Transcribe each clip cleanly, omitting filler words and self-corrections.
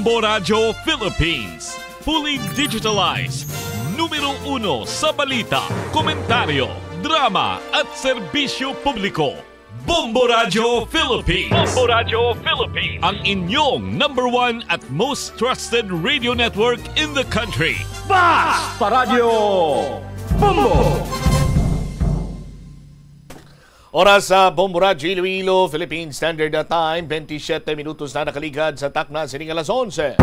Bombo Radio Philippines. Fully digitalized. Numero 1 sa balita, komentaryo, drama at serbisyo publiko. Bombo Radio Philippines. Bombo Radio Philippines. Ang inyong #1 at most trusted radio network in the country. Basta Radio Bombo! Oras sa Bombo Radio Iloilo, Philippine Standard Time, 27 minutos na nakaligad sa takna sining alas 11.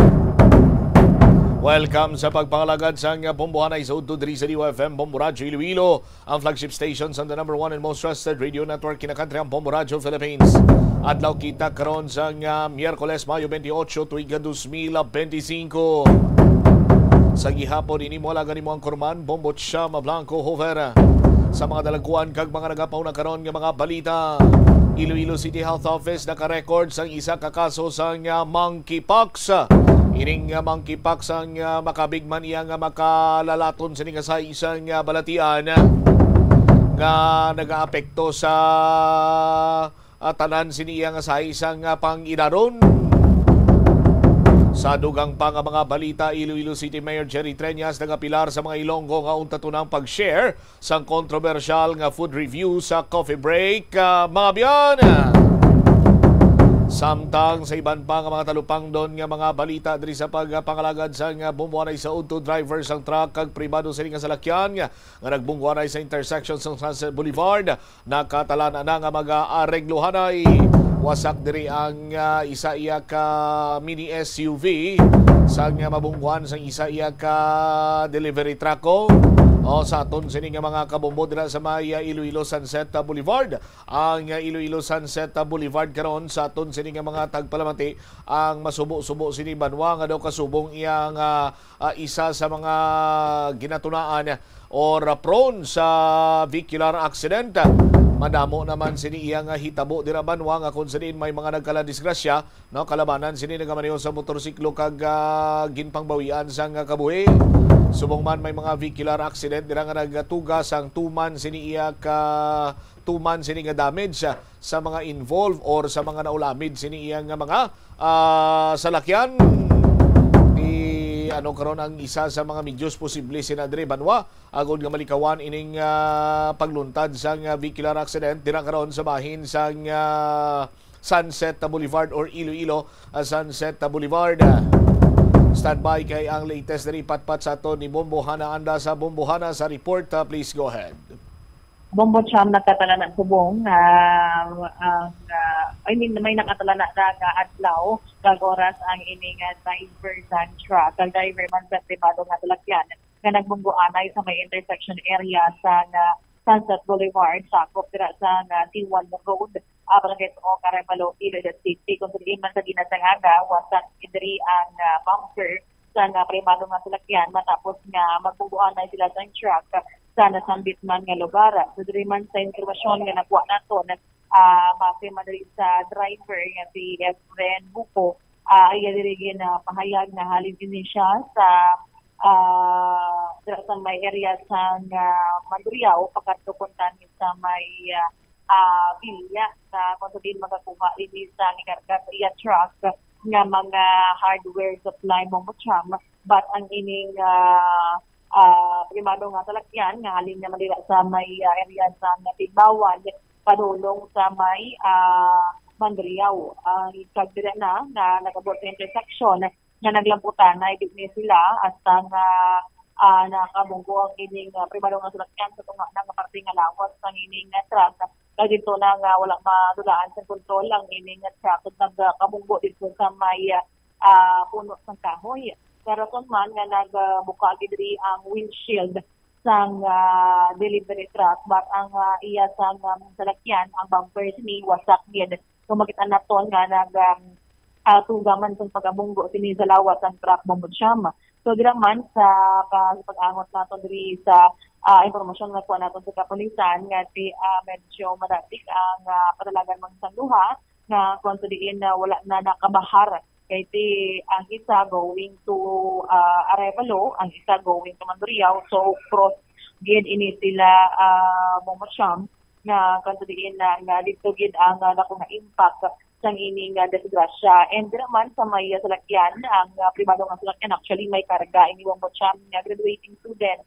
Welcome sa pagpangalagad sa Bombohanay sa Ududri sa DWFM Bombo Radio Iloilo, ang flagship station sa the #1 and most trusted radio network in the country, ang Bombo Radio Philippines. Adlaw kita karon sa Miyerkules, Mayo 28, tuig 2025. Sa gihapon ini mo lagan nimo ang Kurman, Bombo Chama Blanco Hovera. Sa mga dalaguan kag mga nagapaw na karon nga mga balita, Iloilo City Health Office naka-record sang isa ka kaso sang monkeypox. Ining monkeypox ang makabigman iya nga makalalaton sa isang balatian nga nagaapekto sa tanan siniya nga sa isang pang-idaron. Sa dugang pa nga mga balita, Iloilo City Mayor Jerry Treñas nagapilar sa mga Ilonggo nga unta tunang pag-share sa controversial nga food review sa coffee break. Mga biyan! Samtang sa iban pa nga mga talupang doon nga mga balita diri sa pagpangalagad sa bumbuanay sa udto drivers ang truck kag pribado sa nga salakyan nga nagbungguanay sa intersection sa Sunset Boulevard. Nakatalan na nga mag-aregluhanay. Wasak diri ang isa iya ka mini SUV sa nga mabungguan sa isa iya ka delivery truck o sa aton sini nga mga kabombo dira sa may Iloilo Sunset Boulevard. Ang Iloilo Sunset Boulevard karon sa aton sini nga mga tagpalamati ang masubo-subo sini banwa nga daw kasubong iyang isa sa mga ginatunaan or prone sa vehicular accident. Madamo naman sini iya nga hitabo dira banwa nga kung sinin may mga nagkala-disgrasya, no, kalabanan sini nagamaneho sa motorsiklo kag ginpangbawian sa nga kabuhi. Subong man may mga vehicular accident dira nga nagatugas ang tuman sini iya ka tuman sini nga damage sa mga involved or sa mga naulamid sini iya nga mga salakyan. Ano karon ang isa sa mga medyos posible sinadre banwa agod nga malikawan ining pagluntad sa vehicular accident dira karon sa bahin sa Sunset Boulevard or Iloilo Sunset Boulevard. Standby kay ang latest diri patpat sa aton ni Bombohana Anda sa Bombohana sa report. Please go ahead. Bombo Cham nakatala na subong may nakatala na adlaw kag oras ang ining driver sa truck kag driver man sa pribado nga talakyan nga nagbungguanay sa may intersection area sa Sunset Boulevard sa kopira sa T1 Road barangay o Carabalo Iloilo City kung sa man sa dinasangaga wasak diri ang bumper sa pribado nga talakyan matapos nga magbungguanay sila sa truck sa nasambit man nga lugar. So, diri man sa informasyon nga nakuha nato base man diri sa driver nga si Efren Buko, iya diri na pahayag na halin din siya sa may area sa Mandriao pagkadto kuntan sa may bilya sa kung sabihin magakuha ini sa nikarga sa iya truck nga mga hardware supply mo Cham, but ang ining primado nga talakyan nga halin naman dira sa may area sa Natigbawan padulong sa may Mandriao. Kag dira na nagabot sa intersection nga naglamputan na ibig sila hasta nga nakabunggo ang ining primado nga talakyan sa tunga nga parte nga lawas ng ining truck. Kag dito na nga wala madulaan sa kontrol ang ining truck nagkabunggo dito sa may puno ng kahoy. Pero kung man nga nagbuka diri ang windshield sang delivery truck, but ang iya sang salakyan, ang bumper ni wasak gyud. So makita naton nga tugaman sa pagabunggo sini sa lawas ang truck Bombo Cham. So dira man sa pag-angot naton diri sa impormasyon nga kuha naton sa kapulisan nga medyo madatik ang patalagan mga sanduha nga kung diin na wala na nakabahar. Kaya ang isa going to Arevalo, ang isa going to Mandriao. So, cross gid ini sila Bombo Cham na kantudiin na dito gid ang nakong impact sang ining disgrasya. And naman sa may salakyan, ang pribado nga salakyan, actually may karga iniwang mo siya nga graduating student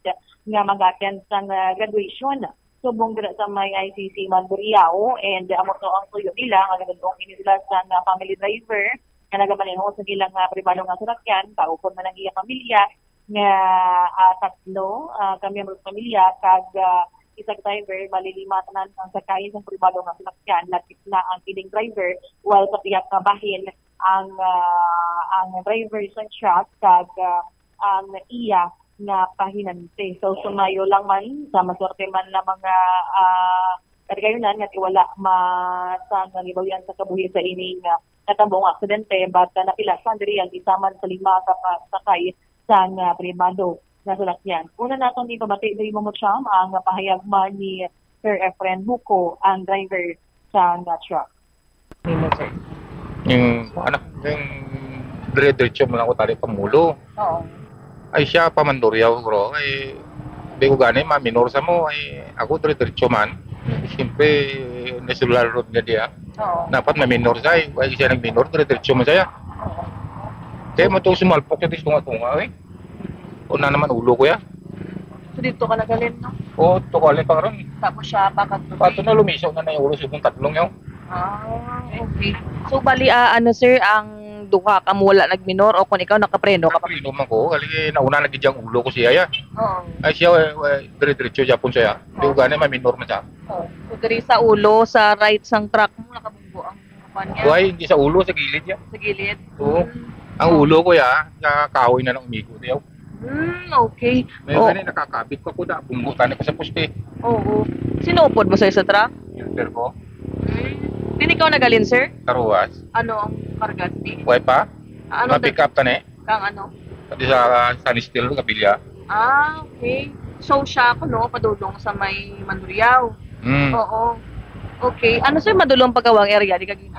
nga mag-attend sang graduation. Subong dira sa may ICC Manduriao, and amo to ang tuyo nila nga nagdong ini sila sa family driver nga nagamaneho sa ilang pribado nga salakyan, kaupon man ang iya pamilya nga tatlo kami ang pamilya kag isang driver malilima tanan ang sakay sa pribado nga salakyan, lapit na ang kining driver while sa tiyak nga bahin ang driver sa truck kag ang iya na pahinante. So sumayo lang man sa maswerte man na mga kargayunan nga wala masang nalibawian sa kabuhi sa ining natambong aksidente, but napilasan diri ang isaman sa 5 ka sakay sa pribado na salakyan. Una naton ni pamati diri mo siyam ang pahayag man ni Sir Efren Buko, ang driver sa truck. Yung dire-diretso mo lang ko tali pamulo. Oo. Ay siya pamanduryaw bro. Ay di ko gani minor sa mo. Ay ako dire-diretso man. Siyempre nasular road nga diya. Oo. Dapat minor siya. Ay siya nag-minor, dire-diretso mo siya. Kaya mo ito sumalpok siya tunga-tunga. Una naman ulo ko ya. So dito ka nagalin, no? O tukalin pa ron. Tapos siya pakatuloy. Pato na lumisaw na yung ulo sa itong tatlong yun. Okay. So bali sir, ang duha ka mo wala nagminor o kung ikaw nakapreno ka pa? Nakapreno man ko. Kasi nauna nagijang ulo ko siya ya. Oo. Ay siya, dire-diretso Japon siya. Di ko gani minor man siya. Oo. So diri sa ulo, sa right sang truck mo, nakabunggo ang kapan niya? Buhay, hindi sa ulo, sa gilid ya. Sa gilid? Oo. Ang ulo ko ya, kahoy na lang umigo diyaw. Okay. May gani nakakabit ko da, bumbutan ko sa poste. Oo. Sinupod mo sa truck? Filter ko, Hindi ikaw nagalin, sir? taruwas. Ano ang karga? Buhay pa, Ano ma-pick up tani. kang ano? Pati sa Sunny Steel, kapilya. Okay. So siya ako, no? Padulong sa may Manduriao. Oo. Okay. Ano, sir, madulong pagawang area? Di ka gina?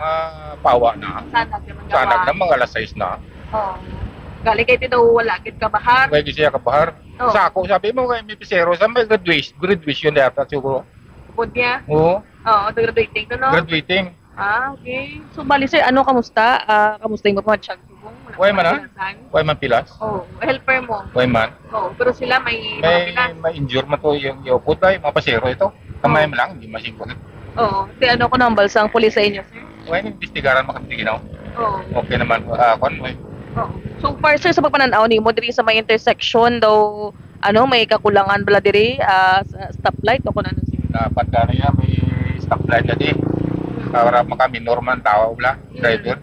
Pawa na. Sanag naman gawa. Sanag na mga alas 6 na. Oo. Galing kayo daw wala kit kabahar. Kaya siya kapahar. Oo. Sa ako, sabi mo kay may pisero, sa may graduation dapat siguro. Upod niya. Oo, Oo, graduating to, no? graduating. Okay. So, bali, sir, ano, kamusta? Kamusta yung mga tiyag subong? Huwag man Huwag man pilas. Oo. Helper mo. Huwag man. Oo. Pero sila may mga pilas. May injure man to yung upod ba, yung mga pasero ito. Kamay mo lang, hindi masingkot. Oo. Di ano ko nang balsang pulis sa inyo, sir? Huwag investigaran makatiginaw. Oo. Okay naman. Oo. So far, sir, sa pagpananaw ni mo diri sa may intersection daw, ano, may kakulangan bala diri sa stoplight o kung ano, sir? Dapat ka na yan, may stoplight na di. Para makaminor man tao wala, driver.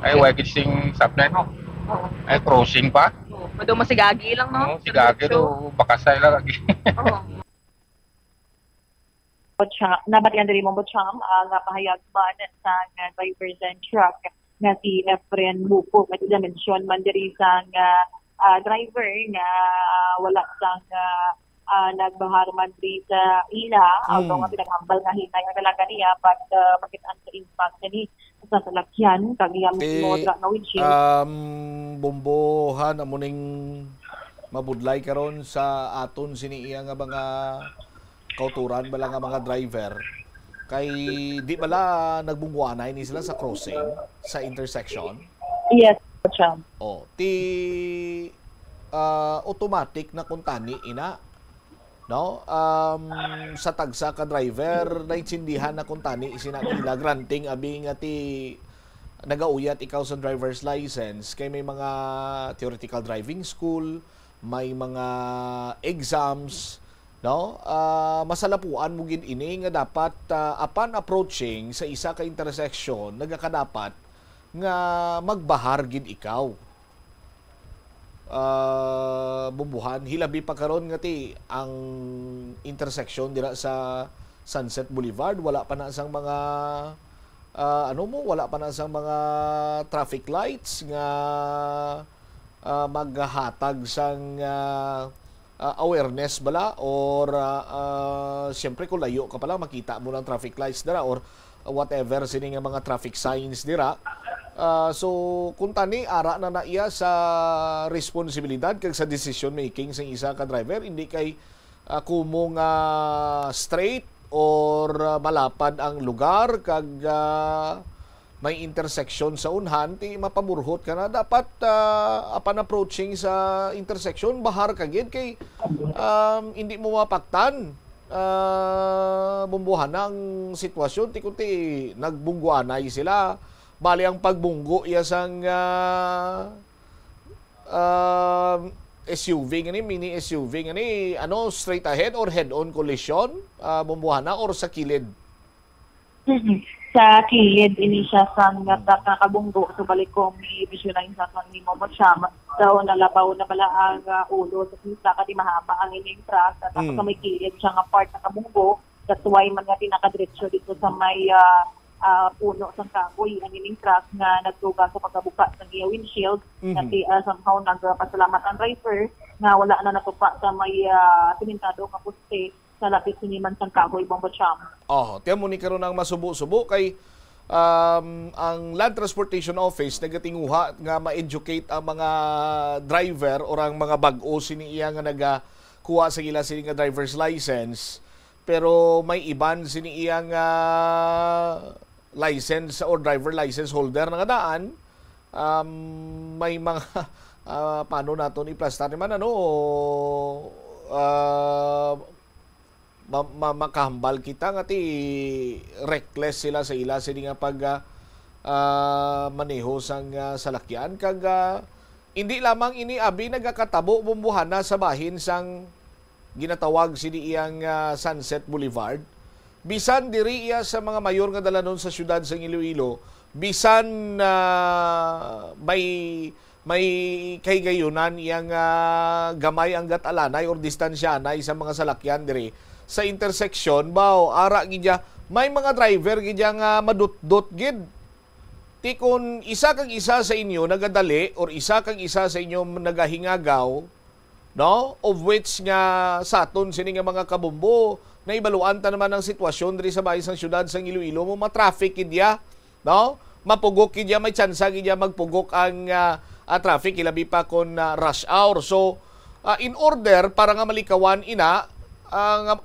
Ay, huwag sing stoplight mo. Oo. Ay, crossing pa. Oo. Mado masigagi lang, no? Sigagi do, bakasay lang lagi. Oo. Nabatian diri mo Butcham ang pahayag man sa driver and truck nga si Efren Buko. May dimension man diri sa driver nga wala sang nagbahar man diri sa ila. Although nga pinaghambal nga hinay nga talaga niya, but makitaan sa impact ni sa salakyan kag iya mismo dra na windshield. Bombohan amo ning mabudlay karon sa aton sini iya nga mga kauturan bala nga mga driver kay di bala nagbungwanay ni sila sa crossing sa intersection. Yes, Butcham. Automatic na kuntani ina, no? Sa tagsa ka driver naintindihan na kuntani isinanila granting abi nga ti nagauyat ikaw sa driver's license kay may mga theoretical driving school, may mga exams, no? Masalapuan mo gid ini nga dapat upon approaching sa isa ka intersection nagakadapat nga magbahar gid ikaw. Bumbuhan hilabi pa karon nga ti ang intersection dira sa Sunset Boulevard wala pa na sang mga wala pa na sang mga traffic lights nga maghatag sang awareness bala or siyempre kung layo ka pala makita mo ng traffic lights dira or whatever sini nga mga traffic signs dira. So kung tani ara na naiya sa responsibilidad kag sa decision making sa isa ka driver hindi kay kumo nga straight or malapad ang lugar kag may intersection sa unhan, ti mapaburhot ka na. Dapat upon approaching sa intersection, bahar ka gid kay hindi mo mapaktan. Bumbuhan ang sitwasyon. Ti kunti nagbungguanay sila. Bali ang pagbunggo yasang SUV ngani, mini SUV ngani, straight ahead or head-on collision, bumbuhan na or sa kilid? Sa kilid, ini siya sa nakakabunggo sa balikong i-visualize sa ni Momo Cham. So, nalabaw na pala ang ulo sa kita kasi mahaba ang ining truck. At ako sa may kilid siya nga part nakabunggo. That's why man nga tinakadiretso dito sa may puno sa kahoy ang ining truck nga nagtuga sa pagkabuka ng iya windshield. Kasi somehow nagpasalamat ang driver na wala na natupa sa may simentado nga poste sa lapit siniman sang kahoy, Bombo Cham. Tiyan mo ni karon ang masubo-subo kay ang Land Transportation Office nagatinguha nga ma-educate ang mga driver o ang mga bag-o siniya nga nagakuha sa ila sini nga driver's license, pero may iban siniya nga license or driver license holder nga daan, may mga paano naton i-plastar naman makahambal kita nga ti reckless sila sa ila sini nga pag maneho sang salakyan kag hindi lamang ini abi nagakatabo bumbuhana sa bahin sang ginatawag sini iyang Sunset Boulevard. Bisan diri iya sa mga mayor nga dalanon sa syudad sa Iloilo, bisan may kaygayunan iyang gamay ang gatalanay or distansyanay sa mga salakyan diri sa intersection, ara gidya may mga driver gidya nga madut-dot gid. Ti kun isa kag isa sa inyo nagadali or isa kag isa sa inyo nagahingagaw, of which nga saton sini nga mga kabumbo na ibaluan ta naman ang sitwasyon diri sa bahin sang syudad sang Iloilo, mo ma-traffic gidya, mapugok gidya, may tsansa gidya magpugok ang traffic ilabi pa kon rush hour. So in order para nga malikawan ina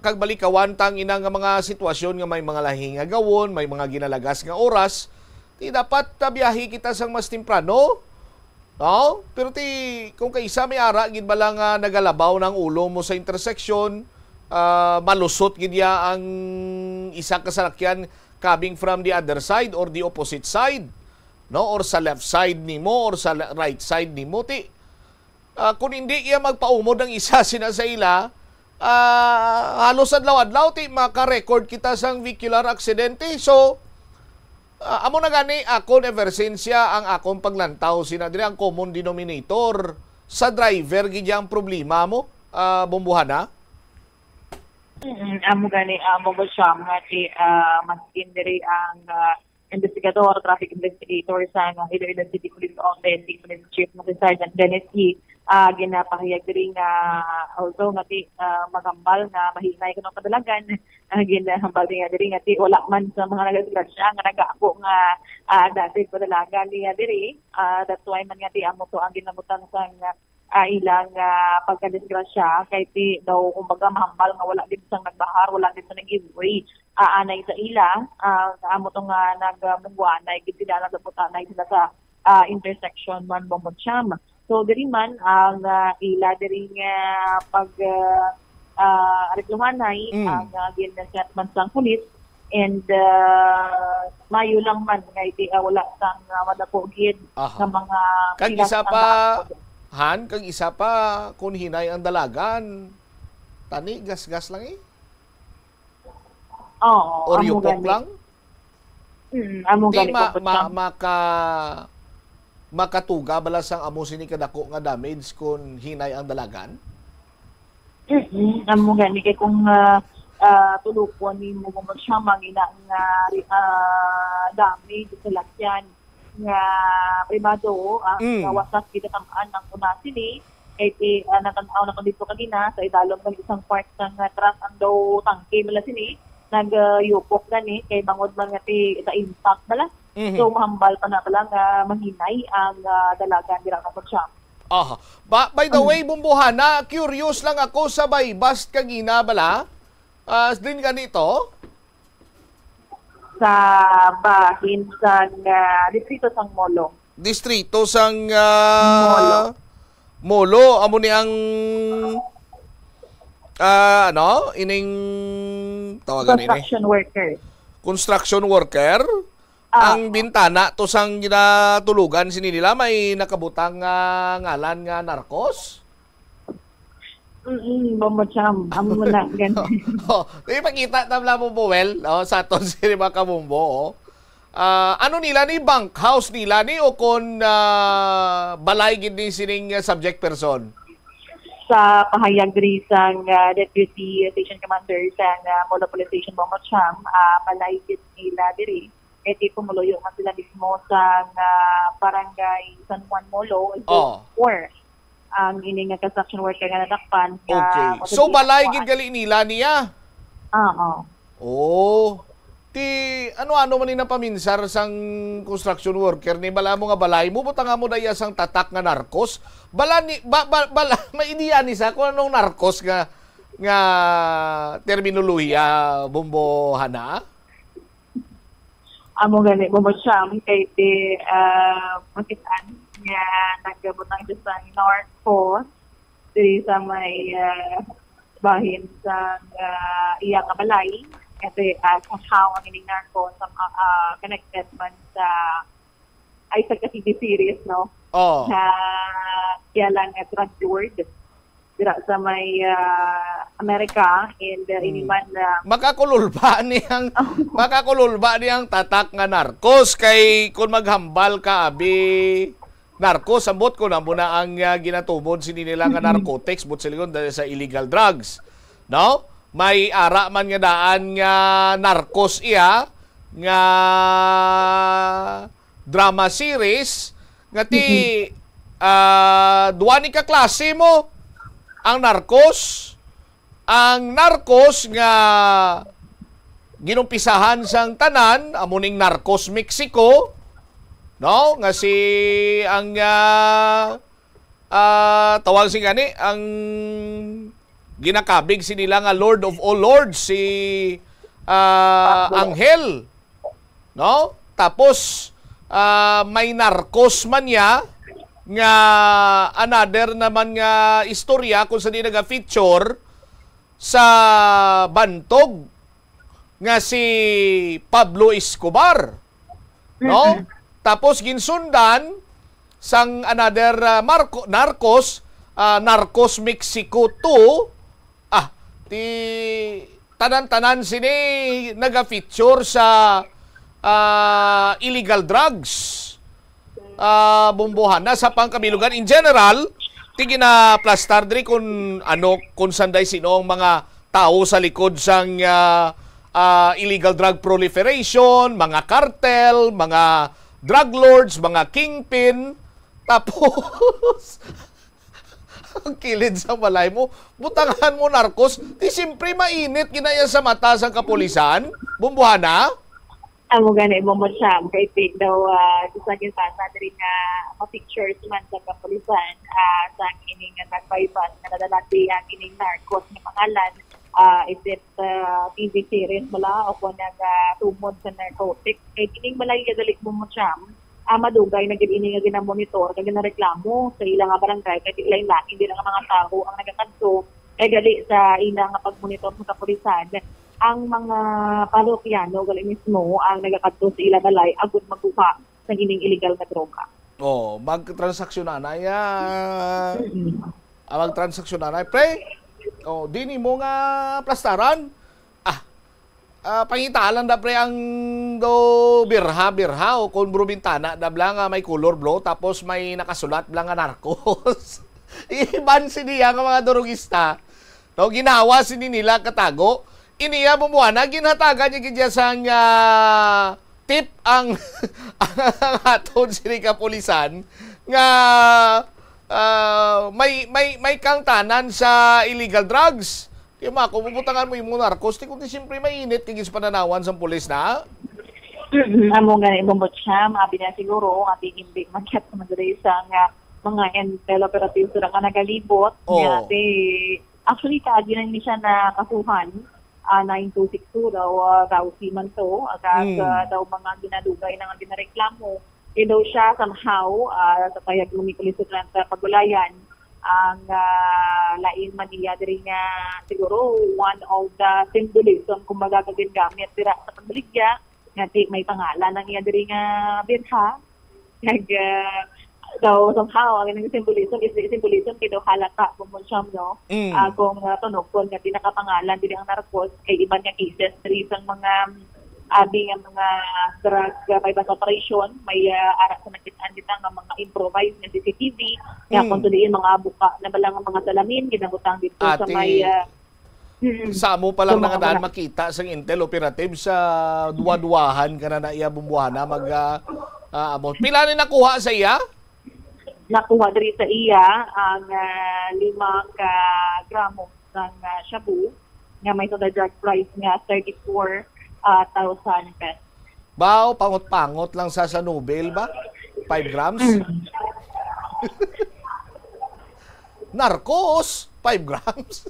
kag balikawan tang ina nga mga sitwasyon nga may mga lahing nga gawon, may mga ginalagas nga oras, ti dapat biyahe kita sang mas temprano. Pero ti kung kaisa may ara gid bala nga nagalabaw ng ulo mo sa intersection, malusot gid ya ang isa ka salakyan coming from the other side or the opposite side, or sa left side nimo or sa right side nimo, ti kung hindi iya magpaumod ang isa sina sa ila, halos adlaw-adlaw ti maka-record kita sang vehicular aksidente. So amo na gani akon ever since ang akong paglantaw sinadiri ang common denominator sa driver gid ang problema mo, bumbuhana. Amo gani Bombo Cham nga ti maskin diri ang investigador, traffic investigator sa Iloilo City Police Office, Police Chief na si Sergeant Dennis E. Ginapahayag diri nga although nga ti magambal nga mahinay kuno kadalagan, ginahambal nga diri nga ti wala man sa mga nagadisgrasya nga nagaako nga dati kadalagan niya diri. That's why man nga ti amo to ang ginamutan sa ilang pagkadisgrasya kay ti daw kumbaga mahambal nga wala din sang nagbahar, wala din sa nag-giveaway anay sa ila, amo to nga nagmungguanay gid sila nagabutanay sila sa intersection 1 Bombo Cham. So diri man ang ila diri nga pag rekluhanay ang ginasat man sang pulis, and mayo lang man nga iti wala sang madako gid nga mga kag isa pa kag isa pa kun hinay ang dalagan tani gas-gas lang or yupok lang. Amo di gani makatuga bala sang amo sini kadako nga damage kun hinay ang dalagan. Amo gani kay kung tulupon ni mo siya mangina nga damage sa lakyan nga privado nga wasas kita tamaan ng una sini kay ti natanaw na dito kanina sa idalom ng isang part ng truck ang daw tangke mala sini nagyupok gani kay bangod man nga ti sa impact bala. So mahambal pa na pala nga mahinay ang dalagan dira ka siya. By the way, bumbuhana, curious lang ako sa baybast kagina bala. Din ganito? sa bahin sa distrito sang Molo. Distrito sang Molo. Molo, amo ni ang ano, ining tawagan ini. Construction worker. Construction worker. Ang bintana to sang ginatulugan sini nila may nakabutang ngalan nga narcos. Bomocham. Amo na ganun. Ipakita tabla mo Buwel, sa aton sini Makamumbo. Ano nila ni bank house nila ni o kon balay gid ni sining subject person? Sa pahayag rin sang Deputy Station Commander sa Molo Police Station Bomocham, malayit nila diri. Iti kumuloyo nga sila mismo sa barangay San Juan Molo, or ang ining construction worker nga nadakpan. Okay. So balay gid gali nila niya? Oo. Ano man ni napaminsar sang construction worker ni bala mo nga balay mo butang mo daya sang tatak nga narcos bala ni bala maidiya ni sa kung anong narcos nga terminolohiya Bombohana. Amo gani Bomocham kay ti makitaan nga naggabutang sa North Coast diri sa may bahin sa iya nga balay. Kasi how ang ining narco sa connected man sa ay sa kasi series, no? Na kaya lang drug lord dira sa may Amerika and iniman makakululba niyang tatak nga narcos kay kung maghambal ka abi narcos ambot ko na muna ang ginatubod sini nila nga narcotics but silikon sa illegal drugs, no? May ara man nga daan nga narcos iya nga drama series nga ti duwa ni ka klase mo ang narcos nga ginumpisahan sang tanan amuning Narcos Mexico, no, nga si ang tawag si gani ang ginakabig si nila nga Lord of all Lords si Angel, no? Tapos may narcos man niya nga another naman nga istorya kung saan naga-feature sa bantog nga si Pablo Escobar, no? Tapos ginsundan sang another narcos Mexico 2 ti tanan-tanan sini naga-feature sa illegal drugs Bombohana sa pangkabilugan in general ti ginaplastar diri kung sanday sino ang mga tao sa likod sang illegal drug proliferation, mga cartel, mga drug lords, mga kingpin. Tapos ang kilid sa balay mo, butangan mo narcos, di siyempre mainit kinaya sa mata sa kapulisan. Bombohana? Amo gani Bomocham kay take daw sa ginpasa diri nga ma-pictures man sa kapulisan sa ining nagpaybas na nadalati ang ining narcos nga pangalan is it TV series mula o kung nag-tumod sa narcotics kay ining malay dalik Bomocham madugay na gid ini nga ginamonitor kay ginareklamo sa ilang nga barangay kay ilang lain hindi lang mga tao ang nagakadto kay gali sa ilang nga pagmonitor sa kapulisan ang mga parokyano gali mismo ang nagakadto sa ilang balay agud magkuha sa ining illegal na droga. Magtransaksyonan na magtransaksyonan na pre. Dini mo nga plastaran. Pangitalan da pre ang birha o kung brubintana da nga may color blue tapos may nakasulat nga narcos. Iban siniya nga mga durugista. No, ginawa sini nila katago. Iniya Bombohana ginhatagan niya gidya sang tip ang aton sini kapulisan nga may kang tanan sa illegal drugs. Kaya kung puputangan mo yung narcos, kung siyempre mainit, kagis pananawan sa pulis na? Amo nga Bomocham, abi na siguro, abi imbig magyat sa mga intel operatives na ka nagalibot. Actually, kaagi na hindi siya nakasuhan 9262 raw Rausi man to daw mga ginadugay na nga ginareklamo daw siya somehow sa payag lumikulis sa pagulayan ang lain man niya diri nga siguro one of the symbolism kung magagamit dira sa pagbaligya nga may pangalan ng iya diri nga birha so somehow ang symbolism kay daw halata kung siyam no kung tunog kon nga pinakapangalan dili ang narcos kay iban nga cases diri sang mga nga mga drug bypass operation may ara sa nakitaan dito nga mga improvised nga CCTV nga kung tudiin mga buka na balang mga salamin ginabutang dito sa may Samo pa lang nga daan makita sa intel operative sa duwa-duwahan ka na iya bumbuhana amount. Pila ni nakuha sa iya? Nakuha diri sa iya ang 5 ka gramo ng shabu nga may total drug price nga 34,000 pesos. Bao, pangot-pangot lang sa Nobel ba? 5 grams? Narcos, 5 grams?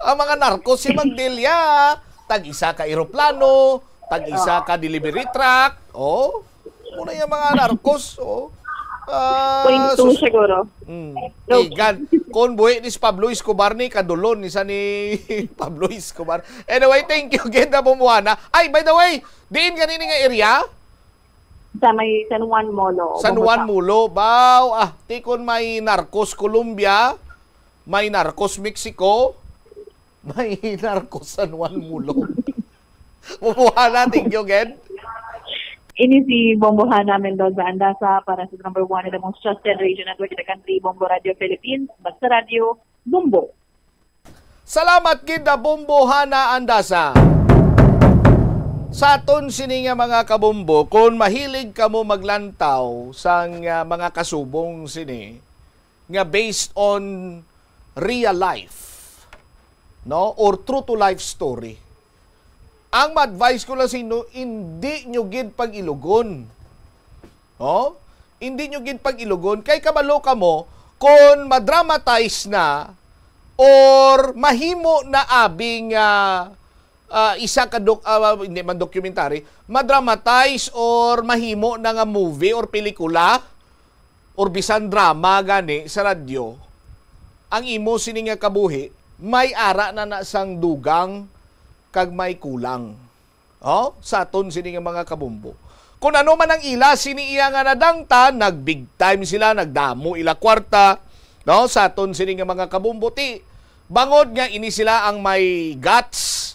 Ang mga narcos si Magdelia, tag-isa ka aeroplano, tag-isa ka delivery truck, muna yung mga narcos, 0.2 siguro. Igan. Convoy ni Pablo Escobar ni kadulon ni Pablo Escobar. Anyway, thank you Genda Bumuana. Ay, by the way, diin ganini nga area? Sa may San Juan Molo. San Juan Molo. Baw, tikon may Narcos Colombia, may Narcos Mexico, may Narcos San Juan Molo. Bumuana, thank you again. Ini si Bombohana Mendoza Andasa para sa number 1 in the most trusted radio network in the country, Bombo Radio Philippines, Basta Radio, Bombo. Salamat kita Bombohana Andasa. Sa aton sini nga mga kabombo, kung mahilig ka mo maglantaw sa mga kasubong sini, nga based on real life, no? Or true to life story. Ang ma-advise ko lang sino, hindi nyo gid pag-ilugon. Hindi nyo gid pag-ilugon. Kay kabalo ka mo, kung madramatize na or mahimo na abing isa ka hindi man documentary, madramatize or mahimo na nga movie or pelikula or bisan drama gani sa radyo, ang imo sini nga kabuhi, may ara na sang dugang kag may kulang. Sa aton sini nga mga kabumbo. Kung ano man ang ila, sini iya nga nadangta, nag-big time sila, nagdamo ila kwarta, no? Sa aton sini nga mga kabumbo, bangod nga ini sila ang may guts,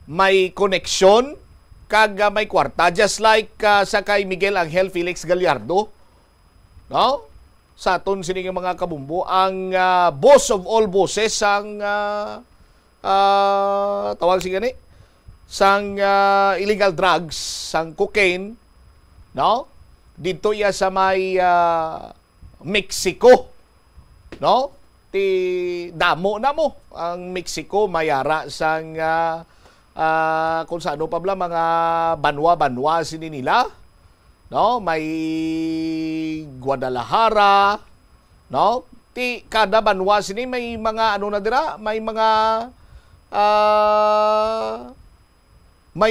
may connection, kag may kwarta, just like sa kay Miguel Angel Felix Gallardo, no? Sa aton sini nga mga kabumbo, ang boss of all bosses, ang tawag si gani, sang illegal drugs, sang cocaine, no? Dito iya sa may Mexico, no? Damo na mo ang Mexico, mayara sang kung sa ano pa bla, mga banwa sini nila, no? May Guadalajara, no? Kada banwa sini may mga ano na dira, may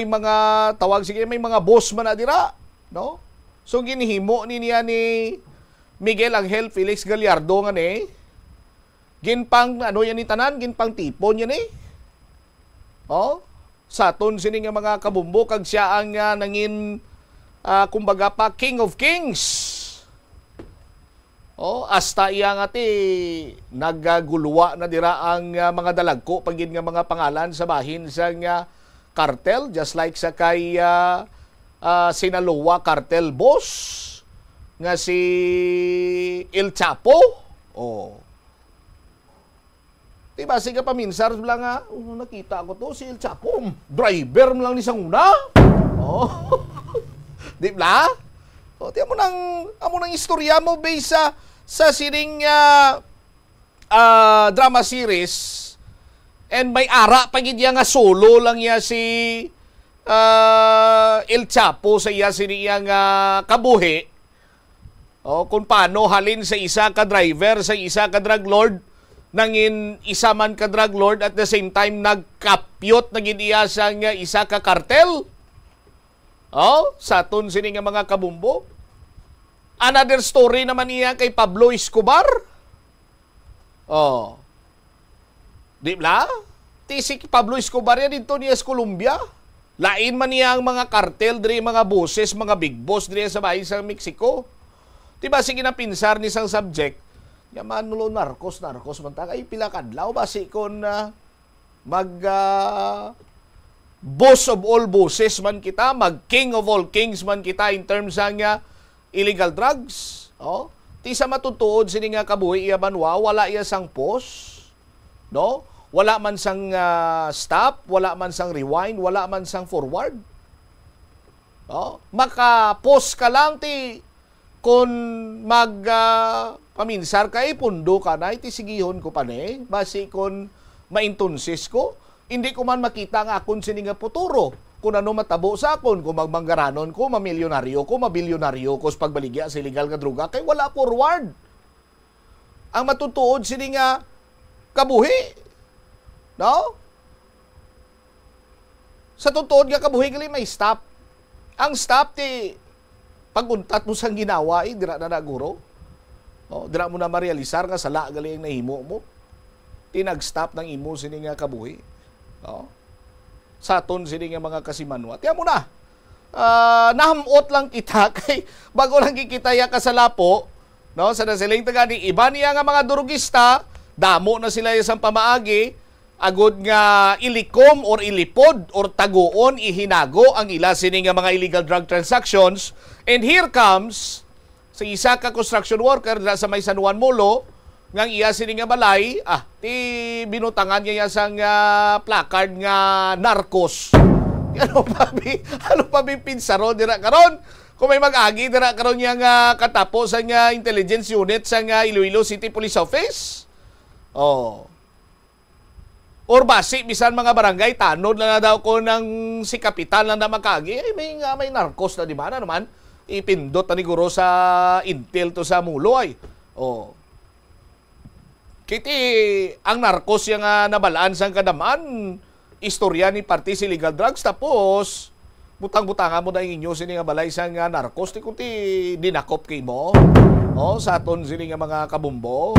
mga tawag sige, may mga boss man na dira, no? So ginihimo niya ni Miguel Angel Felix Gallardo nga ni ginpang ano yan ni tanan, ginpang tipon yan sa aton sini nga mga kabumbo, kag siya ang nangin kumbaga pa King of Kings. Hasta iya nga naggaguluwa na dira ang mga dalagko pagid nga mga pangalan sa bahin sa cartel, just like sa kay Sinaloa cartel boss nga si El Chapo. Diba, sige paminsar lang nakita ko to, si El Chapo, driver mo lang ni sanguna. Diba? Tiyan mo nang istorya mo based sa sining drama series. And may ara pagid nga solo lang ya si El Chapo sa iya siniyang kabuhi. Kung paano halin sa isa ka driver, sa isa ka drug lord nangin isa man ka drug lord at the same time nagkapyot naging iya sang isa ka kartel. Sa aton sini nga mga kabumbo. Another story naman niya kay Pablo Escobar. Di ba? Si Pablo Escobar yan dito niya sa Colombia. Lain man niya ang mga kartel, diri mga bosses, mga big boss diri sa bahay sa Mexico. Diba sige na pinsar ni sang subject, yaman nulo narcos man ta kay pila kadlaw basi kon mag boss of all bosses man kita, mag king of all kings man kita in terms ng illegal drugs. Ti sa matutuod sini nga kabuhi iya banwa, wala iya sang pause, no? Wala man sang stop, wala man sang rewind, wala man sang forward. Maka-pause ka lang ti kung paminsar ka pundo ka na, iti sigihon ko pa ne, basi kung maintunsis ko, hindi ko man makita nga akon sini nga puturo. Kung ano matabo sa akon, kung magmanggaranon ko, mamilyonaryo ko, mabilionaryo ko sa pagbaligya sa illegal nga droga, kay wala forward. Ang matutuod sini nga kabuhi. No? Sa tutuod nga kabuhi gali may stop. Ang stop ti paguntat mo sang ginawa dira na naguro. Dira mo na marealisar nga sala gali ang nahimo mo. Ti nag-stop ng imo sini nga kabuhi. Sa aton sini nga mga kasimanwa. Tiyan mo na. Nahamot lang kita kay bago lang kikitaya ka sa lapo, no? Sa nasiling taga ni iba niya nga mga durugista, damo na sila isang pamaagi. Agod nga ilikom or ilipod or taguon ihinago ang ila sini nga mga illegal drug transactions. And here comes sa isa ka construction worker na sa may San Juan Molo ngang iya sini nga balay, ti binutangan niya sang placard nga narcos. Ano pa bi pinsaro dira karon? Kung may mag-agi dira karon niya nga katapos sa nga intelligence unit sa nga Iloilo City Police Office. Or basi, bisan mga barangay, tanod na daw ko ng si Kapitan lang na makagi. May narcos na di ba na naman? Ipindot na ni Guro sa intel to sa mulo ay. Kiti, ang narcos yung nabalaan sang kadamaan, istorya ni Partis Illegal Drugs, tapos, butang-butangan mo na yung inyo sini nga balay sang narcos, ti kunti dinakop kay mo. Sa aton sini nga mga kabumbo.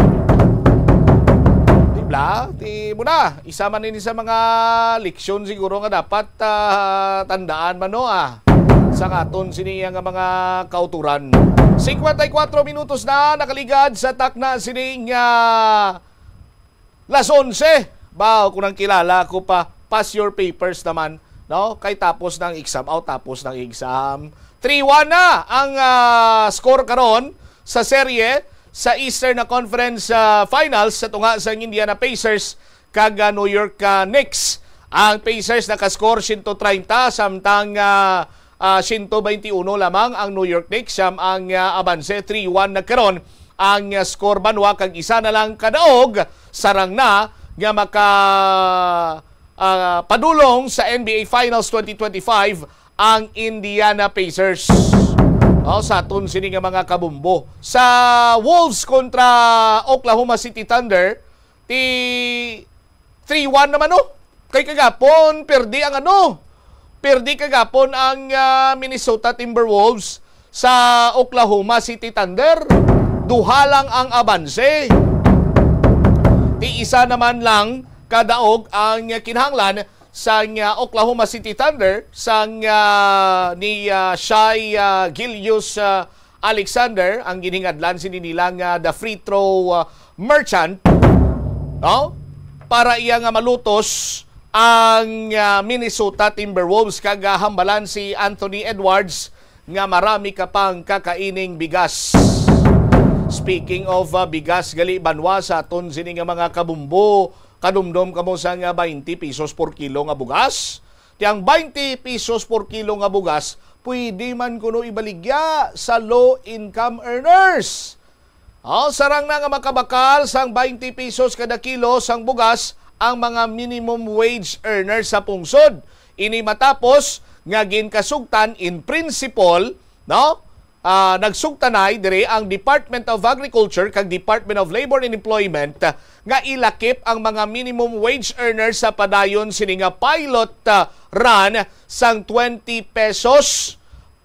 Ti mo na, isa man ini sa mga leksyon siguro nga dapat tandaan man sa katon siniya nga mga kauturan. 54 minutos na nakaligad sa takna sining las 11. Kung nang kilala ko pa, pass your papers naman, no? Kay tapos ng exam, tapos ng exam. 3-1 na ang score karon sa serye sa Eastern Conference Finals sa tunga sa Indiana Pacers kag New York Knicks. Ang Pacers nakascore 130 samtang 121 lamang ang New York Knicks. Ang abanse 3-1 nagkaron ang score banwa kag isa na lang kadaog sarang na nga maka padulong sa NBA Finals 2025 ang Indiana Pacers. Sa aton sini nga mga kabumbo. Sa Wolves kontra Oklahoma City Thunder, ti 3-1 naman Kay kagapon, perdi kagapon ang Minnesota Timberwolves sa Oklahoma City Thunder. Duha lang ang abanse. Ti isa naman lang kadaog ang kinahanglan sa Oklahoma City Thunder sang ni Shai Gilgeous Alexander ang giningadlan sini nilang the free throw merchant, para iya nga malutos ang Minnesota Timberwolves kag hambalan si Anthony Edwards nga marami ka pang kakaining bigas. Speaking of bigas gali banwa sa aton sini nga mga kabumbo, kadumdom kamo sa nga 20 pesos per kilo nga bugas. Tiyang 20 pesos per kilo nga bugas, pwede man kuno ibaligya sa low income earners. Sarang na nga makabakal sang 20 pesos kada kilo sang bugas ang mga minimum wage earners sa pungsod. Ini matapos nga ginkasugtan in principle, nagsugtanay dire ang Department of Agriculture kag Department of Labor and Employment nga ilakip ang mga minimum wage earners sa padayon sini nga pilot run sang 20 pesos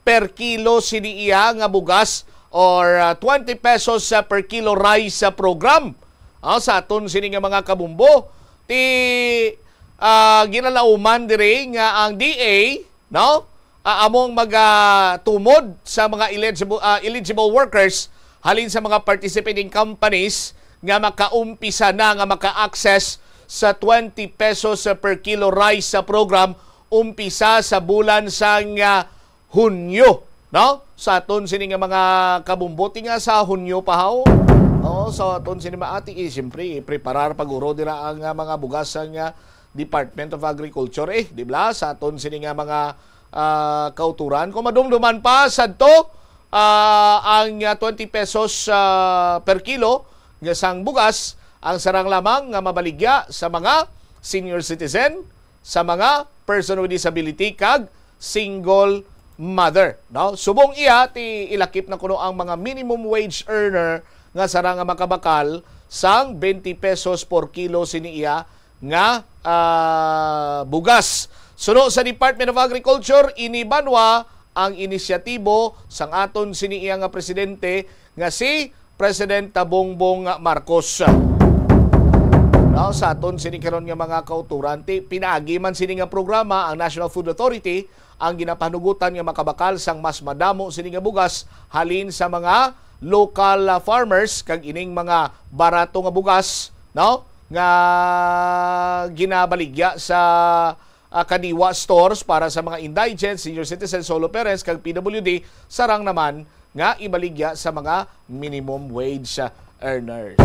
per kilo sini iya nga bugas or 20 pesos per kilo rice program. Sa aton sini nga mga kabumbo ti ginalauman dire nga ang DA no among magatumod sa mga eligible workers halin sa mga participating companies nga makaumpisa na nga maka-access sa 20 pesos per kilo rice sa program umpisa sa bulan sang Hunyo, no? Sa aton sini nga mga kabumbuti nga sa Hunyo pa haw. Sa aton sini maati siyempre preparar paguro dira ang mga bugas sang Department of Agriculture di ba? Sa aton sini nga mga kauturan kung madumduman pa sadto ang 20 pesos per kilo nga sang bugas ang sarang lamang nga mabaligya sa mga senior citizen, sa mga person with disability kag single mother, no? Subong iya ti ilakip na kuno ang mga minimum wage earner nga sarang nga makabakal sang 20 pesos per kilo sini iya nga bugas. Suno sa Department of Agriculture inibanwa ang inisyatibo sang aton sini iya nga presidente nga si President Bongbong Marcos. No, sa aton sini karon nga mga kauturan ti pinaagi man sini nga programa ang National Food Authority ang ginapanugutan nga makabakal sang mas madamo sini nga bugas halin sa mga local farmers kag ining mga barato nga bugas no nga ginabaligya sa kadiwa stores para sa mga indigent, senior citizens, solo parents kag PWD sarang naman nga ibaligya sa mga minimum wage earners.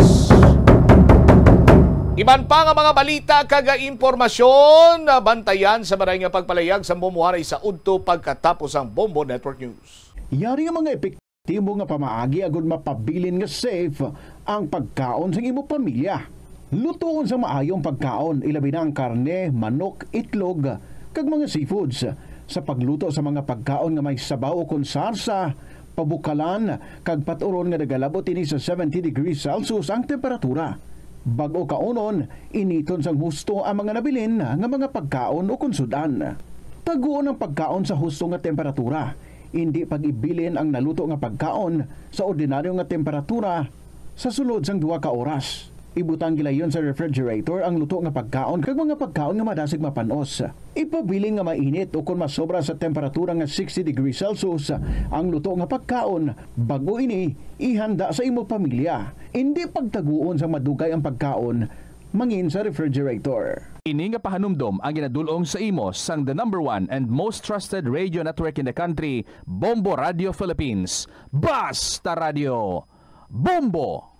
Iban pa nga mga balita kag impormasyon na bantayan sa maray nga pagpalayag sa bumuharay sa udto pagkatapos ang Bombo Network News. Yari nga mga epektibo nga pamaagi agud mapabilin nga safe ang pagkaon sa imo pamilya. Lutoon sa maayong pagkaon, ilabi na ang karne, manok, itlog, kag mga seafoods. Sa pagluto sa mga pagkaon nga may sabaw o konsarsa, pabukalan, kag paturon nga nagalabot ini sa 70 degrees Celsius ang temperatura. Bago kaunon, initon sang husto ang mga nabilin nga mga pagkaon o konsudan. Taguon ang pagkaon sa husto nga temperatura. Hindi pag-ibilin ang naluto nga pagkaon sa ordinaryo nga temperatura sa sulod sang 2 ka oras. Ibutang gilayon sa refrigerator ang luto nga pagkaon kag mga pagkaon nga madasig mapanos. Ipabiling nga mainit o kung masobra sa temperatura nga 60 degrees Celsius ang luto nga pagkaon, bago ini ihanda sa imo pamilya. Hindi pagtaguon sa madugay ang pagkaon mangin sa refrigerator. Ini nga pahanumdom ang ginadulong sa imo sang the #1 and most trusted radio network in the country, Bombo Radio Philippines. Basta Radio Bombo!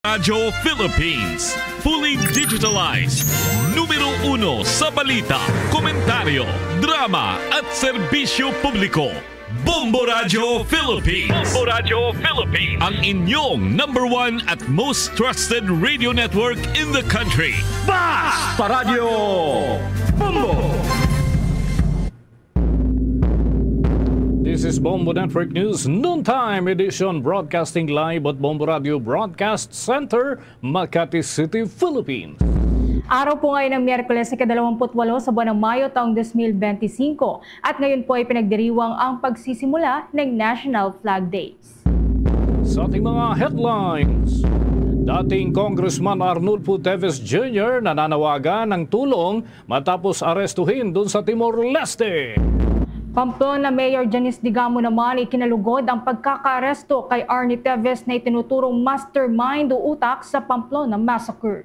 Radio Philippines, fully digitalized. Numero 1 sa balita, komentaryo, drama at serbisyo publiko. Bombo Radio Philippines. Bombo Radio Philippines. Ang inyong #1 at most trusted radio network in the country. Basta Radio Bombo! This is Bombo Network News Noontime Edition, broadcasting live at Bombo Radio Broadcast Center, Makati City, Philippines. Araw po ngayon ng Miyerkules sa ika-28 sa buwan ng Mayo taong 2025 at ngayon po ay pinagdiriwang ang pagsisimula ng National Flag Days. Sa ating mga headlines, dating Congressman Arnulfo Teves Jr. nananawagan ng tulong matapos arestuhin doon sa Timor-Leste. Pamplona Mayor Janice Digamo naman ikinalugod ang pagkakaresto kay Arnie Teves na itinuturong mastermind o utak sa Pamplona Massacre.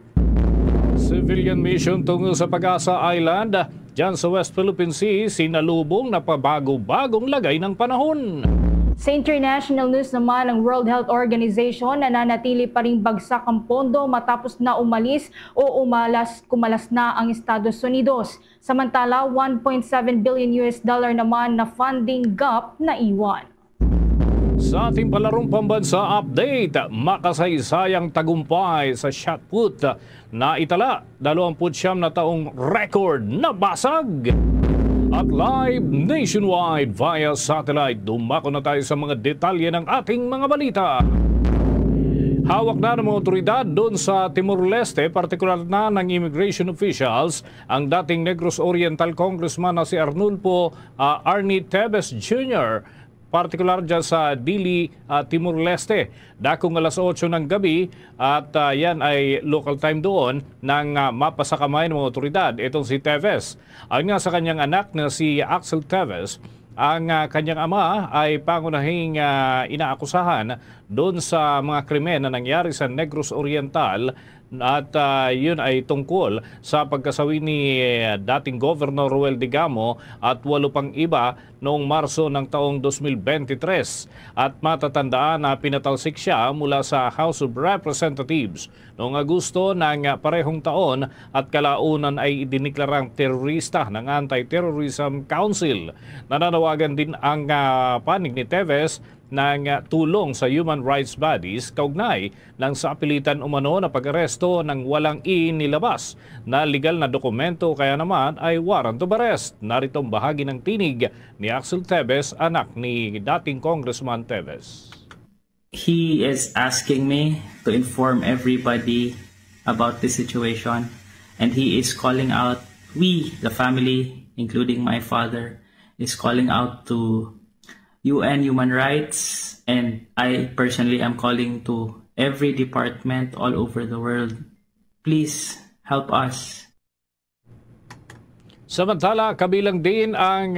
Civilian mission tungo sa Pag-asa Island, dyan sa West Philippine Sea, sinalubong na pabago-bagong lagay ng panahon. Sa international news naman, ang World Health Organization nananatili pa ring bagsak ang pondo matapos na umalis o kumalas na ang Estados Unidos. Samantala, $1.7 billion naman na funding gap na iwan. Sa ating palarong pambansa update, makasaysayang tagumpay sa shot put na itala 29 na taong record na basag. at live nationwide via satellite. Dumako na tayo sa mga detalye ng ating mga balita. Hawak na ng mga otoridad doon sa Timor-Leste, partikular na ng immigration officials, ang dating Negros Oriental Congressman na si Arnulfo Arnie Teves Jr., partikular dyan sa Dili, Timor-Leste. Dakong alas 8 ng gabi at yan ay local time doon nang mapasakamay ng mga otoridad. Itong si Teves. Ayon nga sa kanyang anak na si Axel Teves, ang kanyang ama ay pangunahing inaakusahan doon sa mga krimen na nangyari sa Negros Oriental at yun ay tungkol sa pagkasawi ni dating Governor Roel Digamo at 8 pang iba noong Marso ng taong 2023 at matatandaan na pinatalsik siya mula sa House of Representatives noong Agosto ng parehong taon at kalaunan ay idiniklarang terorista ng Anti-Terrorism Council. Nananawagan din ang panig ni Teves ng tulong sa human rights bodies kaugnay ng sapilitan umano na pag-aresto ng walang inilabas na legal na dokumento kaya naman ay warrant of arrest. Narito ang bahagi ng tinig ni Axel Teves, anak ni dating Congressman Teves. He is asking me to inform everybody about the situation and he is calling out, we, the family, including my father, is calling out to UN Human Rights, and I personally am calling to every department all over the world. Please help us. Samantala, kabilang din ang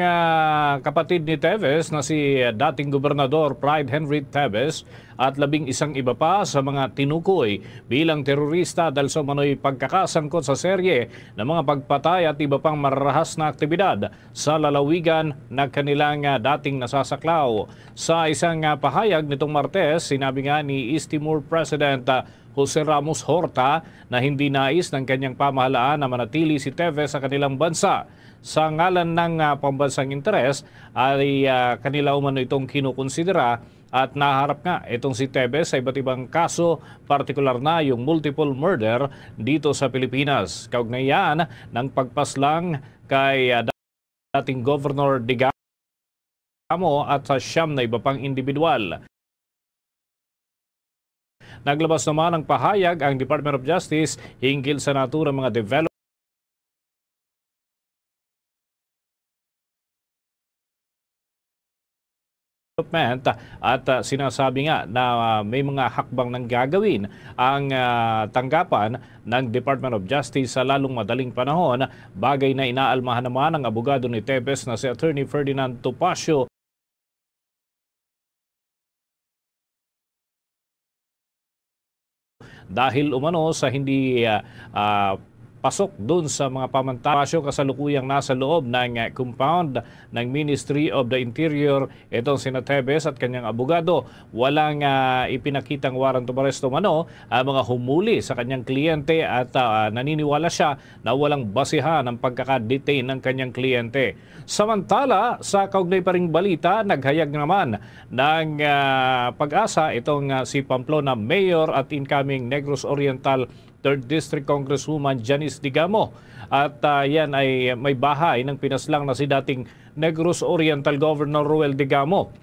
kapatid ni Teves na si dating Gobernador Pride Henry Teves at 11 iba pa sa mga tinukoy bilang terorista dahil sa manoy pagkakasangkot sa serye ng mga pagpatay at iba pang mararahas na aktibidad sa lalawigan na kanilang dating nasasaklaw. Sa isang pahayag nitong Martes, sinabi nga ni East Timor President Jose Ramos Horta na hindi nais ng kanyang pamahalaan na manatili si Teves sa kanilang bansa. Sa ngalan ng pambansang interes ay kanila umano itong kinukonsidera at naharap nga itong si Teves sa iba't ibang kaso, partikular na yung multiple murder dito sa Pilipinas. Kaugnayan ng pagpaslang kay dating Governor Digamo at sa 9 na iba pang individual. Naglabas naman ng pahayag ang Department of Justice hinggil sa naturang mga development at sinasabi nga na may mga hakbang nang gagawin ang tanggapan ng Department of Justice sa lalong madaling panahon, bagay na inaalmahan naman ng abogado ni Teves na si Attorney Ferdinand Topacio dahil umano sa hindi pasok doon sa mga pamantasyo kasalukuyang nasa loob ng compound ng Ministry of the Interior. Itong sina Teves at kanyang abogado, walang ipinakitang warrant of arrest umano ang mga humuli sa kanyang kliyente at naniniwala siya na walang basihan ang pagkakadetain ng kanyang kliyente. Samantala, sa kaugnay pa ring balita, naghayag naman ng pag-asa itong si Pamplona Mayor at incoming Negros Oriental 3rd District Congresswoman Janice Digamo. At yan ay may bahay ng pinaslang na si dating Negros Oriental Governor Roel Digamo.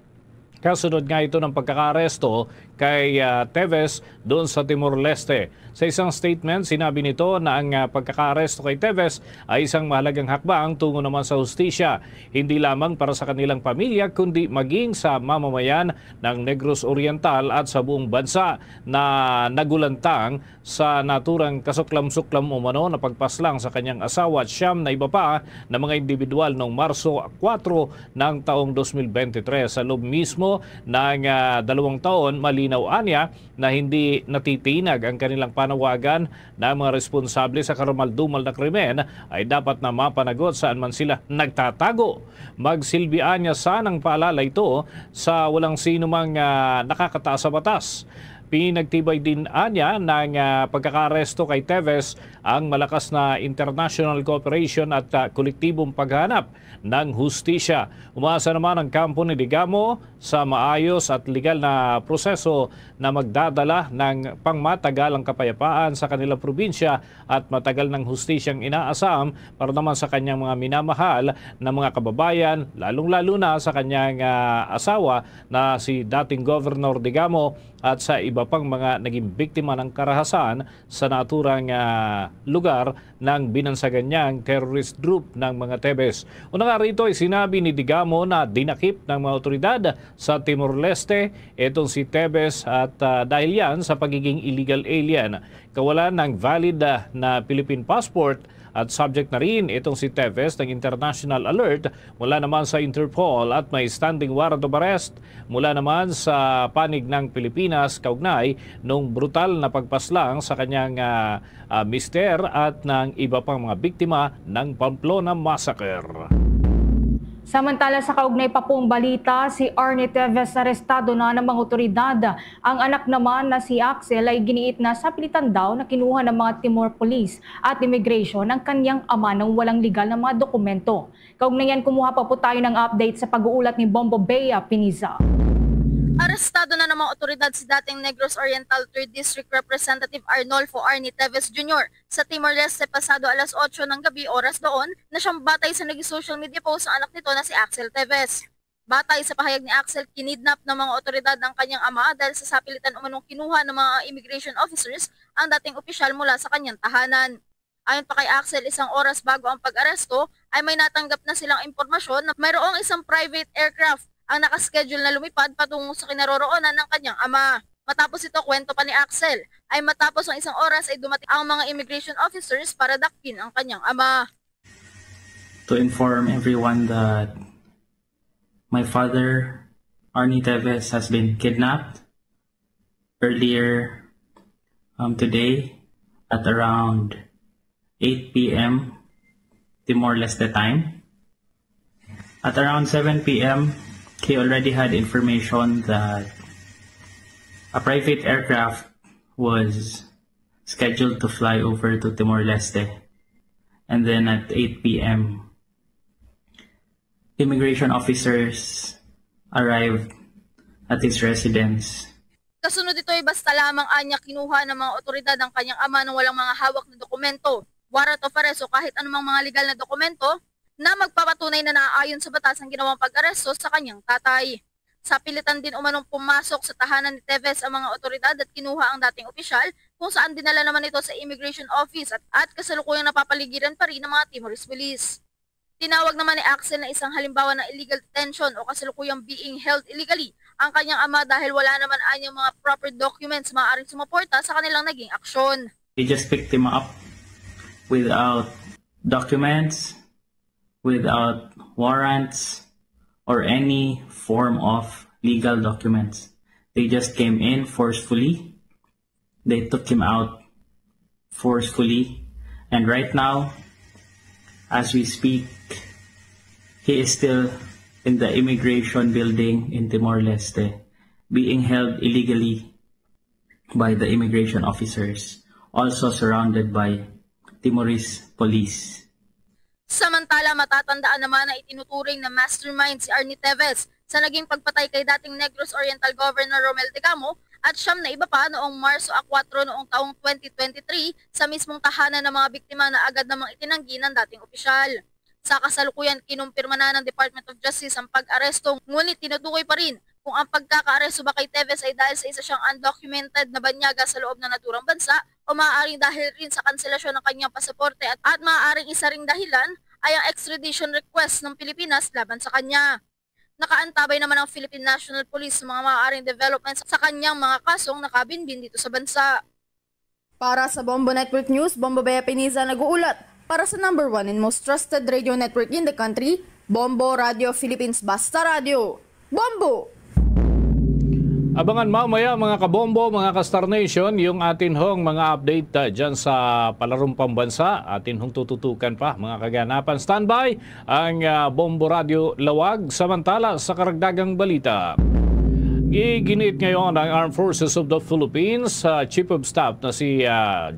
Kasunod nga ito ng pagkakaresto kay Teves doon sa Timor-Leste. Sa isang statement, sinabi nito na ang pagkakaresto kay Teves ay isang mahalagang hakbang tungo naman sa hustisya, hindi lamang para sa kanilang pamilya kundi maging sa mamamayan ng Negros Oriental at sa buong bansa na nagulantang sa naturang kasuklam-suklam umano na pagpaslang sa kanyang asawa at 9 na iba pa na mga individual noong Marso 4 ng taong 2023. Sa loob mismo ng 2 taon, malinaw anya na hindi natitinag ang kanilang panawagan na mga responsable sa karumal-dumal na krimen ay dapat na mapanagot saan man sila nagtatago. Magsilbian niya sanang paalala ito sa walang sino mang nakakataas sa batas. Pinagtibay din anya ng pagkakaaresto kay Teves ang malakas na international cooperation at kolektibong paghanap ng hustisya. Umasa naman ang kampo ni Digamo sa maayos at legal na proseso na magdadala ng pangmatagalang kapayapaan sa kanilang probinsya at matagal ng hustisyang inaasam para naman sa kanyang mga minamahal na mga kababayan, lalong-lalo na sa kanyang asawa na si dating Governor Digamo at sa iba pang mga naging biktima ng karahasan sa naturang lugar ng binansagan niyang terrorist group ng mga Tebes. Una nga rito ay sinabi ni Digamo na dinakip ng mga otoridad sa Timor-Leste itong si Tebes at dahil yan sa pagiging illegal alien, kawalan ng valid na Philippine passport at subject na rin itong si Teves ng international alert mula naman sa Interpol at may standing warrant of arrest mula naman sa panig ng Pilipinas kaugnay nung brutal na pagpaslang sa kanyang mister at ng iba pang mga biktima ng Pamplona Massacre. Samantala sa kaugnay pa pong balita, si Arnie Teves arestado na ng mga otoridad. Ang anak naman na si Axel ay giniit na sa pilitan daw na kinuha ng mga Timor Police at Immigration ng kanyang ama ng walang legal na mga dokumento. Kaugnayan, kumuha pa po tayo ng update sa pag-uulat ni Bombo Bea Piniza. Arestado na ng mga otoridad si dating Negros Oriental 3rd District Representative Arnolfo Arnie Teves Jr. sa Timor-Leste pasado alas 8 ng gabi oras doon na siyang batay sa naging social media post ng anak nito na si Axel Teves. Batay sa pahayag ni Axel, kinidnap ng mga otoridad ang kanyang ama dahil sa sapilitan umanong kinuha ng mga immigration officers ang dating opisyal mula sa kanyang tahanan. Ayon pa kay Axel, isang oras bago ang pag-aresto ay may natanggap na silang impormasyon na mayroong isang private aircraft ang nakaschedule na lumipad patungo sa kinaroroonan ng kanyang ama. Matapos ito, kwento pa ni Axel, ay matapos ang isang oras ay dumating ang mga immigration officers para dakpin ang kanyang ama. To inform everyone that my father, Arnie Teves, has been kidnapped earlier today at around 8 p.m. Timor-Leste time. At around 7 p.m., he already had information that a private aircraft was scheduled to fly over to Timor-Leste. And then at 8 p.m., immigration officers arrived at his residence. Kasunod ito ay basta lamang anya kinuha ng mga otoridad ang kanyang ama ng walang mga hawak na dokumento, warrant of arrest o kahit anumang mga legal na dokumento na magpapatunay na naaayon sa batas ang ginawang pag-aresto sa kanyang tatay. Sa pilitan din umanong pumasok sa tahanan ni Teves ang mga otoridad at kinuha ang dating opisyal kung saan dinala naman ito sa immigration office at kasalukuyang napapaligiran pa rin ng mga Timorese police. Tinawag naman ni Axel na isang halimbawa ng illegal detention o kasalukuyang being held illegally ang kanyang ama dahil wala naman anyang mga proper documents maaaring sumuporta sa kanilang naging aksyon. They just picked him up without documents, without warrants, or any form of legal documents. They just came in forcefully. They took him out forcefully. And right now, as we speak, he is still in the immigration building in Timor-Leste, being held illegally by the immigration officers, also surrounded by Timorese police. Samantala, matatandaan naman na itinuturing na mastermind si Arnie Teves sa naging pagpatay kay dating Negros Oriental Governor Romel Digamo at siyam na iba pa noong Marso 4 noong taong 2023 sa mismong tahanan ng mga biktima na agad namang itinanggi ng dating opisyal. Sa kasalukuyan, kinumpirma na ng Department of Justice ang pag-aresto, ngunit tinutukoy pa rin kung ang pagkaka-aresto ba kay Teves ay dahil sa isa siyang undocumented na banyaga sa loob ng naturang bansa o maaaring dahil rin sa kanselasyon ng kanyang pasaporte at maaaring isa ring dahilan ay ang extradition request ng Pilipinas laban sa kanya. Nakaantabay naman ang Philippine National Police sa mga maaaring developments sa kanyang mga kasong nakabinbin dito sa bansa. Para sa Bombo Network News, Bombo Bea Piniza nag-uulat. Para sa number 1 and most trusted radio network in the country, Bombo Radio Philippines Basta Radio. Bombo! Abangan mamaya mga kabombo, mga ka-Star Nation, yung atin hong mga update dyan sa palarong pambansa. Atin hong tututukan pa mga kaganapan. Standby ang Bombo Radio Lawag. Samantala sa karagdagang balita. Iginit ngayon ng Armed Forces of the Philippines Chief of Staff na si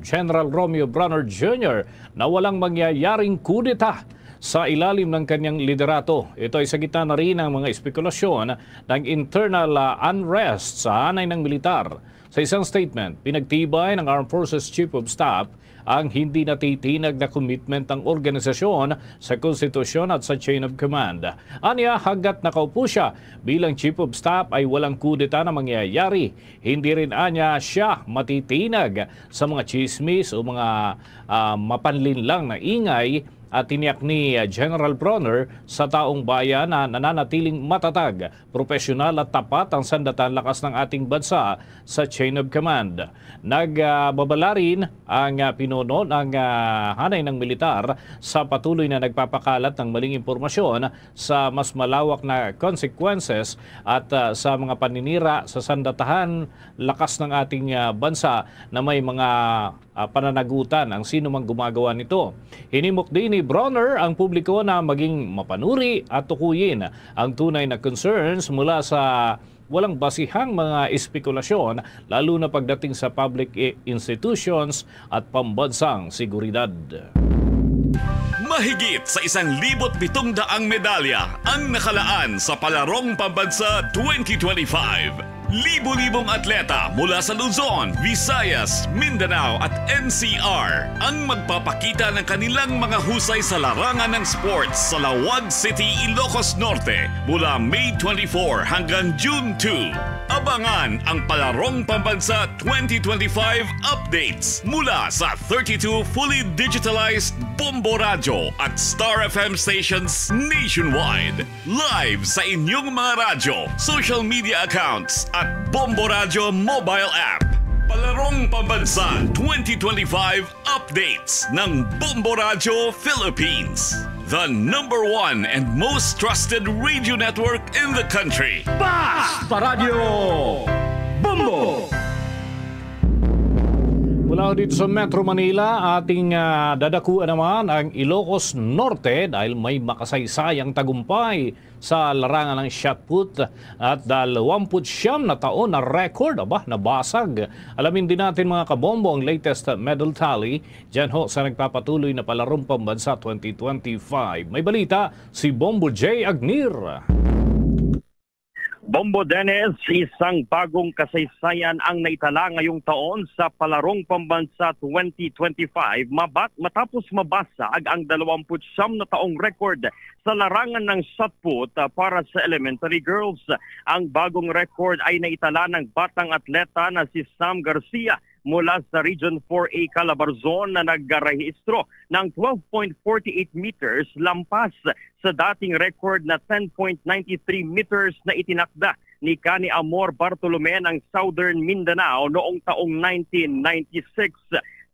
General Romeo Bronner Jr. na walang mangyayaring kudeta sa ilalim ng kanyang liderato. Ito ay sa gitna na rin ng mga espekulasyon ng internal unrest sa hanay ng militar. Sa isang statement, pinagtibay ng Armed Forces Chief of Staff ang hindi natitinag na commitment ng organisasyon sa konstitusyon at sa chain of command. Aniya, hanggat nakaupo siya bilang Chief of Staff ay walang kudeta na mangyayari. Hindi rin anya siya matitinag sa mga chismis o mga mapanlinlang na ingay at tiniyak ni General Bronner sa taong bayan na nananatiling matatag, profesional at tapat ang sandatan lakas ng ating bansa sa chain of command. Nagbabala rin ang pinuno ng hanay ng militar sa patuloy na nagpapakalat ng maling impormasyon sa mas malawak na consequences at sa mga paninira sa sandatahan lakas ng ating bansa na may mga pananagutan ang sino mang gumagawa nito. Hinimok din ni Bronner ang publiko na maging mapanuri at tukuyin ang tunay na concerns mula sa walang basihang mga espekulasyon lalo na pagdating sa public institutions at pambansang seguridad. Mahigit sa 1,700 medalya ang nakalaan sa Palarong Pambansa 2025. Libo-libong atleta mula sa Luzon, Visayas, Mindanao at NCR ang magpapakita ng kanilang mga husay sa larangan ng sports sa Lawag City, Ilocos Norte mula May 24 hanggang June 2. Abangan ang Palarong Pambansa 2025 updates mula sa 32 fully digitalized Bombo Radio at Star FM stations nationwide. Live sa inyong mga radyo, social media accounts at Bombo Radio mobile app. Palarong Pambansa 2025 updates ng Bombo Radio Philippines. The #1 and most trusted radio network in the country. Basta Radio Bombo! Mula dito sa Metro Manila, ating dadakuan naman ang Ilocos Norte dahil may makasaysayang tagumpay sa larangan ng shot put at 29 na taon na record nabasag. Alamin din natin mga kabombo ang latest medal tally dyan ho sa nagpapatuloy na Palarong Pambansa 2025. May balita si Bombo J. Agnir. Bombo Dennis, isang bagong kasaysayan ang naitala ngayong taon sa Palarong Pambansa 2025 matapos mabasag ang 29 na taong record sa larangan ng shot put para sa elementary girls. Ang bagong record ay naitala ng batang atleta na si Sam Garcia mula sa Region 4A Calabarzon na naggarehistro ng 12.48 meters lampas sa dating record na 10.93 meters na itinakda ni Kani Amor Bartolome ng Southern Mindanao noong taong 1996.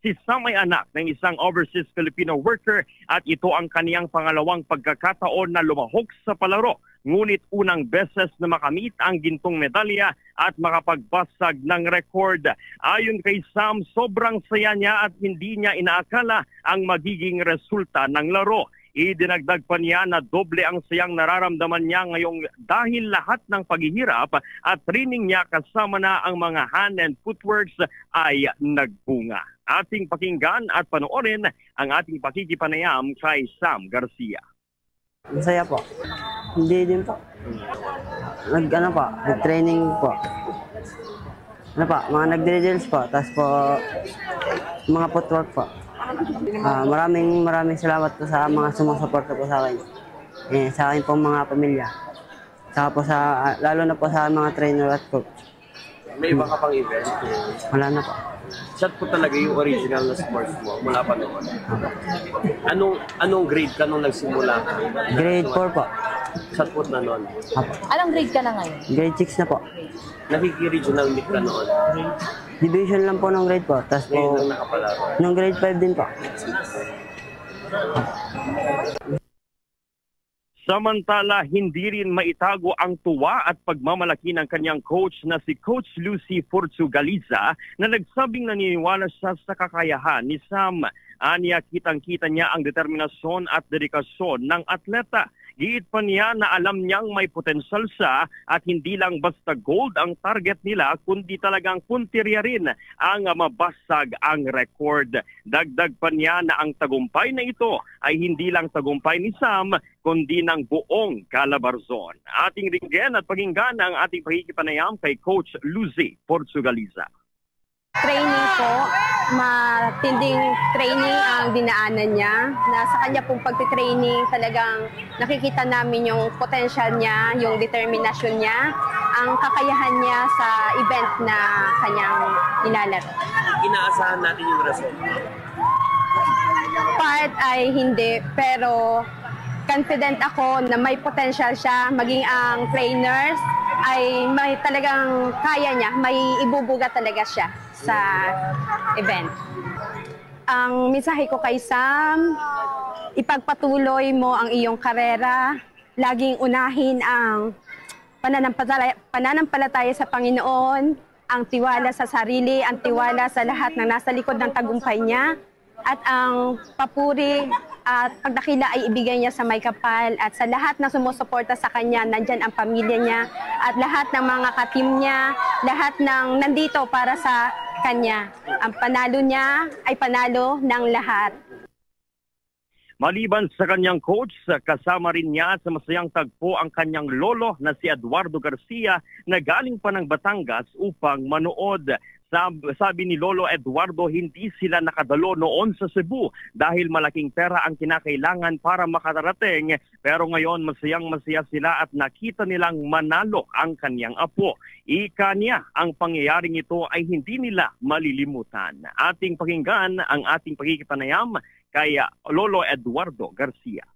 Si Sam ay anak ng isang overseas Filipino worker at ito ang kaniyang pangalawang pagkakataon na lumahok sa palaro. Ngunit unang beses na makamit ang gintong medalya at makapagbasag ng record. Ayon kay Sam, sobrang saya niya at hindi niya inaakala ang magiging resulta ng laro. Idinagdag pa niya na doble ang sayang nararamdaman niya ngayong dahil lahat ng paghihirap at training niya kasama na ang mga hand and footworks ay nagbunga. Ating pakinggan at panoorin ang ating pakikipanayam kay Sam Garcia. Masaya po. Hindi din po. Nag-training po. Mga po. Tapos po, mga footwork po. Maraming salamat po sa mga sumusuporta po sa akin. Sa akin po mga pamilya. Saka po lalo na po sa mga trainer at coach. May iba ka pang event? Wala na po. Shot put talaga yung original na sports mo mula pa noon. Anong grade ka nung nagsimula? Grade 4 po. Shot put na noon. Anong grade ka na ngayon? Grade 6 na po. Nakiki-regional meet ka noon? Division lang po ng grade po. Tapos po, nung grade 5 din po. Samantala, hindi rin maitago ang tuwa at pagmamalaki ng kanyang coach na si Coach Lucy Portugaliza na nagsabing naniniwala siya sa kakayahan ni Sam. Aniya, kitang-kita niya ang determinasyon at dedikasyon ng atleta. Giit pa niya na alam niyang may potensyal siya at hindi lang basta gold ang target nila kundi talagang puntirya rin ang mabasag ang record. Dagdag pa niya na ang tagumpay na ito ay hindi lang tagumpay ni Sam kundi ng buong Calabarzon. Ating ringgan at pakinggan ang ating pakikipanayam kay Coach Lucy Portugaliza. Training po, matinding training ang dinaanan niya. Sa kanya pong pagtitraining talagang nakikita namin yung potential niya, yung determinasyon niya, ang kakayahan niya sa event na kanyang nilalaro. Inaasahan natin yung result. Part ay hindi, pero confident ako na may potential siya, maging ang trainers ay may talagang kaya niya, may ibubuga talaga siya sa event. Ang mensahe ko kay Sam, ipagpatuloy mo ang iyong karera, laging unahin ang pananampalataya sa Panginoon, ang tiwala sa sarili, ang tiwala sa lahat ng nasa likod ng tagumpay niya, at ang papuri at pagdakila ay ibigay niya sa may kapal, at sa lahat ng sumusuporta sa kanya, nandyan ang pamilya niya at lahat ng mga katim niya, lahat ng nandito para sa kanya. Ang panalo niya ay panalo ng lahat. Maliban sa kanyang coach, kasama rin niya sa masayang tagpo ang kanyang lolo na si Eduardo Garcia na galing pa ng Batangas upang manood. Sabi ni Lolo Eduardo, hindi sila nakadalo noon sa Cebu dahil malaking pera ang kinakailangan para makarating. Pero ngayon masayang-masaya sila at nakita nilang manalo ang kanyang apo. Ika niya, ang pangyayaring ito ay hindi nila malilimutan. Ating pakinggan ang ating pakikipanayam kay Lolo Eduardo Garcia.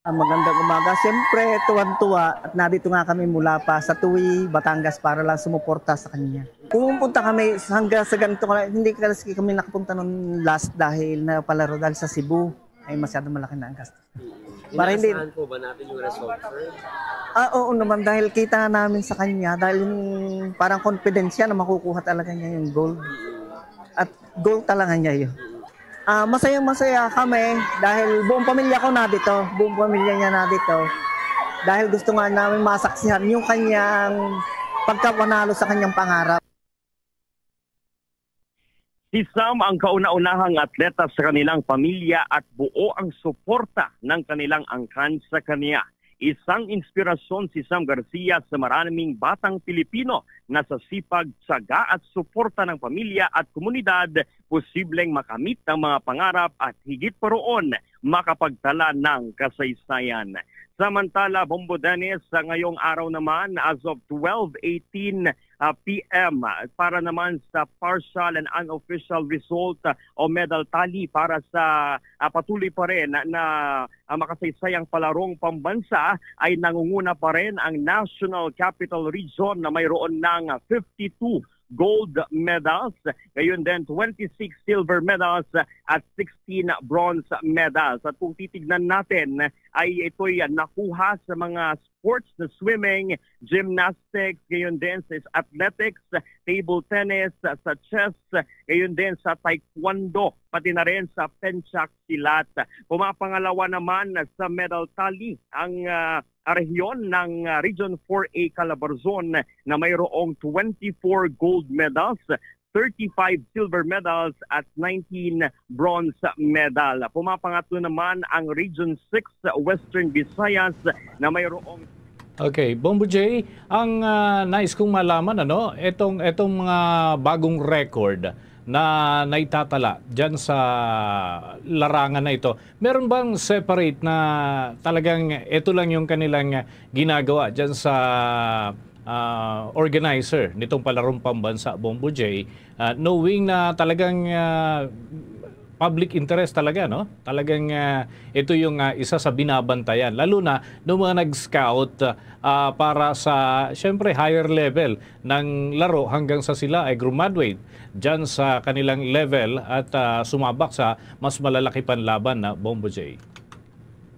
Magandang umaga. Siyempre, tuwan-tuwa at narito nga kami mula pa sa Tuwi, Batangas para lang sumuporta sa kanya. Pumunta kami hanggang sa ganito, hindi kasi kami nakapunta noon last dahil napalaro dahil sa Cebu ay masyadong malaki na ang gasto. Inaasahan po ba natin yung result, sir? Oo naman, dahil kita namin sa kanya, dahil yung parang confidence siya na makukuha talaga niya yung gold. At gold talaga niya yun. Masayang-masaya kami dahil buong pamilya ko na dito, buong pamilya niya na dito. Dahil gusto nga namin masaksihan yung kanyang pagkapanalo sa kanyang pangarap. Si Sam ang kauna-unahang atleta sa kanilang pamilya at buo ang suporta ng kanilang angkan sa kanya. Isang inspirasyon si Sam Garcia sa maraming batang Pilipino na sa sipag, tsaga at suporta ng pamilya at komunidad posibleng makamit ang mga pangarap at higit pa roon makapagtala ng kasaysayan. Samantala, Bombo Dennis, ngayong araw naman as of 12:18 p.m. para naman sa partial and unofficial result o medal tally para sa patuloy pa rin na makasaysayang palarong pambansa ay nangunguna pa rin ang National Capital Region na mayroon ng 52 gold medals, gayon din 26 silver medals at 16 bronze medals. At kung titignan natin ay ito'y nakuha sa mga sports na swimming, gymnastics, gayon din sa athletics, table tennis, sa chess, gayon din sa taekwondo, pati na rin sa penchak silat. Pumapangalawa naman sa medal tally ang rehiyon ng Region 4A Calabarzon na mayroong 24 gold medals, 35 silver medals at 19 bronze medal. Pumapangatlo naman ang Region 6 Western Visayas na mayroong... Okay, Bombo J, ang nais kong malaman, itong mga bagong record na naitatala dyan sa larangan na ito, meron bang separate na talagang ito lang yung kanilang ginagawa dyan sa organizer nitong palarong pambansa, Bombo J, knowing na talagang public interest talaga, no? Talagang ito yung isa sa binabantayan, lalo na noong mga nag-scout para sa, syempre, higher level ng laro hanggang sa sila ay graduate dyan sa kanilang level at sumabak sa mas malalaki panlaban na Bombo J.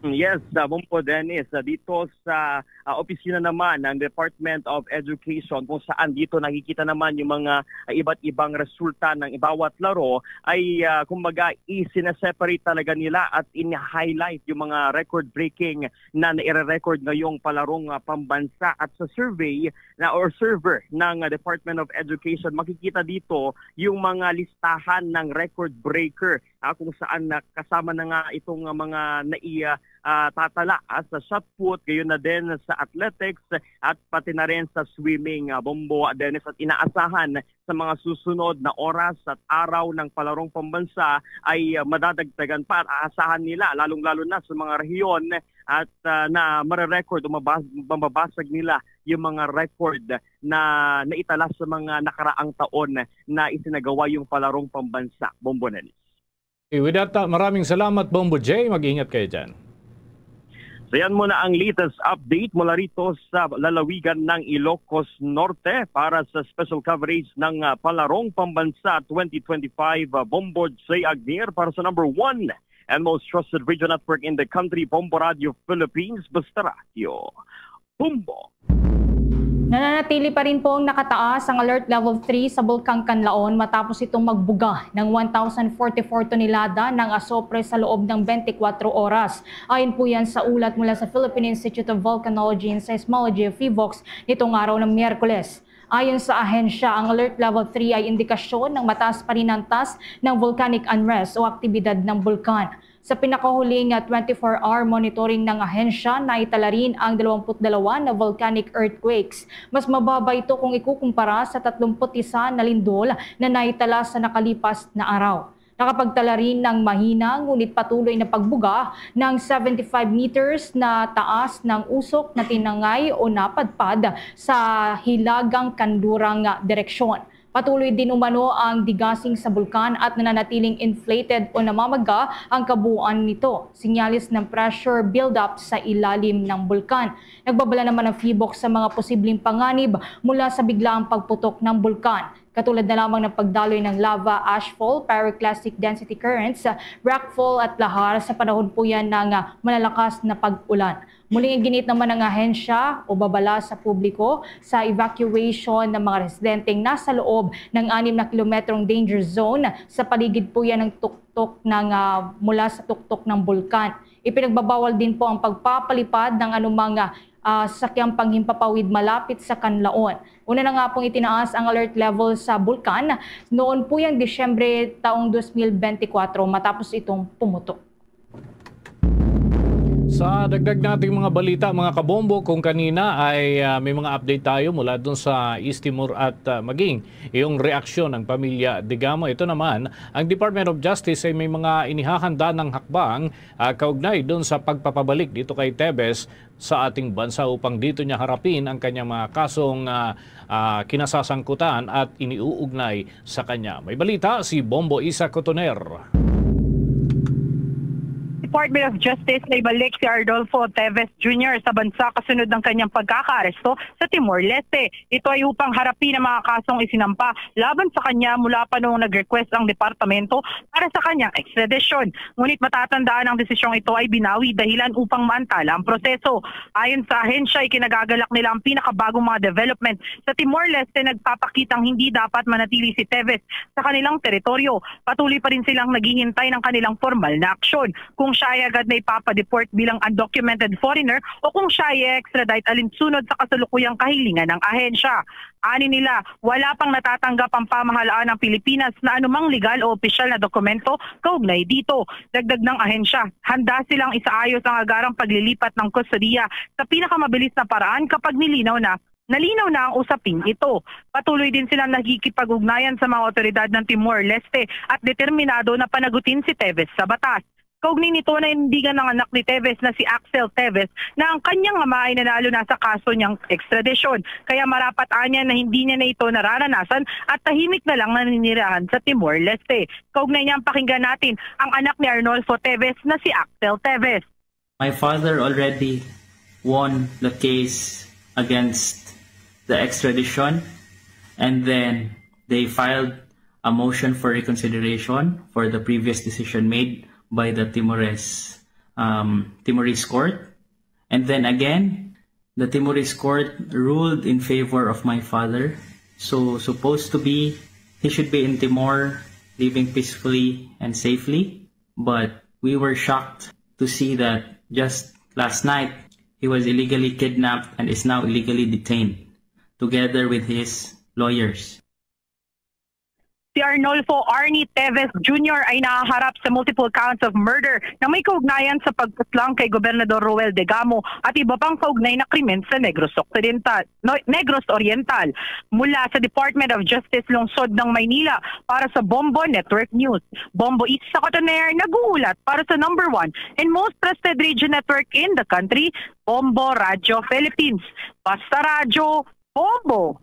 Yes, Bombo Dennis, dito sa opisina naman ng Department of Education kung saan dito nakikita naman yung mga iba't ibang resulta ng bawat laro ay kumbaga i-separate talaga nila at in-highlight yung mga record-breaking na nire-record ngayong palarong pambansa. At sa survey or server ng Department of Education, makikita dito yung mga listahan ng record breaker kung saan kasama na nga itong mga tatala sa shot put, gayon na din sa athletics at pati na rin sa swimming, Bombo Dennis. At inaasahan sa mga susunod na oras at araw ng palarong pambansa ay madadagdagan pa. Aasahan nila lalong-lalo na sa mga rehiyon at na mare-record o mababasag nila yung mga record na naitala sa mga nakaraang taon na isinagawa yung palarong pambansa, Bombo Dennis. With that, maraming salamat, Bombo J. Mag-ingat kayo dyan. So yan muna ang latest update mula rito sa lalawigan ng Ilocos Norte para sa special coverage ng Palarong Pambansa 2025. Bombo J. Agnier para sa number 1 and most trusted radio network in the country, Bombo Radio Philippines, Basta Radio. Bombo! Nananatili pa rin po ang nakataas ang Alert Level 3 sa Bulkang Canlaon matapos itong magbuga ng 1,044 tonelada ng asopre sa loob ng 24 oras. Ayon po yan sa ulat mula sa Philippine Institute of Volcanology and Seismology of PHIVOLCS nitong araw ng Miyerkules. Ayon sa ahensya, ang Alert Level 3 ay indikasyon ng mataas pa rin ang taas ng volcanic unrest o aktibidad ng bulkan. Sa pinakahuling 24-hour monitoring ng ahensya, naitala rin ang 22 na volcanic earthquakes. Mas mababa ito kung ikukumpara sa 31 na lindol na naitala sa nakalipas na araw. Nakapagtala rin ng mahina ngunit patuloy na pagbuga ng 75 meters na taas ng usok na tinangay o napadpad sa hilagang kandurang direksyon. Patuloy din umano ang digasing sa bulkan at nananatiling inflated o namamaga ang kabuuan nito. Sinyalis ng pressure buildup sa ilalim ng bulkan. Nagbabala naman ang PHIVOLCS sa mga posibleng panganib mula sa biglaang pagputok ng bulkan. Katulad na lamang ng pagdaloy ng lava, ashfall, pyroclastic density currents, rockfall at lahar sa panahon po yan ng malalakas na pag-ulan. Muling ginit naman ng ahensya o babala sa publiko sa evacuation ng mga residenteng nasa loob ng 6 na kilometrong danger zone sa paligid po yan ng tuktok ng mula sa tuktok ng bulkan. Ipinagbabawal din po ang pagpapalipad ng anumang sakyang panghimpapawid malapit sa Canlaon. Una na nga pong itinaas ang alert level sa bulkan noon po yung Disyembre taong 2024 matapos itong pumutok. Sa dagdag nating mga balita, mga kabombo, kung kanina ay may mga update tayo mula dun sa East Timor at maging yung reaksyon ng pamilya Digamo. Ito naman, ang Department of Justice ay may mga inihahanda ng hakbang kaugnay dun sa pagpapabalik dito kay Tevez sa ating bansa upang dito niya harapin ang kanyang mga kasong kinasasangkutan at iniuugnay sa kanya. May balita si Bombo Isa Cotoner. Department of Justice na ibalik si Arnolfo Tevez Jr. sa bansa kasunod ng kanyang pagkakaaresto sa Timor-Leste. Ito ay upang harapin ang mga kasong isinampa laban sa kanya mula pa noong nag-request ang departamento para sa kanyang extradition. Ngunit matatandaan ang desisyong ito ay binawi dahilan upang maantala ang proseso. Ayon sa ahensya, ay kinagagalak nila ang pinakabagong mga development sa Timor-Leste, nagpapakitang hindi dapat manatili si Tevez sa kanilang teritoryo. Patuloy pa rin silang naghihintay ng kanilang formal na aksyon. Kung siya ay agad na ipapadeport bilang undocumented foreigner o kung siya ay extradite alinsunod sa kasalukuyang kahilingan ng ahensya. Ani nila, wala pang natatanggap ang pamahalaan ng Pilipinas na anumang legal o opisyal na dokumento kaugnay dito. Dagdag ng ahensya, handa silang isaayos ang agarang paglilipat ng kustodiya sa pinakamabilis na paraan kapag nalinaw na ang usaping ito. Patuloy din silang nagkikipag-ugnayan sa mga otoridad ng Timor-Leste at determinado na panagutin si Tevez sa batas. Kaugnay nito na inindigan ng anak ni Tevez na si Axel Tevez na ang kanyang ama ay nanalo na sa kaso niyang extradition. Kaya marapat anya na hindi niya na ito nararanasan at tahimik na lang naninirahan sa Timor-Leste. Kaugnay niya ang pakinggan natin ang anak ni Arnolfo Tevez na si Axel Tevez. My father already won the case against the extradition, and then they filed a motion for reconsideration for the previous decision made by the Timorese Timorese court. And then again, the Timorese court ruled in favor of my father. So supposed to be, he should be in Timor, living peacefully and safely. But we were shocked to see that just last night, he was illegally kidnapped and is now illegally detained, together with his lawyers. Si Arnolfo Arnie Teves Jr. ay nahaharap sa multiple counts of murder na may kaugnayan sa pagpaslang kay Gobernador Roel Degamo at iba pang kaugnay na krimen sa Negros Oriental. Mula sa Department of Justice Lungsod ng Maynila para sa Bombo Network News. Bombo Isa Cotoner nag-uulat para sa number 1 and most trusted radio network in the country, Bombo Radio Philippines. Basta Radio, Bombo!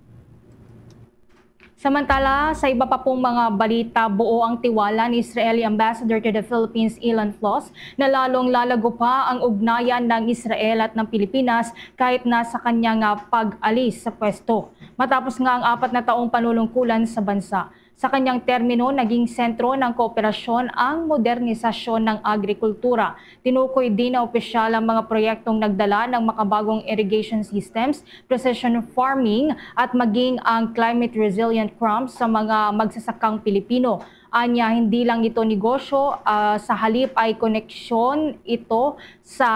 Samantala, sa iba pa pong mga balita, buo ang tiwala ni Israeli Ambassador to the Philippines, Ilan Floss, na lalong lalago pa ang ugnayan ng Israel at ng Pilipinas kahit nasa kanyang pag-alis sa pwesto. Matapos nga ang 4 na taong panunungkulan sa bansa. Sa kanyang termino, naging sentro ng kooperasyon ang modernisasyon ng agrikultura. Tinukoy din na opisyal ang mga proyektong nagdala ng makabagong irrigation systems, precision farming at maging ang climate resilient crops sa mga magsasakang Pilipino. Anya, hindi lang ito negosyo, sa halip ay koneksyon ito sa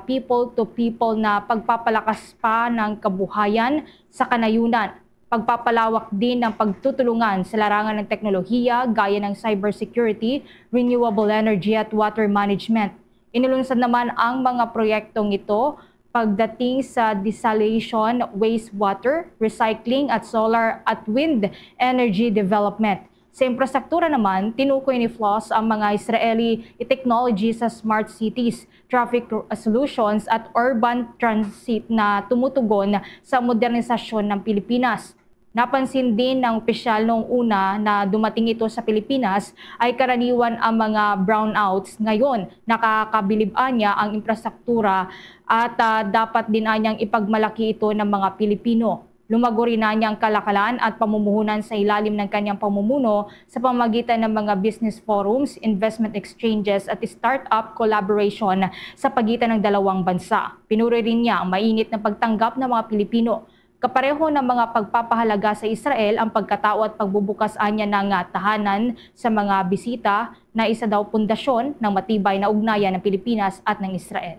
people-to-people na pagpapalakas pa ng kabuhayan sa kanayunan. Pagpapalawak din ng pagtutulungan sa larangan ng teknolohiya gaya ng cybersecurity, renewable energy at water management. Inulunsad naman ang mga proyektong ito pagdating sa desalination, wastewater, recycling at solar at wind energy development. Sa infrastruktura naman, tinukoy ni Floss ang mga Israeli technology sa smart cities, traffic solutions at urban transit na tumutugon sa modernisasyon ng Pilipinas. Napansin din ng opisyal noong una na dumating ito sa Pilipinas ay karaniwan ang mga brownouts. Ngayon, nakakabilib-an niya ang infrastruktura at dapat din anyang ipagmalaki ito ng mga Pilipino. Lumago rin na niyang kalakalan at pamumuhunan sa ilalim ng kanyang pamumuno sa pamamagitan ng mga business forums, investment exchanges at startup collaboration sa pagitan ng dalawang bansa. Pinuri rin niya ang mainit na pagtanggap ng mga Pilipino. Kapareho ng mga pagpapahalaga sa Israel ang pagkatao at pagbubukas anya ng tahanan sa mga bisita na isa daw pundasyon ng matibay na ugnayan ng Pilipinas at ng Israel.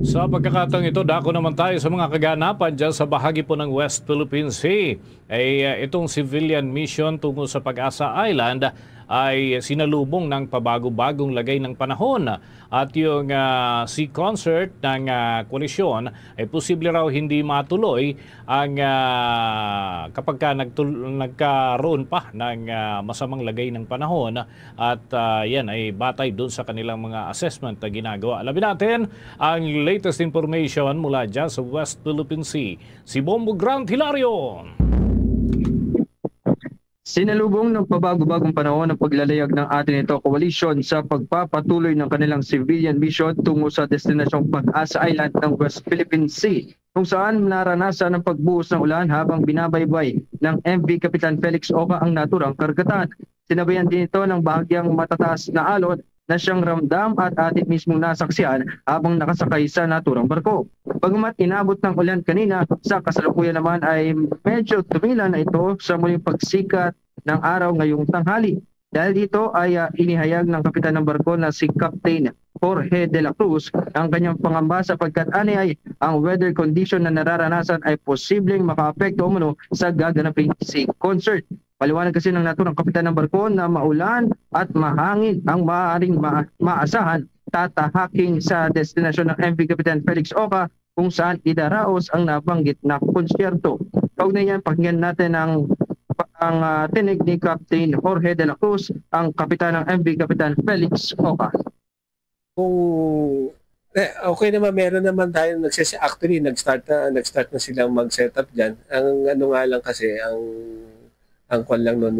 Sa pagkakataong ito, dako naman tayo sa mga kaganapan dyan sa bahagi po ng West Philippine Sea. Itong civilian mission tungo sa Pag-asa Island ay sinalubong ng pabago-bagong lagay ng panahon. At yung sea concert ng koalisyon ay posible raw hindi matuloy ang kapag nagkaroon pa ng masamang lagay ng panahon. At yan ay batay doon sa kanilang mga assessment na ginagawa. Alamin natin ang latest information mula dyan sa West Philippine Sea. Si Bombo Grant Hilario. Sinalubong ng pabago-bagong panahon ang paglalayag ng atin ito coalition sa pagpapatuloy ng kanilang civilian mission tungo sa destinasyong Pag-asa Island ng West Philippine Sea, kung saan naranasan ang pagbuhos ng ulan habang binabaybay ng MV Kapitan Felix Oca ang naturang karagatan. Sinabayan din ito ng bahagyang matataas na alon na siyang ramdam at atin mismong nasaksihan habang nakasakay sa naturang barko. Bagamat inabot ng ulan kanina, sa kasalukuyan naman ay medyo tumila na ito sa muling pagsikat ng araw ngayong tanghali. Dahil dito ay inihayag ng kapitan ng barko na si Captain Jorge de la Cruz ang kanyang pangamba sapagkat ay ang weather condition na nararanasan ay posibleng makaapekto umano sa gaganaping sea concert. Paliwanag kasi ng naturang kapitan ng barko na maulan at mahangin ang maaaring maasahan tatahaking sa destinasyon ng MV Kapitan Felix Oca kung saan idaraos ang nabanggit na konsyerto. Kaugnay niyan, pakinggan natin ang tinig ni Captain Jorge de la Cruz, ang kapitan ng MV Kapitan Felix Oca. Okay naman, meron naman tayo actually nag-start na silang mag-set up diyan. Ang ano nga lang kasi ang kwan lang noon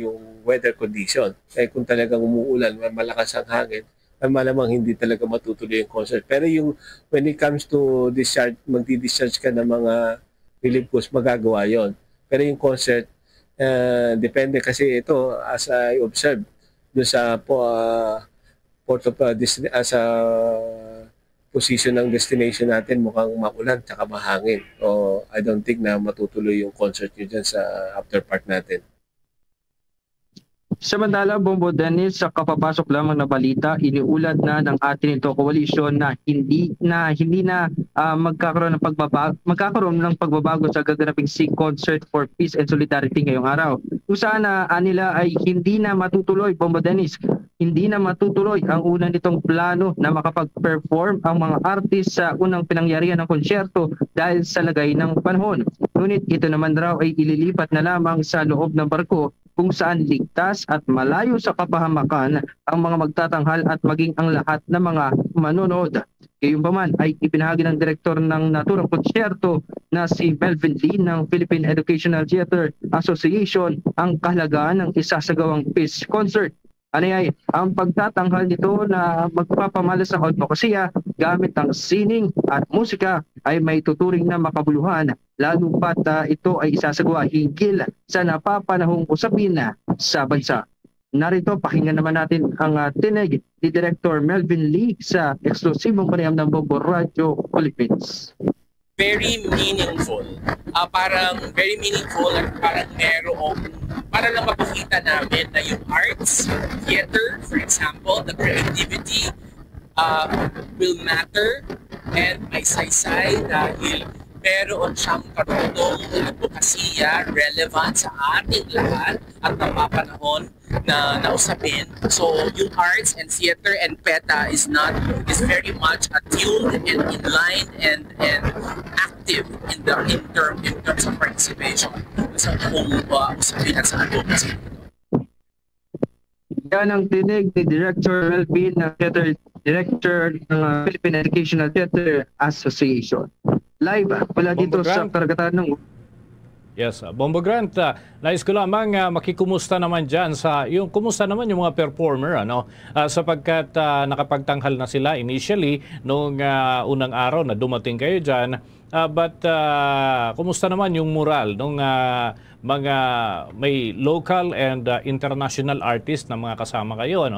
yung weather condition. Kung talagang umuulan, malakas ang hangin, malamang hindi talaga matutuloy yung concert. Pero yung when it comes to discharge, magdi-discharge ka ng mga Philippus, magagawa yon. Pero yung concert, depende kasi ito, as I observed, doon sa sa position ng destination natin mukhang maulan tsaka mahangin. O I don't think na matutuloy yung concert nyo dyan sa after part natin. Samantala, Bombo Dennis, sa kapapasok lamang na balita, iniulat na ng atin ito coalition na hindi na magkakaroon ng pagbabago sa gaganaping SIG Concert for Peace and Solidarity ngayong araw. Kung saan nila ay hindi na matutuloy, Bombo Dennis, hindi na matutuloy ang una nitong plano na makapag-perform ang mga artist sa unang pinangyarihan ng konsyerto dahil sa lagay ng panahon. Ngunit ito naman raw ay ililipat na lamang sa loob ng barko kung saan ligtas at malayo sa kapahamakan ang mga magtatanghal at maging ang lahat ng mga manonood. Gayunpaman ay ipinahagi ng direktor ng naturang konsyerto na si Melvin Lee ng Philippine Educational Theater Association ang kahalagaan ng isasagawang peace concert. Ano ay ang pagtatanghal nito na magpapamalas ng advokasya gamit ang sining at musika ay may tuturing na makabuluhan, lalo pat ito ay isasagawa hinggil sa napapanahong usapin sa bansa. Narito, pakinggan naman natin ang tinig ni Director Melvin Lee sa eksklusibong panayam ng Bombo Radio Philippines. Very meaningful. Parang very meaningful at parang para lang mapakita namin na yung arts, theater, for example, the creativity will matter and may saysay dahil meron siyang karutong advokasya relevant sa ating lahat at napapanahon na nausapin. So yung arts and theater and PETA is very much attuned and in line and active in terms of participation sa buong usapin at sa advocacy. Yan ang tinig ni Director Melvin ng Theater Director ng Philippine Educational Theater Association. Live mula dito sa karagatan ng... Yes, Bombo Grant, nais ko lamang makikumusta naman dyan kumusta naman yung mga performer, sapagkat nakapagtanghal na sila initially noong unang araw na dumating kayo dyan. But kumusta naman yung moral ng mga may local and international artist na mga kasama kayo,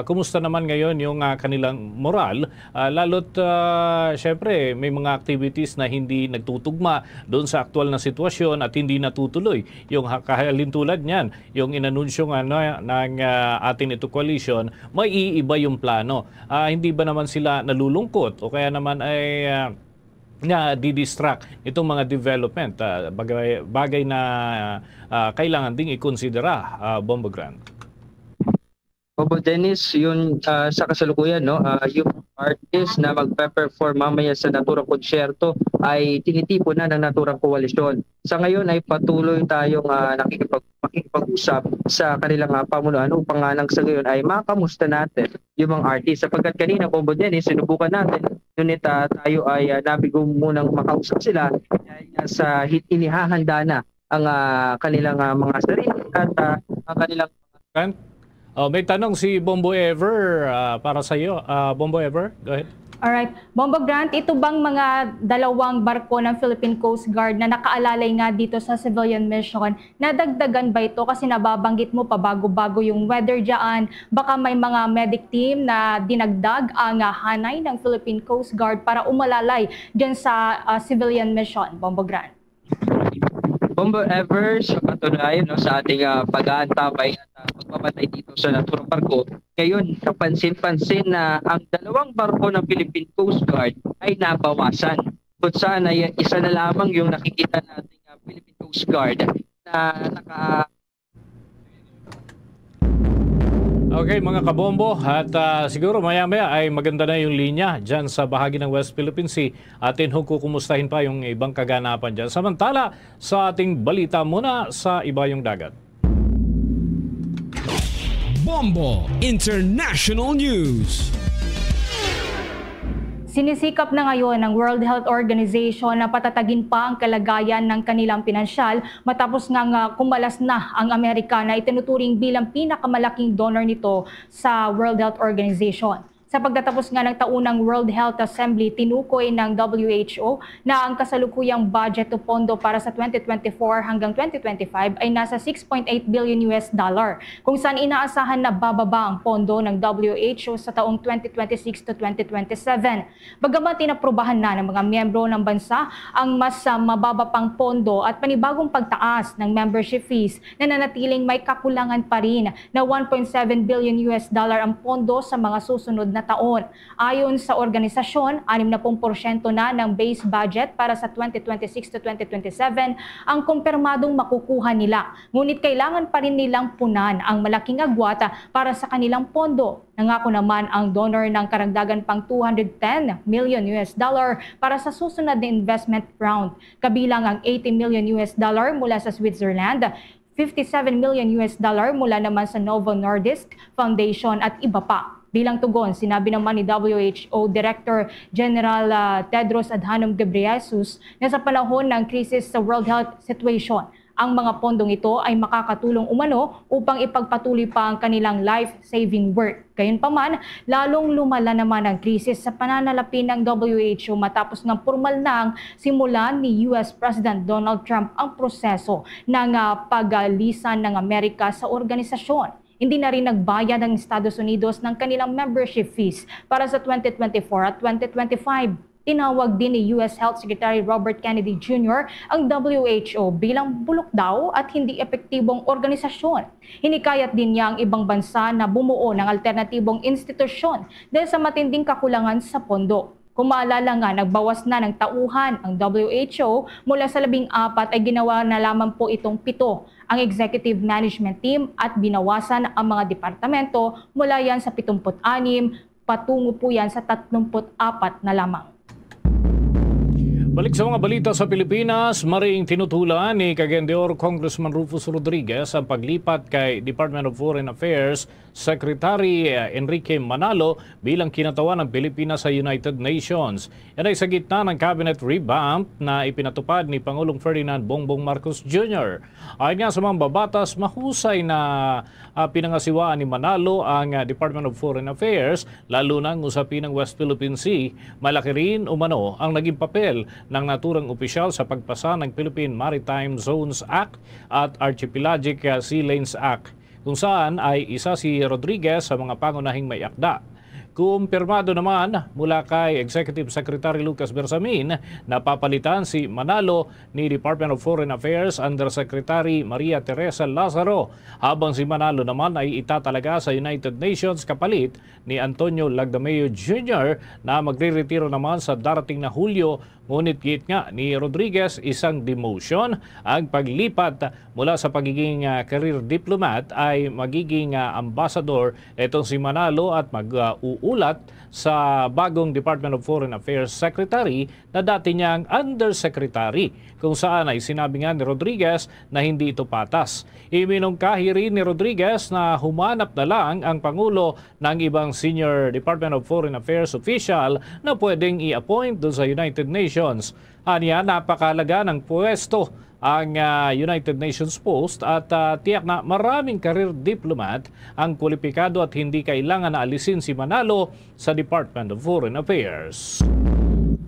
kumusta naman ngayon yung kanilang moral, lalo't syempre may mga activities na hindi nagtutugma doon sa aktual na sitwasyon at hindi natutuloy. Yung kahalintulad niyan, yung inanunsyo ng ating ito coalition, may iiba yung plano. Hindi ba naman sila nalulungkot o kaya naman ay na di-distract itong mga development, bagay na kailangan ding ikonsidera, Bombo Grant? Bombo Dennis, yun sa kasalukuyan, yung artist na magpe-perform mamaya sa naturang konsyerto ay tinitipon na ng naturang koalisyon. Sa ngayon ay patuloy tayong makikipag-usap sa kanilang pamunuan upang nang sa ngayon ay makamusta natin yung mga artist. Sapagkat kanina, Bombo Dennis, sinubukan natin, ngunit tayo ay nabigo munang makausap sila dahil sa inihahanda na ang kanilang mga sarili at ang kanilang... May tanong si Bombo Ever para sa iyo. Bombo Ever, go ahead. Alright. Bombo Grant, ito bang mga dalawang barko ng Philippine Coast Guard na nakaalalay nga dito sa civilian mission, nadagdagan ba ito? Kasi nababanggit mo pa bago-bago yung weather dyan. Baka may mga medic team na dinagdag ang hanay ng Philippine Coast Guard para umalalay dyan sa civilian mission, Bombo Grant. Bombo Ever, sa katunayan sa ating pag-aantabay at pagpapatay dito sa naturang barko, ngayon kapansin-pansin na ang dalawang barko ng Philippine Coast Guard ay nabawasan. Kung saan ay isa na lamang yung nakikita natin Philippine Coast Guard na naka... Okay mga kabombo, at siguro maya-maya ay maganda na yung linya dyan sa bahagi ng West Philippine Sea. Atin kukumustahin pa yung ibang kaganapan dyan. Samantala, sa ating balita muna sa ibayong dagat. Bombo International News. Sinisikap na ngayon ng World Health Organization na patatagin pa ang kalagayan ng kanilang pinansyal matapos nga kumalas na ang Amerika na itinuturing bilang pinakamalaking donor nito sa World Health Organization. Sa pagtatapos nga ng taunang World Health Assembly, tinukoy ng WHO na ang kasalukuyang budget o pondo para sa 2024 hanggang 2025 ay nasa $6.8 billion kung saan inaasahan na bababa ang pondo ng WHO sa taong 2026 to 2027. Bagamat inaprubahan na ng mga miyembro ng bansa ang mas mababa pang pondo at panibagong pagtaas ng membership fees, nananatiling may kakulangan pa rin na $1.7 billion ang pondo sa mga susunod na taon. Ayon sa organisasyon, 60% na ng base budget para sa 2026 to 2027 ang kumpirmadong makukuha nila. Ngunit kailangan pa rin nilang punan ang malaking agwat para sa kanilang pondo. Nangako naman ang donor ng karagdagan pang $210 million para sa susunod na investment round. Kabilang ang $80 million mula sa Switzerland, $57 million mula naman sa Novo Nordisk Foundation at iba pa. Bilang tugon, sinabi naman ni WHO Director General Tedros Adhanom Ghebreyesus na sa panahon ng krisis sa World Health Situation, ang mga pondong ito ay makakatulong umano upang ipagpatuloy pa ang kanilang life-saving work. Gayunpaman, lalong lumala naman ang krisis sa pananalapi ng WHO matapos ng formal nang simulan ni US President Donald Trump ang proseso ng paglisan ng Amerika sa organisasyon. Hindi na rin nagbayad ang Estados Unidos ng kanilang membership fees para sa 2024 at 2025. Tinawag din ni US Health Secretary Robert Kennedy Jr. ang WHO bilang bulok daw at hindi epektibong organisasyon. Hinikayat din niya ang ibang bansa na bumuo ng alternatibong institusyon dahil sa matinding kakulangan sa pondo. Kung maalala nga, nagbawas na ng tauhan ang WHO mula sa 14 ay ginawa na lamang po itong 7 ang executive management team at binawasan ang mga departamento mula yan sa 76 patungo po yan sa 34 na lamang. Balik sa mga balita sa Pilipinas, maring tinutulan ni Cagayan Congressman Rufus Rodriguez ang paglipat kay Department of Foreign Affairs Secretary Enrique Manalo bilang kinatawan ng Pilipinas sa United Nations. Yan ay sa gitna ng cabinet revamp na ipinatupad ni Pangulong Ferdinand Bongbong Marcos Jr. Ayon nga sa mga babatas, mahusay na pinangasiwaan ni Manalo ang Department of Foreign Affairs, lalo na ng usapin ng West Philippine Sea. Malaki rin umano ang naging papel ng naturang opisyal sa pagpasa ng Philippine Maritime Zones Act at Archipelagic Sea Lanes Act, kung saan ay isa si Rodriguez sa mga pangunahing may akda. Kumpirmado naman mula kay Executive Secretary Lucas Bersamin na papalitan si Manalo ni Department of Foreign Affairs Undersecretary Maria Teresa Lazaro, habang si Manalo naman ay itatalaga sa United Nations kapalit ni Antonio Lagdameo Jr. na magre-retiro naman sa darating na Hulyo. Ngunit giit nga ni Rodriguez, isang demotion ang paglipat mula sa pagiging career diplomat ay magiging ambassador itong si Manalo at mag-uulat sa bagong Department of Foreign Affairs Secretary na dati niyang Undersecretary, kung saan ay sinabi nga ni Rodriguez na hindi ito patas. Iminungkahi rin ni Rodriguez na humanap na lang ang Pangulo ng ibang senior Department of Foreign Affairs official na pwedeng i-appoint doon sa United Nations. Aniya, napakalaga ng pwesto ang United Nations post at tiyak na maraming career diplomat ang kwalipikado at hindi kailangan na alisin si Manalo sa Department of Foreign Affairs.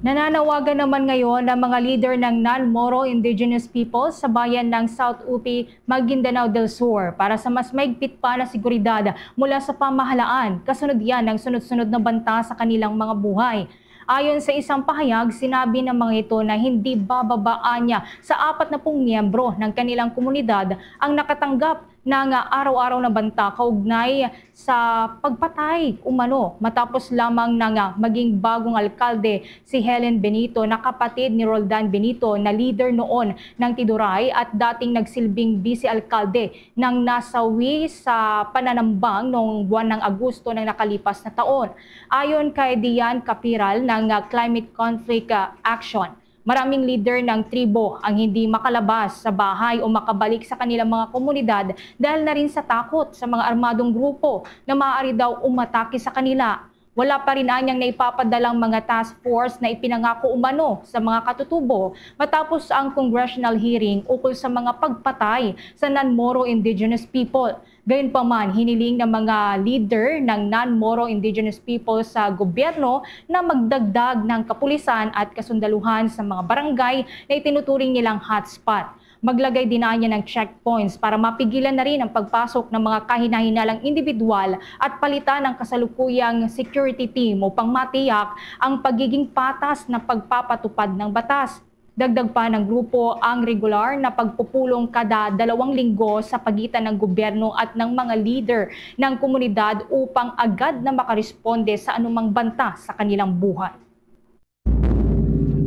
Nananawagan naman ngayon ng mga leader ng non-Moro indigenous peoples sa bayan ng South Upi, Maguindanao del Sur para sa mas maigpit pa na seguridad mula sa pamahalaan, kasunod yan ng sunod-sunod na banta sa kanilang mga buhay. Ayon sa isang pahayag, sinabi ng mga ito na hindi bababaan niya sa 40 miyembro ng kanilang komunidad ang nakatanggap ng araw-araw na banta kaugnay sa pagpatay umano matapos lamang ng maging bagong alkalde si Helen Benito na kapatid ni Roldan Benito na leader noon ng Tiduray at dating nagsilbing vice-alkalde ng nasawi sa pananambang noong buwan ng Agosto ng nakalipas na taon. Ayon kay Dian Capiral ng Climate Conflict Action, maraming leader ng tribo ang hindi makalabas sa bahay o makabalik sa kanilang mga komunidad dahil na rin sa takot sa mga armadong grupo na maaari daw umatake sa kanila. Wala pa rin anyang naipapadalang mga task force na ipinangako umano sa mga katutubo matapos ang congressional hearing ukol sa mga pagpatay sa non-Moro indigenous people. Gayunpaman, hiniling ng mga leader ng non-Moro indigenous people sa gobyerno na magdagdag ng kapulisan at kasundaluhan sa mga barangay na itinuturing nilang hotspot. Maglagay din niya ng checkpoints para mapigilan na rin ang pagpasok ng mga kahina-hinalang individual at palitan ng kasalukuyang security team upang matiyak ang pagiging patas na pagpapatupad ng batas. Dagdag pa ng grupo ang regular na pagpupulong kada 2 linggo sa pagitan ng gobyerno at ng mga leader ng komunidad upang agad na makaresponde sa anumang banta sa kanilang buhay.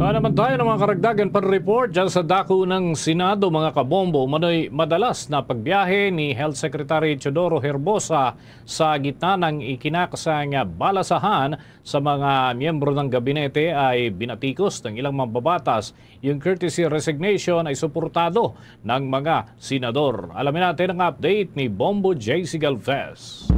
Naman tayo ng mga karagdagan pan-report dyan sa dako ng Senado, mga kabombo. Madalas na pagbiyahe ni Health Secretary Teodoro Herbosa sa gitna ng ikinakasang balasahan sa mga miyembro ng gabinete ay binatikos ng ilang mambabatas. Yung courtesy resignation ay suportado ng mga senador. Alamin natin ang update ni Bombo J.C. Galvez.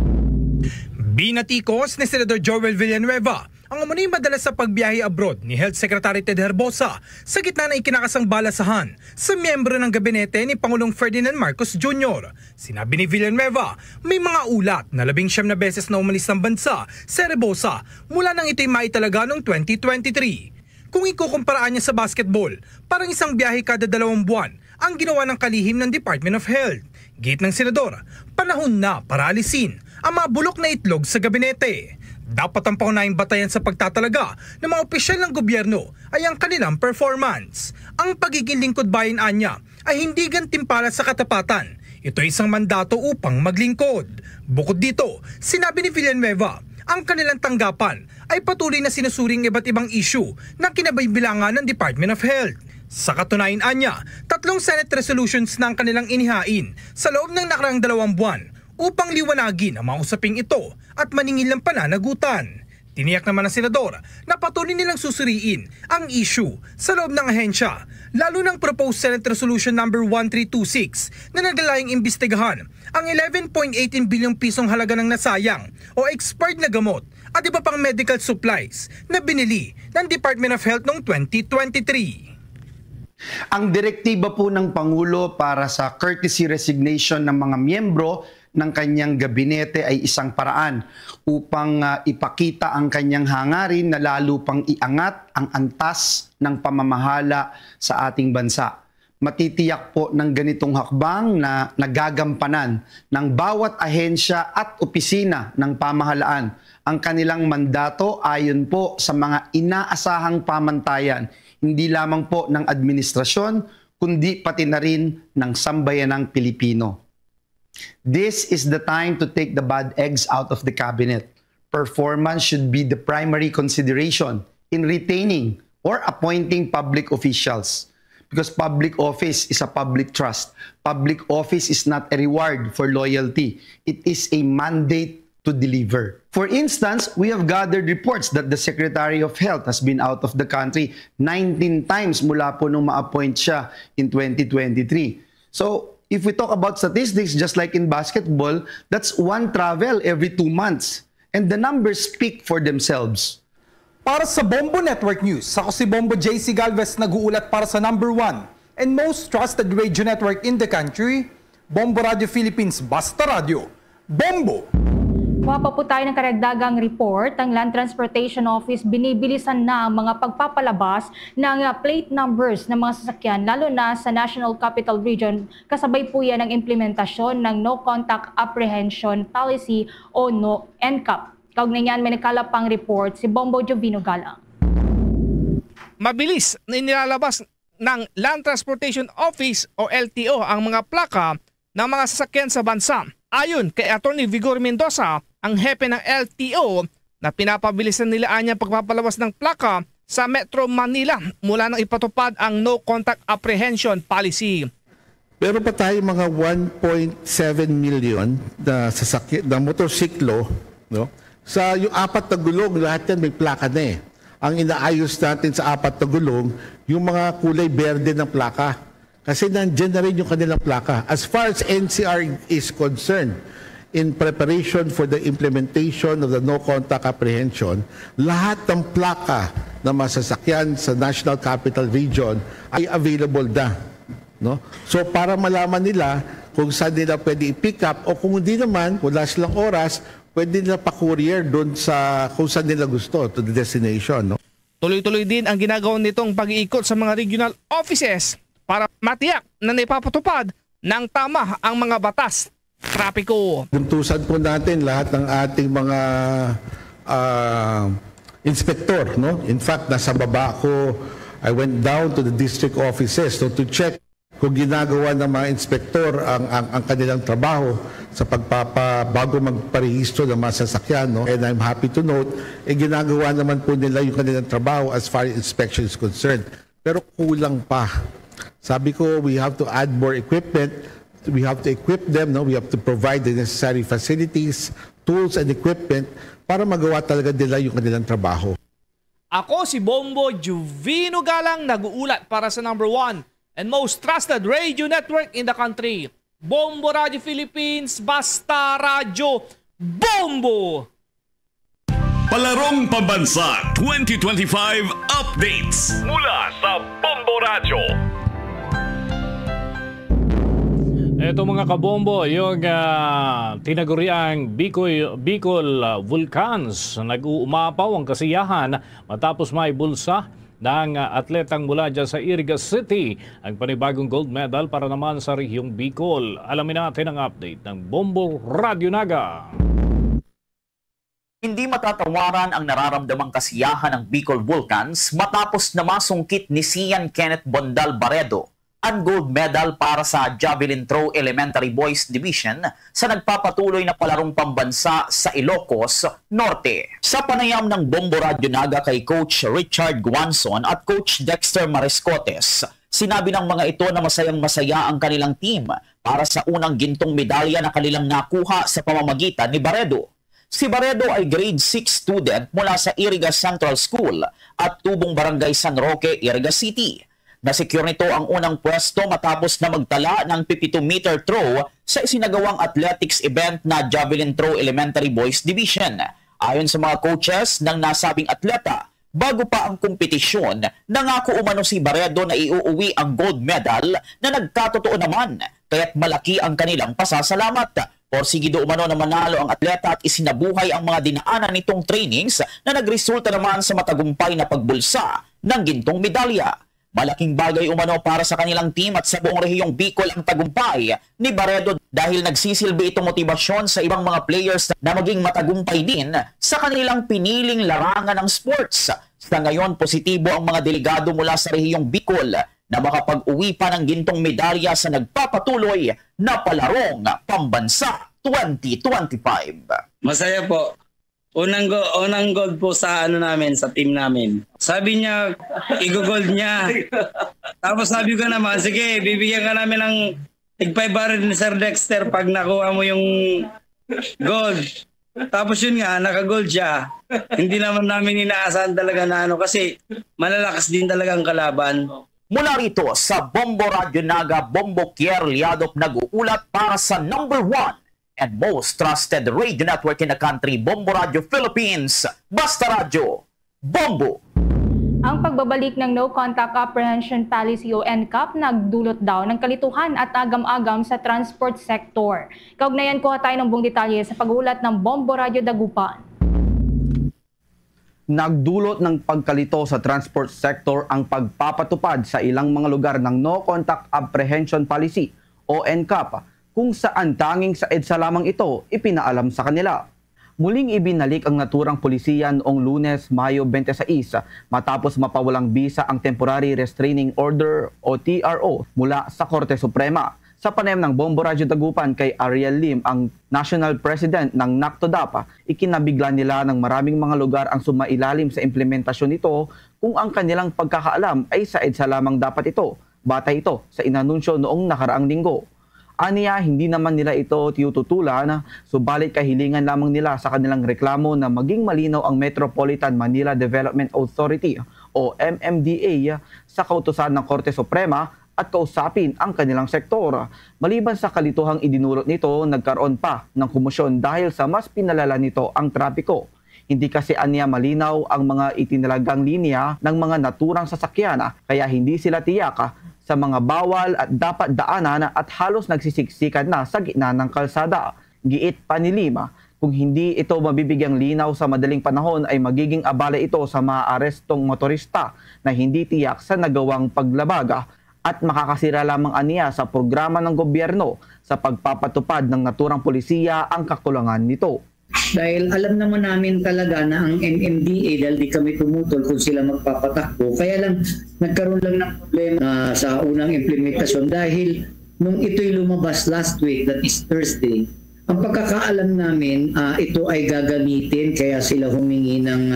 Binatikos ni Senador Joel Villanueva ang umano'y madalas sa pagbiyahe abroad ni Health Secretary Ted Herbosa sa gitna ng ikinakasang balasahan sa miyembro ng gabinete ni Pangulong Ferdinand Marcos Jr. Sinabi ni Villanueva, may mga ulat na 19 na beses na umalis ng bansa si Herbosa mula nang ito'y maitalaga noong 2023. Kung ikukumparaan niya sa basketball, parang isang biyahe kada 2 buwan ang ginawa ng kalihim ng Department of Health. Gate ng senador, panahon na para alisin ang mga bulok na itlog sa gabinete. Dapat ang paunahing batayan sa pagtatalaga ng mga opisyal ng gobyerno ay ang kanilang performance. Ang pagiging lingkod bayan anya ay hindi gantimpala sa katapatan. Ito ay isang mandato upang maglingkod. Bukod dito, sinabi ni Villanueva, ang kanilang tanggapan ay patuloy na sinusuring iba't ibang issue na kinabibilangan ng Department of Health. Sa katunayan anya, 3 Senate resolutions na ang kanilang inihain sa loob ng nakaraang 2 buwan upang liwanagin ang mga usaping ito at maningil ng pananagutan. Tiniyak naman ng senador na patuloy nilang susuriin ang issue sa loob ng ahensya, lalo ng proposed Senate Resolution No. 1326 na naglalayong imbestigahan ang 11.18 bilyong pisong halaga ng nasayang o expired na gamot at iba pang medical supplies na binili ng Department of Health noong 2023. Ang direktiba po ng Pangulo para sa courtesy resignation ng mga miyembro ng kanyang gabinete ay isang paraan upang ipakita ang kanyang hangarin na lalo pang iangat ang antas ng pamamahala sa ating bansa. Matitiyak po ng ganitong hakbang na nagagampanan ng bawat ahensya at opisina ng pamahalaan ang kanilang mandato ayon po sa mga inaasahang pamantayan, hindi lamang po ng administrasyon, kundi pati na rin ng sambayanang Pilipino. This is the time to take the bad eggs out of the cabinet. Performance should be the primary consideration in retaining or appointing public officials. Because public office is a public trust. Public office is not a reward for loyalty. It is a mandate to deliver. For instance, we have gathered reports that the Secretary of Health has been out of the country 19 times mula po nung ma-appoint siya in 2023. So, if we talk about statistics, just like in basketball, that's 1 travel every 2 months. And the numbers speak for themselves. Para sa Bombo Network News, ako si Bombo J.C. Galvez nag-uulat para sa #1 and most trusted radio network in the country, Bombo Radio Philippines Basta Radio. Bombo! Wapa po tayo ng karagdagang report. Ang Land Transportation Office binibilisan na ang mga pagpapalabas ng plate numbers ng mga sasakyan, lalo na sa National Capital Region. Kasabay po yan ang implementasyon ng No Contact Apprehension Policy o NCAP. Kaugnay niyan, may nakalapang report si Bombo Jovino Galang. Mabilis na inilalabas ng Land Transportation Office o LTO ang mga plaka ng mga sasakyan sa bansa. Ayon kay Atty. Vigor Mendoza, ang hepe ng LTO, na pinapabilisan nila ang pagpapalabas ng plaka sa Metro Manila mula nang ipatupad ang No Contact Apprehension Policy. Pero pa tayo mga 1.7 million na sasakyan, na motorsiklo, no? Sa yung 4 na gulong, lahat yan may plaka na eh. Ang inaayos natin sa 4 na gulong, yung mga kulay berde ng plaka. Kasi nandiyan na rin yung kanilang plaka. As far as NCR is concerned, in preparation for the implementation of the no-contact apprehension, lahat ng plaka na masasakyan sa National Capital Region ay available na. No? So para malaman nila kung saan nila pwede i-pick up o kung hindi naman, wala silang oras, pwede nila pa-courier doon sa kung saan nila gusto, to the destination. No? Tuloy-tuloy din ang ginagawa nitong pag-iikot sa mga regional offices para matiyak na naipapatupad ng tama ang mga batas trapiko. Buntusan po natin lahat ng ating mga inspector. No? In fact, nasa baba ko, I went down to the district offices to check kung ginagawa ng mga inspektor ang kanilang trabaho sa bago magparehistro ng mga sasakyan. No? And I'm happy to note, ginagawa naman po nila yung kanilang trabaho as far as inspection is concerned. Pero kulang pa. Sabi ko, we have to add more equipment. We have to equip them. No? We have to provide the necessary facilities, tools, and equipment para magawa talaga nila yung kanilang trabaho. Ako si Bombo Juvino Galang, nag-uulat para sa number 1 and most trusted radio network in the country. Bombo Radio Philippines, Basta Radio, Bombo! Palarong Pambansa 2025 Updates mula sa Bombo Radio. Ito mga kabombo, yung tinaguriang Bicol Vulcans, nag-uumapaw ang kasiyahan matapos may bulsa ng atletang mula dyan sa Iriga City ang panibagong gold medal para naman sa rehiyong Bicol. Alamin natin ang update ng Bombo Radio Naga. Hindi matatawaran ang nararamdamang kasiyahan ng Bicol Vulcans matapos na masungkit ni Sian Kenneth Bondal Barredo ang gold medal para sa Javelin Throw Elementary Boys Division sa nagpapatuloy na palarong pambansa sa Ilocos Norte. Sa panayam ng Bombo Radio Naga kay Coach Richard Guanzon at Coach Dexter Mariscotes, sinabi ng mga ito na masayang-masaya ang kanilang team para sa unang gintong medalya na kanilang nakuha sa pamamagitan ni Barredo. Si Barredo ay grade 6 student mula sa Iriga Central School at Tubong Barangay San Roque, Iriga City. Nasecure nito ang unang pwesto matapos na magtala ng 52-meter throw sa isinagawang athletics event na Javelin Throw Elementary Boys Division. Ayon sa mga coaches ng nasabing atleta, bago pa ang kompetisyon, nangako umano si Barredo na iuuwi ang gold medal na nagkatotoo naman, kaya't malaki ang kanilang pasasalamat. Porsigido umano na manalo ang atleta at isinabuhay ang mga dinaanan nitong trainings na nagresulta naman sa matagumpay na pagbulsa ng gintong medalya. Malaking bagay umano para sa kanilang team at sa buong rehiyong Bicol ang tagumpay ni Barredo dahil nagsisilbi itong motibasyon sa ibang mga players na maging matagumpay din sa kanilang piniling larangan ng sports. Sa ngayon, positibo ang mga delegado mula sa rehiyong Bicol na makapag-uwi pa ng gintong medalya sa nagpapatuloy na palarong pambansa 2025. Masaya po. Unang gold po sa namin, sa team namin. Sabi niya, i-gold niya. Tapos sabi ko naman, sige, bibigyan ka namin ng tig-500 ni Sir Dexter pag nakuha mo yung gold. Tapos yun nga, naka-gold siya. Hindi naman namin inaasahan talaga na kasi malalakas din talaga ang kalaban. Mula rito sa Bombo Radio Naga, Bombo Kier Liadop nag-uulat para sa number 1 and most trusted radio network in the country, Bombo Radio Philippines, Basta Radio, Bombo. Ang pagbabalik ng No Contact Apprehension Policy o NCAP nagdulot daw ng kalituhan at agam-agam sa transport sector. Kaugnayan ko tayo ng buong detalye sa pag-ulat ng Bombo Radio Dagupan. Nagdulot ng pagkalito sa transport sector ang pagpapatupad sa ilang mga lugar ng No Contact Apprehension Policy o NCAP, kung saan tanging sa EDSA lamang ito ipinaalam sa kanila. Muling ibinalik ang naturang pulisiya noong Lunes, Mayo 26 matapos mapawalang bisa ang Temporary Restraining Order o TRO mula sa Korte Suprema. Sa panayam ng Bombo Radio Dagupan kay Ariel Lim, ang National President ng NACTODAP, ikinabigla nila ng maraming mga lugar ang sumailalim sa implementasyon nito kung ang kanilang pagkakaalam ay sa EDSA lamang dapat ito. Batay ito sa inanunsyo noong nakaraang linggo. Aniya, hindi naman nila ito tinututulan, subalit kahilingan lamang nila sa kanilang reklamo na maging malinaw ang Metropolitan Manila Development Authority o MMDA sa kautusan ng Korte Suprema at kausapin ang kanilang sektor. Maliban sa kalituhang idinulot nito, nagkaroon pa ng komosyon dahil sa mas pinalala nito ang trapiko. Hindi kasi aniya malinaw ang mga itinalagang linya ng mga naturang sasakyan kaya hindi sila tiyak sa mga bawal at dapat daanan at halos nagsisiksikan na sa gitna ng kalsada. Giit pa ni Lima, kung hindi ito mabibigyang linaw sa madaling panahon ay magiging abala ito sa maaarestong motorista na hindi tiyak sa nagawang paglabag at makakasira lamang aniya sa programa ng gobyerno sa pagpapatupad ng naturang polisiya ang kakulangan nito. Dahil alam naman namin talaga na ang MMDA, dahil di kami tumutol kung sila magpapatakbo, kaya lang nagkaroon lang ng problema sa unang implementasyon dahil nung ito'y lumabas last week, that is Thursday, ang pagkakaalam namin ito ay gagamitin kaya sila humingi ng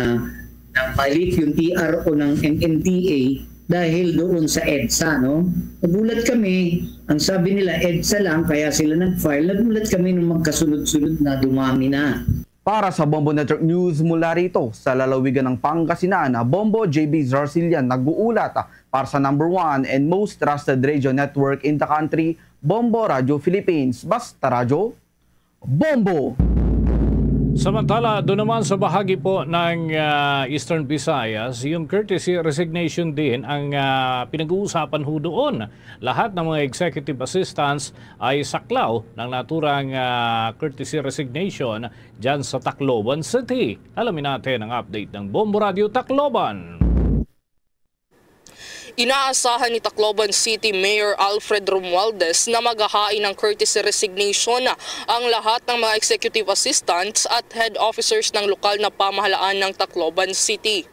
palit yung TRO ng MMDA dahil doon sa EDSA, no? Nagulat kami, ang sabi nila EDSA lang kaya sila nag-file. Nagulat kami nung magkasunod-sunod na dumami na. Para sa Bombo Network News mula rito sa lalawigan ng Pangasinan, Bombo JB Zarcillian nag-uulat para sa #1 and most trusted radio network in the country, Bombo Radio Philippines. Basta radyo, Bombo! Samantala, doon naman sa bahagi po ng Eastern Visayas, yung courtesy resignation din ang pinag-uusapan ho doon. Lahat ng mga executive assistants ay saklaw ng naturang courtesy resignation dyan sa Tacloban City. Alamin natin ang update ng Bombo Radio Tacloban. Inaasahan ni Tacloban City Mayor Alfred Romualdez na maghahain ng courtesy resignation ang lahat ng mga executive assistants at head officers ng lokal na pamahalaan ng Tacloban City.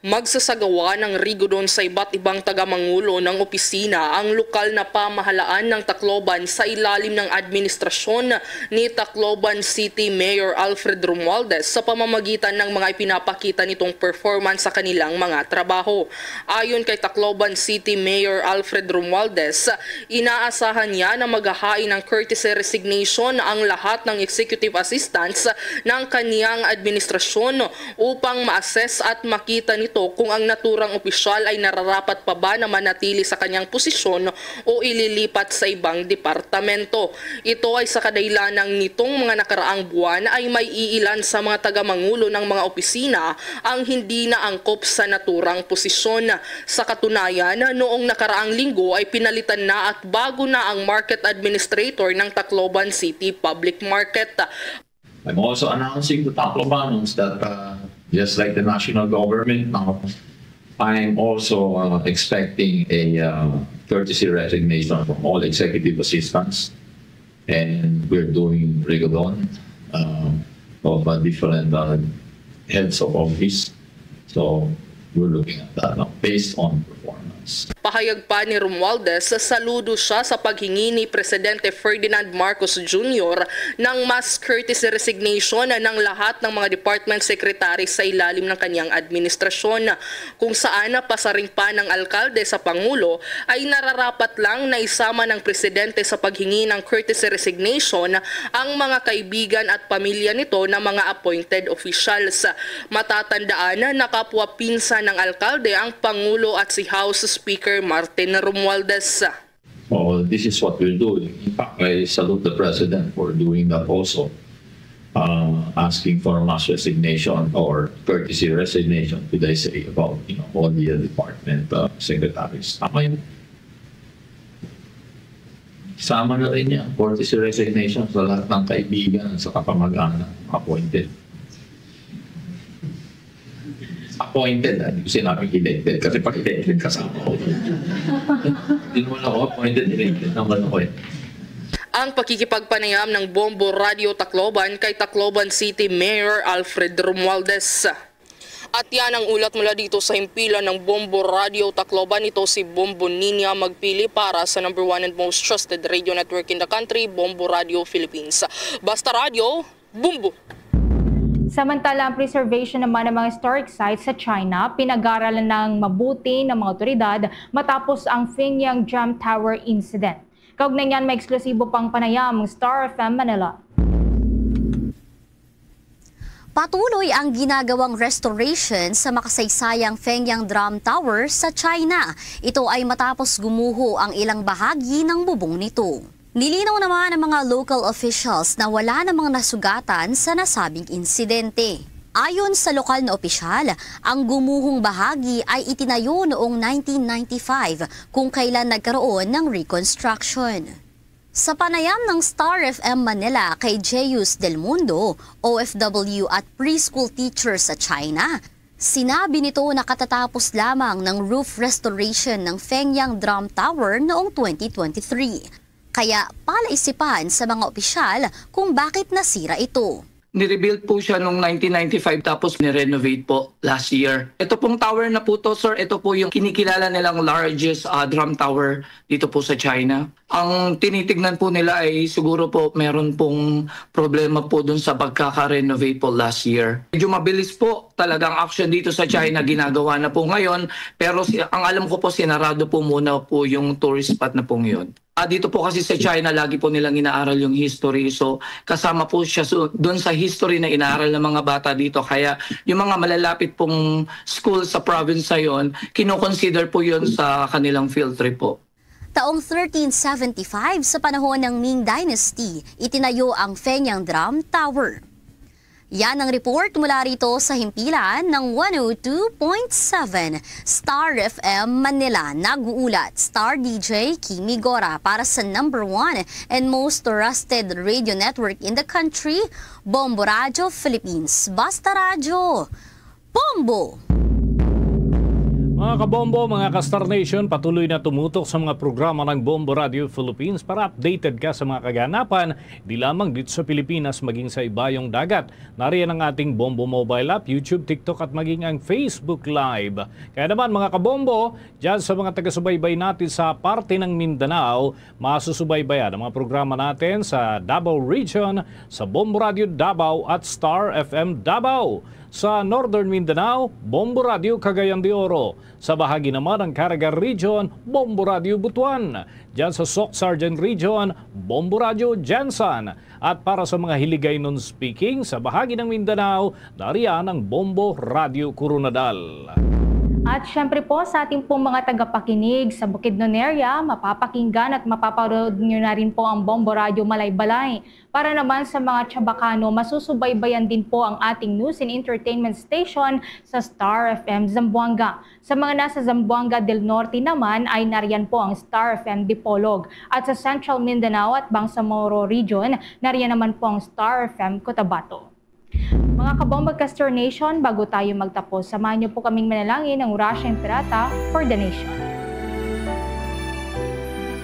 Magsasagawa ng rigodon sa iba't ibang tagamangulo ng opisina ang lokal na pamahalaan ng Tacloban sa ilalim ng administrasyon ni Tacloban City Mayor Alfred Romualdez sa pamamagitan ng mga ipinapakita nitong performance sa kanilang mga trabaho. Ayon kay Tacloban City Mayor Alfred Romualdez, inaasahan niya na maghahain ng courtesy resignation ang lahat ng executive assistants ng kaniyang administrasyon upang ma-assess at makita nito kung ang naturang opisyal ay nararapat pa ba na manatili sa kanyang posisyon o ililipat sa ibang departamento. Ito ay sa kadailanang nitong mga nakaraang buwan ay may iilan sa mga tagamangulo ng mga opisina ang hindi na angkop sa naturang posisyon. Sa katunayan, noong nakaraang linggo ay pinalitan na at bago na ang market administrator ng Tacloban City Public Market. I'm also announcing to Taclobanons that just like the national government now, I'm also expecting a courtesy resignation from all executive assistants, and we're doing rigodon of different heads of office. So we're looking at that now based on performance. Pahayag pa ni Romualdez, saludo siya sa paghingi ni Presidente Ferdinand Marcos Jr. ng mass courtesy resignation ng lahat ng mga department secretary sa ilalim ng kanyang administrasyon. Kung saan pasaring pa ng alkalde sa Pangulo ay nararapat lang na isama ng Presidente sa paghingi ng courtesy resignation ang mga kaibigan at pamilya nito na mga appointed officials. Matatandaan na kapwa pinsan ng alkalde ang Pangulo at si House Speaker Martin Romualdez. So this is what we're doing. In fact, I salute the President for doing that also. Asking for mass resignation or courtesy resignation, did I say, about all the department secretaries. Tama yun. Sama na rin yan, courtesy resignation sa lahat ng kaibigan sa kapamag-anak appointed. Appointed, hindi ko sinabing elected kasi pag elected kasama ko. Hindi mo na ako appointed, elected naman ako eh. Ang pakikipagpanayam ng Bombo Radio Tacloban kay Tacloban City Mayor Alfred Romualdez. At yan ang ulat mula dito sa himpilan ng Bombo Radio Tacloban. Ito si Bombo Ninia magpili para sa #1 and most trusted radio network in the country, Bombo Radio Philippines. Basta Radio, Bombo! Samantala, ang preservation naman ng mga historic sites sa China, pinag-aralan ng mabuti ng mga otoridad matapos ang Fenyang Jump Tower Incident. Kaugnay niyan, may eksklusibo pang panayam ng Star FM Manila. Patuloy ang ginagawang restoration sa makasaysayang Fengyang Drum Tower sa China. Ito ay matapos gumuho ang ilang bahagi ng bubong nito. Nilinaw naman ng mga local officials na wala namang nasugatan sa nasabing insidente. Ayon sa lokal na opisyal, ang gumuhong bahagi ay itinayo noong 1995 kung kailan nagkaroon ng reconstruction. Sa panayam ng Star FM Manila kay Jeyus Del Mundo, OFW at preschool teacher sa China, sinabi nito na katatapos lamang ng roof restoration ng Fengyang Drum Tower noong 2023. Kaya palaisipan sa mga opisyal kung bakit nasira ito. Nirebuild po siya noong 1995 tapos nirenovate po last year. Ito pong tower na po to, sir, ito po yung kinikilala nilang largest drum tower dito po sa China. Ang tinitignan po nila ay siguro po meron pong problema po dun sa pagkaka-renovate po last year. Medyo mabilis po talagang action dito sa China, ginagawa na po ngayon. Pero ang alam ko po, sinarado po muna po yung tourist spot na pong yun. Dito po kasi sa China, lagi po nilang inaaral yung history. So kasama po siya doon sa history na inaaral ng mga bata dito. Kaya yung mga malalapit pong school sa province na yun, kinoconsider po yun sa kanilang field trip po. Taong 1375 sa panahon ng Ming Dynasty, itinayo ang Fengyang Drum Tower. Yan ang report mula rito sa himpilan ng 102.7 Star FM Manila. Nag-uulat Star DJ Kimi Gora para sa #1 and most trusted radio network in the country, Bombo Radio Philippines. Basta Radio, Bombo! Mga kabombo, mga ka-Star Nation, patuloy na tumutok sa mga programa ng Bombo Radio Philippines para updated ka sa mga kaganapan, di lamang dito sa Pilipinas maging sa ibayong dagat. Nariyan ang ating Bombo mobile app, YouTube, TikTok at maging ang Facebook Live. Kaya naman mga kabombo, dyan sa mga taga-subaybay natin sa parte ng Mindanao, masusubaybayan ang mga programa natin sa Davao Region, sa Bombo Radio Davao at Star FM Davao. Sa Northern Mindanao, Bombo Radio Cagayan de Oro. Sa bahagi naman ng Caraga Region, Bombo Radio Butuan. Diyan sa Soc Sargent Region, Bombo Radio Jensan. At para sa mga hiligay non-speaking, sa bahagi ng Mindanao, nariyan ang Bombo Radio Coronadal. At syempre po sa ating pong mga tagapakinig sa Bukidnon area, mapapakinggan at mapapanood nyo na rin po ang Bombo Radio Malaybalay. Para naman sa mga Chabacano, masusubaybayan din po ang ating news and entertainment station sa Star FM Zamboanga. Sa mga nasa Zamboanga del Norte naman ay nariyan po ang Star FM Dipolog. At sa Central Mindanao at Bangsamoro Region, nariyan naman po ang Star FM Cotabato. Mga kabomba Castor Nation, bago tayo magtapos, samahan niyo po kaming manalangin ng Urasya Imperata for the Nation.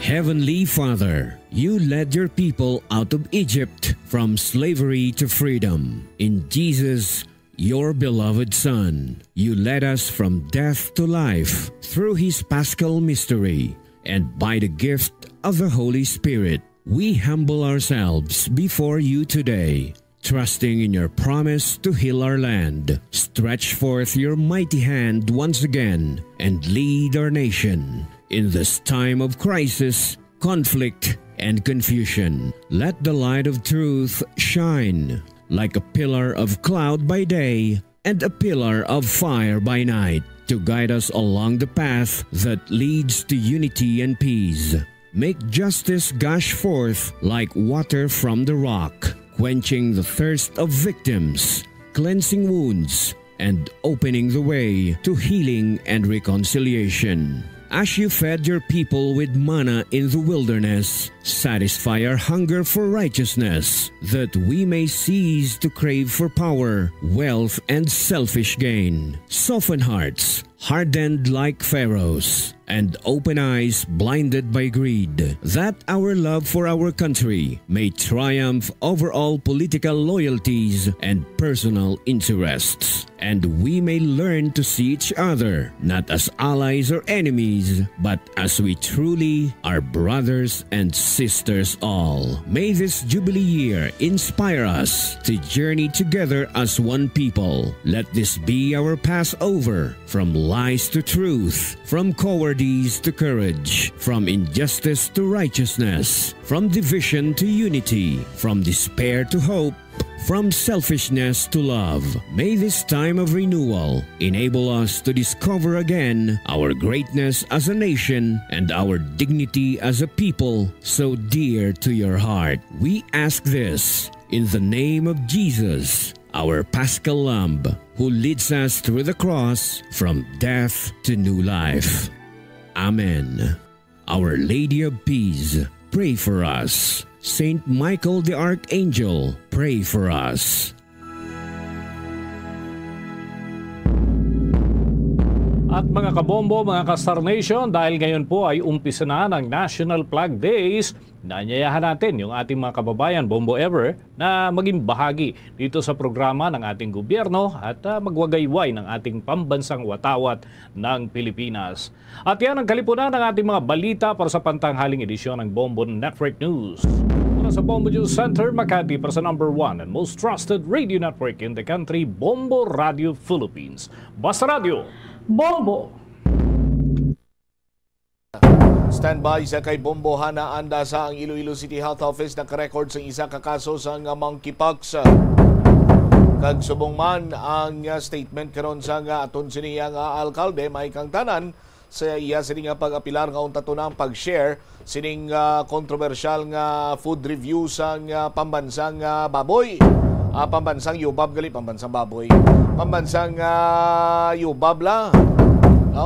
Heavenly Father, you led your people out of Egypt from slavery to freedom. In Jesus, your beloved Son, you led us from death to life through his paschal mystery, and by the gift of the Holy Spirit, we humble ourselves before you today. Trusting in your promise to heal our land, stretch forth your mighty hand once again and lead our nation. In this time of crisis, conflict, and confusion, let the light of truth shine like a pillar of cloud by day and a pillar of fire by night to guide us along the path that leads to unity and peace. Make justice gush forth like water from the rock, quenching the thirst of victims, cleansing wounds, and opening the way to healing and reconciliation. As you fed your people with manna in the wilderness, satisfy our hunger for righteousness, that we may cease to crave for power, wealth, and selfish gain. Soften hearts, hardened like Pharaoh's, and open eyes blinded by greed, that our love for our country may triumph over all political loyalties and personal interests, and we may learn to see each other not as allies or enemies, but as we truly are brothers and sisters all. May this Jubilee year inspire us to journey together as one people. Let this be our Passover, from lies to truth, from cowardice to courage, from injustice to righteousness, from division to unity, from despair to hope, from selfishness to love. May this time of renewal enable us to discover again our greatness as a nation and our dignity as a people so dear to your heart. We ask this in the name of Jesus, our Paschal Lamb, who leads us through the cross from death to new life. Amen. Our Lady of Peace, pray for us. Saint Michael the Archangel, pray for us. At mga kabombo, mga ka-Star Nation, dahil ngayon po ay umpisa na ng National Flag Days, naanyayahan natin yung ating mga kababayan, Bombo Ever, na maging bahagi dito sa programa ng ating gobyerno at magwagayway ng ating pambansang watawat ng Pilipinas. At yan ang kalipunan ng ating mga balita para sa pantanghaling edisyon ng Bombo Network News. Mula sa Bombo News Center, Makati, para sa #1 and most trusted radio network in the country, Bombo Radio Philippines. Basta Radio Bombo! Standby sa kay Bombo Hana anda sa ang Iloilo City Health Office nakarecord sa isa ka kaso sa monkeypox. Kag subong man ang statement karon sa aton siniya nga alkalde may kang tanan sa iya sining nga pag-apilar nga unta tunang pag-share sining controversial nga food review sa pambansang baboy. Pambansang yubab gali, pambansang baboy. Pambansang yubab la. No,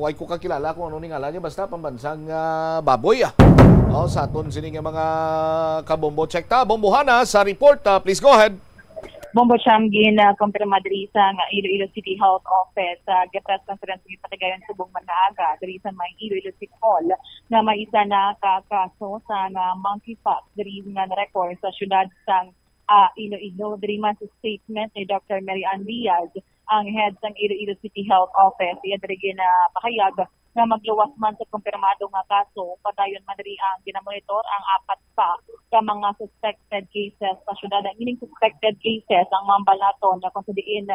way ko kakilala kung ano ning ala niya, basta pambansang baboy. Sa aton sini nga mga kabombo, check ta Bombo Hana sa report. Please go ahead. Bombo Chamgin, kumpirma diri sa Iloilo City Health Office, press conference sa Cagayan subong manaaga diri sa may Iloilo City Hall na may isa na kakaso sa monkeypox diri nga na-record sa syudad sang Iloilo. Diri man sa statement ni Dr. Mary Ann Diaz, ang head ng Iloilo City Health Office, iya diri ginapahayag na magluwas man sa kumpirmado nga kaso, padayon man diri ang ginamonitor ang apat pa ka mga suspected cases sa syudad. Ang ining suspected cases ang mambal naton na kung diin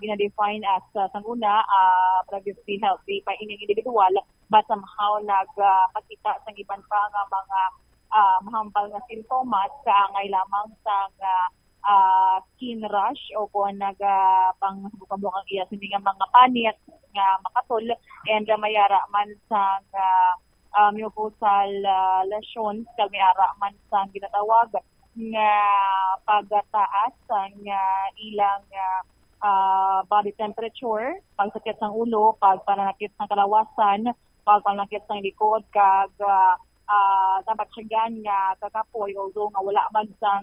ginadefine as sanguna previously healthy pa ining individual but somehow nagpakita sa iban pa nga mga mahambal nga sintomas kaangay lamang sa skin rash o kung pang-bukang iya hindi nga mga panit nga makatol and mayara man sa mucosal lesions kag mayara man sa ginatawag nga pagtaas nga ilang body temperature, pagsakit ng ulo, pagpananakit ng kalawasan, pagpananakit ng likod kag tabatsyagan nga kakapoy although nga wala man sa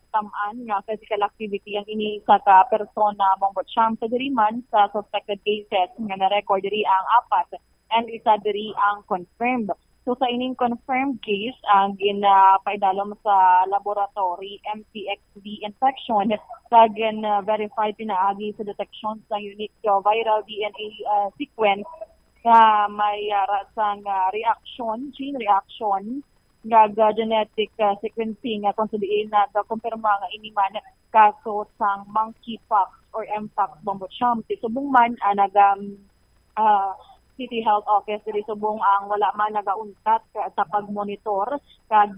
tamaan nga physical activity ang ini sa persona mong botsyam sa diri man sa suspected cases nga na-record diri ang apat and isa diri ang confirmed. So sa ining confirmed case ang ginapaidalom sa laboratory MTXV infection kag verified pinaagi sa detection sa unique viral DNA sequence na may rasang reaction, gene reaction genetic sequencing kung sabihin na kumpirma nga iniman kaso sang monkeypox or mpox Bombo Champ. Subong man City Health Office diri subong ang wala man nagauntat sa pagmonitor kag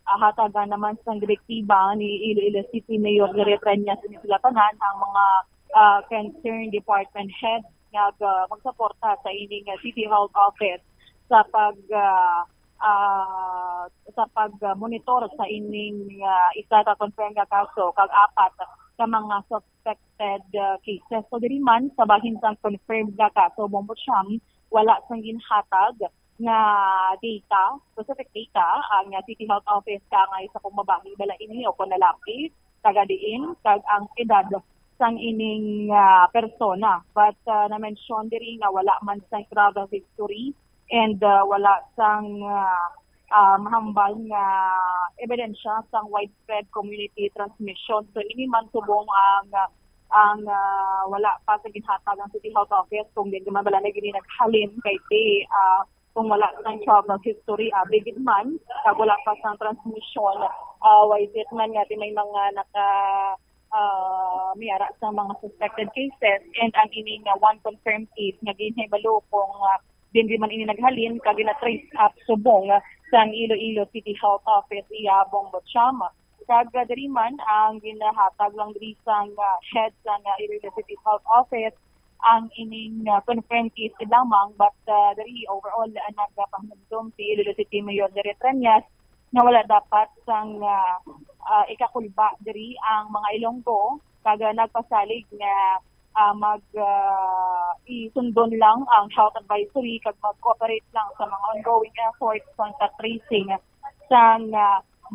hatagan naman sa direktiba ni Iloilo City Mayor Retrenya sila tanan ang mga concerned department head nga magsuporta sa ining City Health Office sa pag-monitor sa ining isa ka confirmed nga kaso kag apat ka mga suspected cases. So diri man sa bahin sang confirmed nga kaso Bombo Champ wala sang ginhatag nga data, specific data ang City Health Office kangay sa kumabahi bala ini o kun lalaki tagadiin kag ang edad sang ining persona. But na-mention diri nga wala man sang travel history and wala sang mahambal nga ebidensya sang widespread community transmission. So ini man subong ang wala pa sa ginhatag ang City Health Office kung di man bala na gini naghalin kay kung wala sang travel history bigid man kag wala pa sang transmission why is it man nga may mga miyara sa mga suspected cases and ang ining one confirmed case nga ginhibalo kung din man ini naghalin kag gina-trace up subong sa Iloilo City Health Office iya Bombo Chama. Kag diri man ang ginahatag lang diri sa head sa Iloilo City Health Office ang ining confirmed case lamang, but diri overall nagpahumdum si Iloilo City Mayor Dere Treñas na wala dapat sang ikakulba diri ang mga Ilonggo kag nagpasalig nga isundon lang ang health advisory kag mag-cooperate lang sa mga ongoing efforts contact tracing sa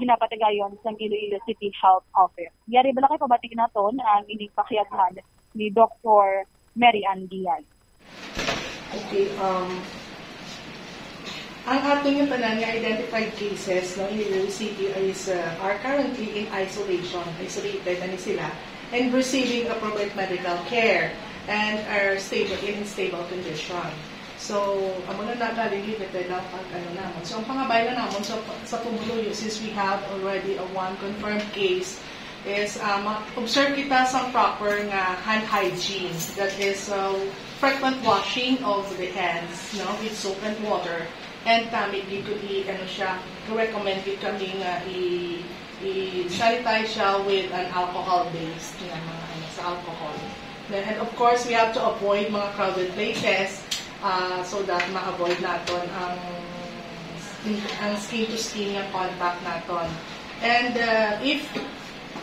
ginapatigayon sa Iloilo City Health Office. Yari bala kay pabatig naton ang ining pakiaghan ni Dr. Mary Ann Diaz. Okay, ang ating yung tanan nga identified cases no, in Iloilo City are currently in isolated na sila, and receiving appropriate medical care and are in stable condition. So, amo na limited lang pag naman. So, ang pangabay na naman sa Pumuluyo, since we have already a one confirmed case, is observe kita sa proper nga hand hygiene. That is frequent washing of the hands with soap and water. And maybe could recommend kami nga i-sanitize siya with an alcohol-based sa alcohol. And of course, we have to avoid mga crowded places so that ma-avoid natin ang skin-to-skin yung contact natin. And if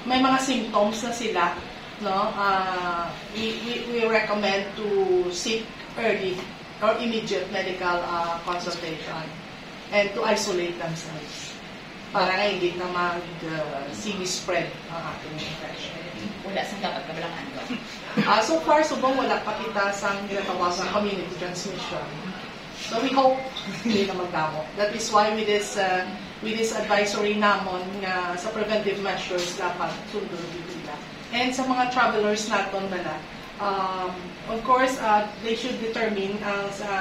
may mga symptoms na sila, we recommend to seek early or immediate medical consultation and to isolate themselves para nga hindi na mag-spread ang ating infection. Wala sa dapat kabalangan ko. So far, subong wala pa kita sa ginatawag ng community transmission. So we hope hindi na magdamo. That is why with this advisory namon nga sa preventive measures dapat sundon nila. And sa mga travelers naton bala, of course, they should determine sa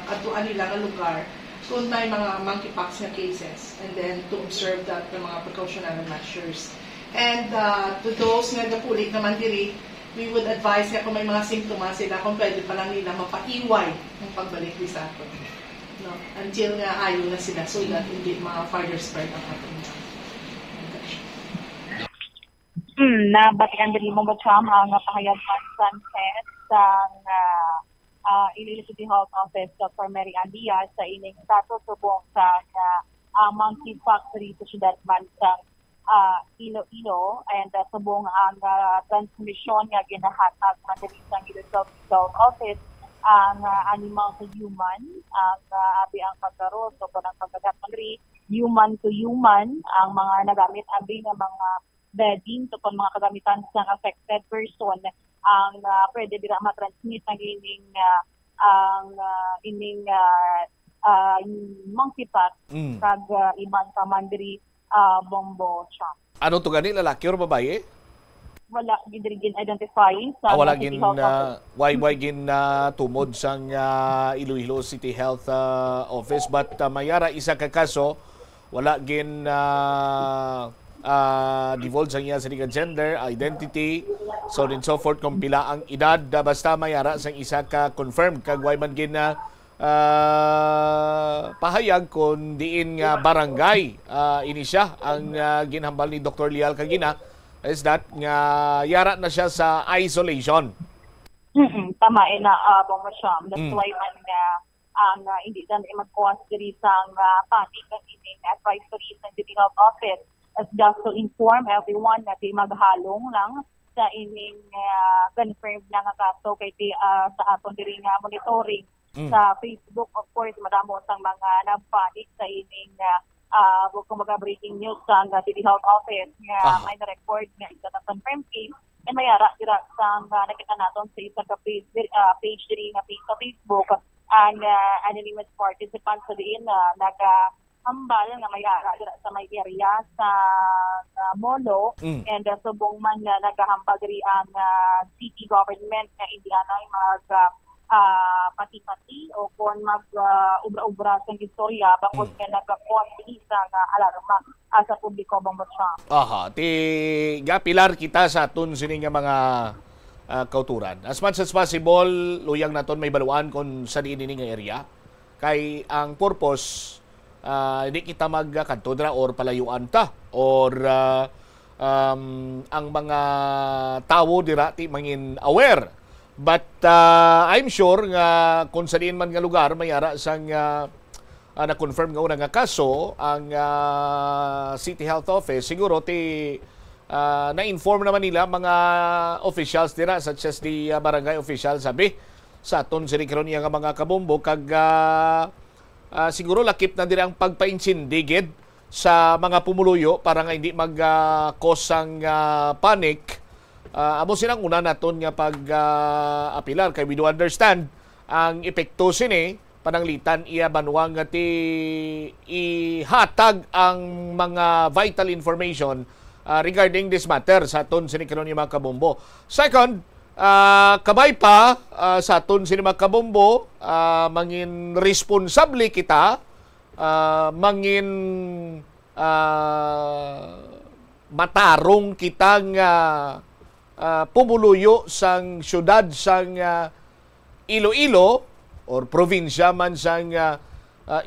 katuan nila nga lugar kung may mga monkeypox na cases, and then to observe that the mga precautionary measures. And to those nga napulik naman diri, we would advise na kung may mga simptomas sila, kung pwede pa lang nila mapaiway ng pagbalik sa atin. Until nga ayaw na sila so that hindi ma-further spread ang ating infection. Nabatikan diri mo ba ang pahayagpan sa head sa Iloilo City Health Office Dr. Mary Ann Diaz sa ining status subong sa monkeypox sa siyudad man sa Iloilo, and subong ang transmission nga ginahatag man diri sa Iloilo City Health Office ang animal to human, ang abi ang pagkaroon so ang pagkagat diri human to human ang mga nagamit abi nga mga bedding so mga kagamitan sa affected person ang pwede dira ma-transmit ang ining monkeypox kag iman pa man diri Bombo siya. Ano to gani, lalaki or babae? Wala gin identify sa wala gin why gin tumod sang Iloilo City Health Office, but mayara isa ka kaso wala gin divulge ang iya sa gender, identity, so and so forth kung pila ang edad, basta mayara sang isa ka confirmed kag why man gin pahayag kung diin nga barangay ini siya ang ginhambal ni Dr. Lial kagina is that nga yara na siya sa isolation. Tama na Bomasham. That's why man nga ang hindi dan mag-cause diri sa panic ang ining advisory sa City Health Office as just to inform everyone na di maghalong lang sa ining confirmed na nga kaso kay sa aton diri nga monitoring sa Facebook. Of course, madamo sang mga nagpanik sa ining kumbaga breaking news sa City Health Office nga may na-record nga isa na confirmed case and mayara dira sa nakita naton sa isa ka page diri nga sa Facebook ang anonymous participants sa diin nagahambal nga mayara dira sa may area sa Molo and subong man nagahambal diri ang city government nga Indiana mag pati-pati o kung mag-ubra-ubra sa istorya bakit nga nagkakuha sa alarma sa publiko bang siya. Pilar kita sa atun sining nga mga kauturan. As much as possible, luyang naton may baluan kung sa diin nga area. kay ang purpose hindi kita magkanto dira or palayuan ta or ang mga tawo dira ti mangin aware. But I'm sure nga kung sa diin man nga lugar mayara sang na-confirm nga una nga kaso ang City Health Office, siguro ti na-inform naman nila mga officials dira such as the barangay officials sabi sa aton sini karon nga mga kabombo kag siguro lakip na dira ang pagpainsindigid sa mga pumuluyo para nga hindi mag-cause ang panic. Amo silang una naton nga pag-apilar kay we do understand ang epekto sini pananglitan iya banwang nga ti ihatag ang mga vital information regarding this matter sa aton sini karon nga mga kabombo. Second, kabay pa sa aton sini mga kabombo mangin responsable kita mangin matarong kitang pumuluyo sang syudad sang Iloilo or probinsya man sang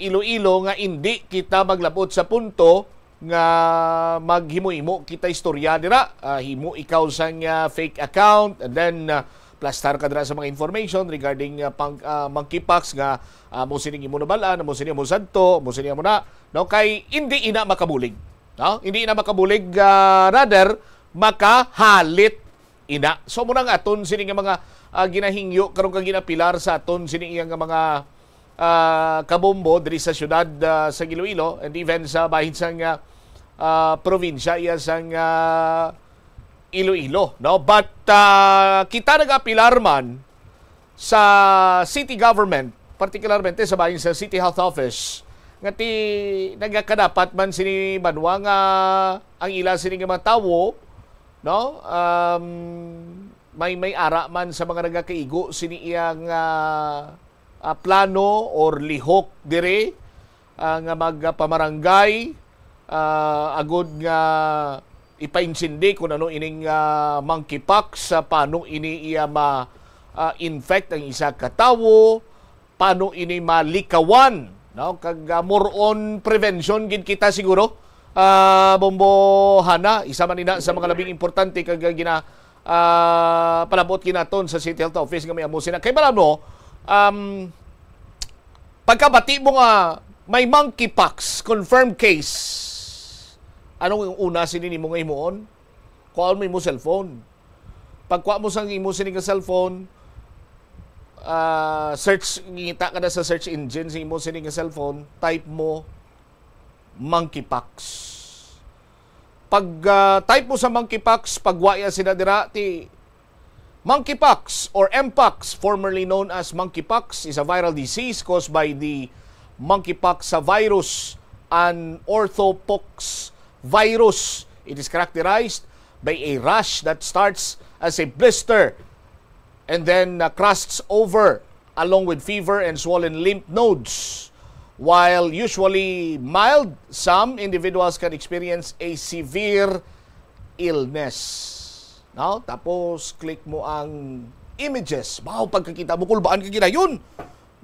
Iloilo nga hindi kita maglabot sa punto nga maghimo-himo kita istorya dira, himo ikaw sang fake account and then plastar ka dira sa mga information regarding monkeypox nga mo sining imo nabalaan, mo sining mo sadto, mo sining mo na no kay hindi ina makabulig, no? Hindi ina makabulig, rather makahalit ina. So mo nang aton sining mga ginahingyo karon kag ginapilar sa aton sining nga mga kabombo diri sa syudad sa Iloilo and even sa bahin sang probinsya iya sang Iloilo, no? But kita nag-apilar man sa city government, particularmente sa bahin sa City Health Office, nga ti nagakadapat man sini banwa nga ang ila sini nga mga tawo, no? May ara man sa mga nagakaigo sini iyang plano or lihok dire nga magpamarangay agud nga ipainsindi kung ano ining monkeypox, paano ini iya ma-infect ang isa ka tawo, paano ini malikawan, no? Kag more on prevention gid kita siguro Bombo Hana, isa man ina sa mga labing importante kag palabot kinaton sa City Health Office nga may amo sina kay balano pagkabati mo nga may monkeypox confirmed case. Anong yung una sinini mo nga imuon? Kuhaan mo yung cellphone. Pagkuha mo sang imo sining cellphone, search, ngita ka na sa search engine sa imo sining cellphone, type mo monkeypox. Pag type mo sa monkeypox, pagwaya sila dira ti monkeypox or mpox, formerly known as monkeypox, is a viral disease caused by the monkeypox virus and orthopox virus. It is characterized by a rash that starts as a blister and then crusts over along with fever and swollen lymph nodes. While usually mild, some individuals can experience a severe illness. No? Tapos click mo ang images. Wow, pagkakita mo, kulbaan ka kina yun.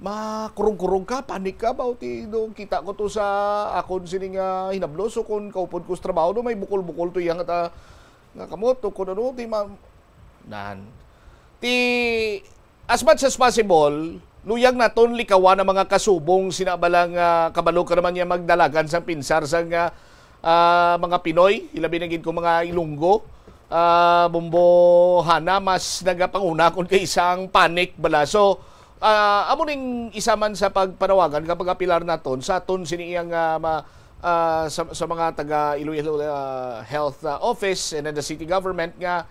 Makurong-kurong ka, panik ka ba? Kita ko to sa akon sining hinablo. So kung kaupod ko sa trabaho, may bukol-bukol to yung nga kamot. Kung ano, as much as possible, luyag naton likawan ang mga kasubong sinabalang kabalo ka naman niya magdalagan sa pinsar sa mga Pinoy. Ilabi na gid ko mga Ilonggo. Bombo Hana, mas nagapanguna kung kay isang panic bala. So, amo ning isa man sa pagpanawagan kapag apilar naton sa aton siniyang sa mga taga Iloilo Health Office and the city government nga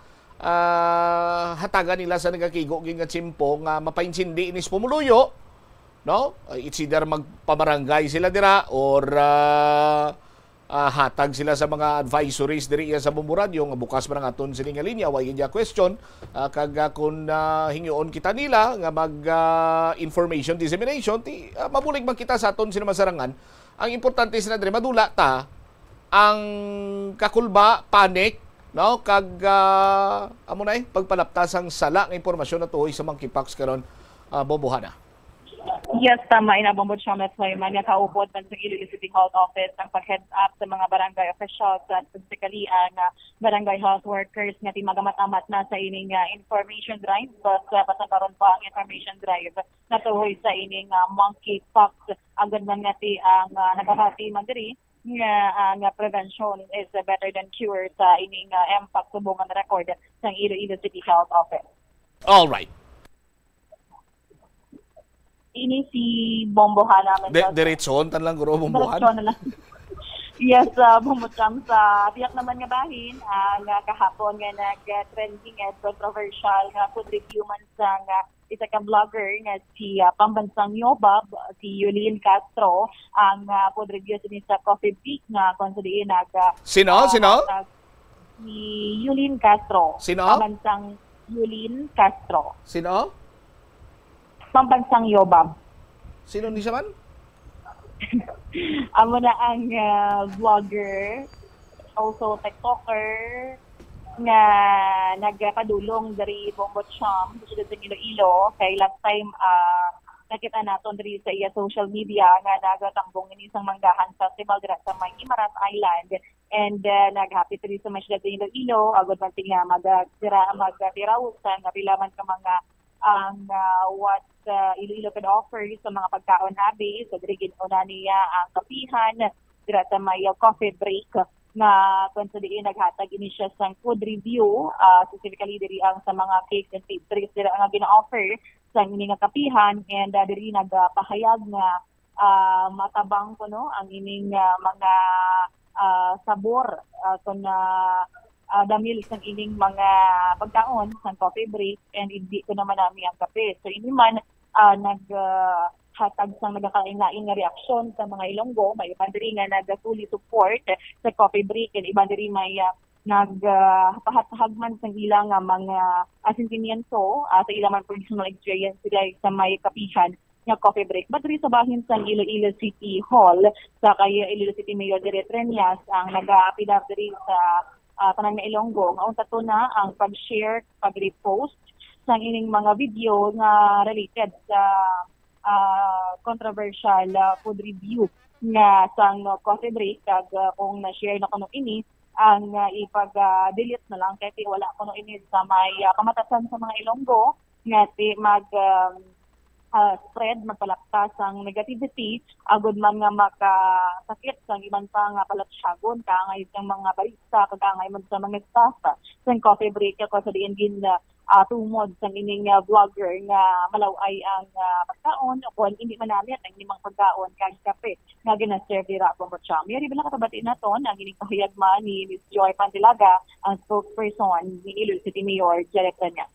hatagan nila sa nagakigo nga tsimpo nga mapainsindi inis pumuluyo, no? It's either magpamarangay sila dira or hatag sila sa mga advisories diri sa Bombo Radio nga bukas man ang aton sining linya way gid question kag kun hingyoon kita nila nga mag information dissemination mabulig man kita sa aton sila masarangan. Ang importante sila diri madula ta ang kakulba panic, no, kag amo na pagpalaptas ang sala nga impormasyon na tuhoy sa monkeypox karon Bombo Hana. Yes, tama. Inabambot siya met man nga kaupod man sa Iloilo City Health Office ang pag-heads up sa mga barangay officials at specifically ang barangay health workers nga timagamat-amat na sa ining information drive. But pasakaron pa ang information drive na tuhoy sa ining monkeypox. Agad man nga ang nagahati man diri nga prevention is better than cure sa ining MPAC subungan record sa Iloilo City Health Office. All right. Ini si Bombohana namin. Diretson tan lang guro Bombohan. Yes, bumutsam sa tiyak naman nga bahin nga kahapon nga nag-trending at controversial nga food review man sa isa ka vlogger nga si pambansang Yobab, si Yulin Castro, ang food review sa Coffee Break nga kung saan Sino? Si Yulin Castro. Sino? Pambansang Yulin Castro. Sino? Pambansang Yobab. Sino ni siya man? Amo na ang vlogger, also TikToker, nga nagpadulong dari Bombot Sham, sa Iloilo. Kay last time, nakita natin dari sa iya social media nga nagatangbong ng isang manggahan sa Simalgra sa may Imaras Island. And nag-happy to sa mga sila Iloilo. Agad man tingnan magtiraw sa napilaman ka mga ang what Iloilo can offer sa mga pagkaon habi. So, diri ginuna niya ang kapihan, dira sa may coffee break na kung sa diin naghatag ini siya sa food review, specifically diri ang sa mga cakes and pastries dira ang gina-offer sa ini nga kapihan, and diri nagpahayag nga matabang kuno ang ining mga sabor kung damil sang ining mga pagkaon sa coffee break, and hindi ko naman namin ang kape. So ini man naghatag sang nagakain-lain nga reaksyon sa mga Ilonggo, may iba diri nga nagtuli support sa coffee break, and iba diri may nagpahatag man sang ilang mga sentimiento sa ilang man personal experience sila sa may kapihan nga coffee break. But diri sa bahin sa Iloilo City Hall sa kay Iloilo City Mayor Jerry Treñas ang nag-apidar diri sa tanang na Ilonggo, nga unta to na ang pag-share, pag-repost sa ining mga video nga related sa controversial food review nga sang coffee break. Kag kung na-share na kuno ini, ang ipag-delete na lang kaya wala kuno ini sa may kamatasan sa mga Ilonggo nga spread, magpalaktas ang negativity, agod man nga makasakit sa ibang pa nga palatsyagon, kaangay sa mga barista, kaangay man sa mga staff, sa coffee break, ako sa diin gin tumod sa ining vlogger nga malaway ang pagkaon, o kung hindi manamit ang limang pagkaon, kag kape, nga ginaserve dira po mo siya. Mayroon ba nakatabatiin na to, ang ining kahiyagma ni Ms. Joy Pantilaga, ang spokesperson ni Iloilo City Mayor Jerry Treñas.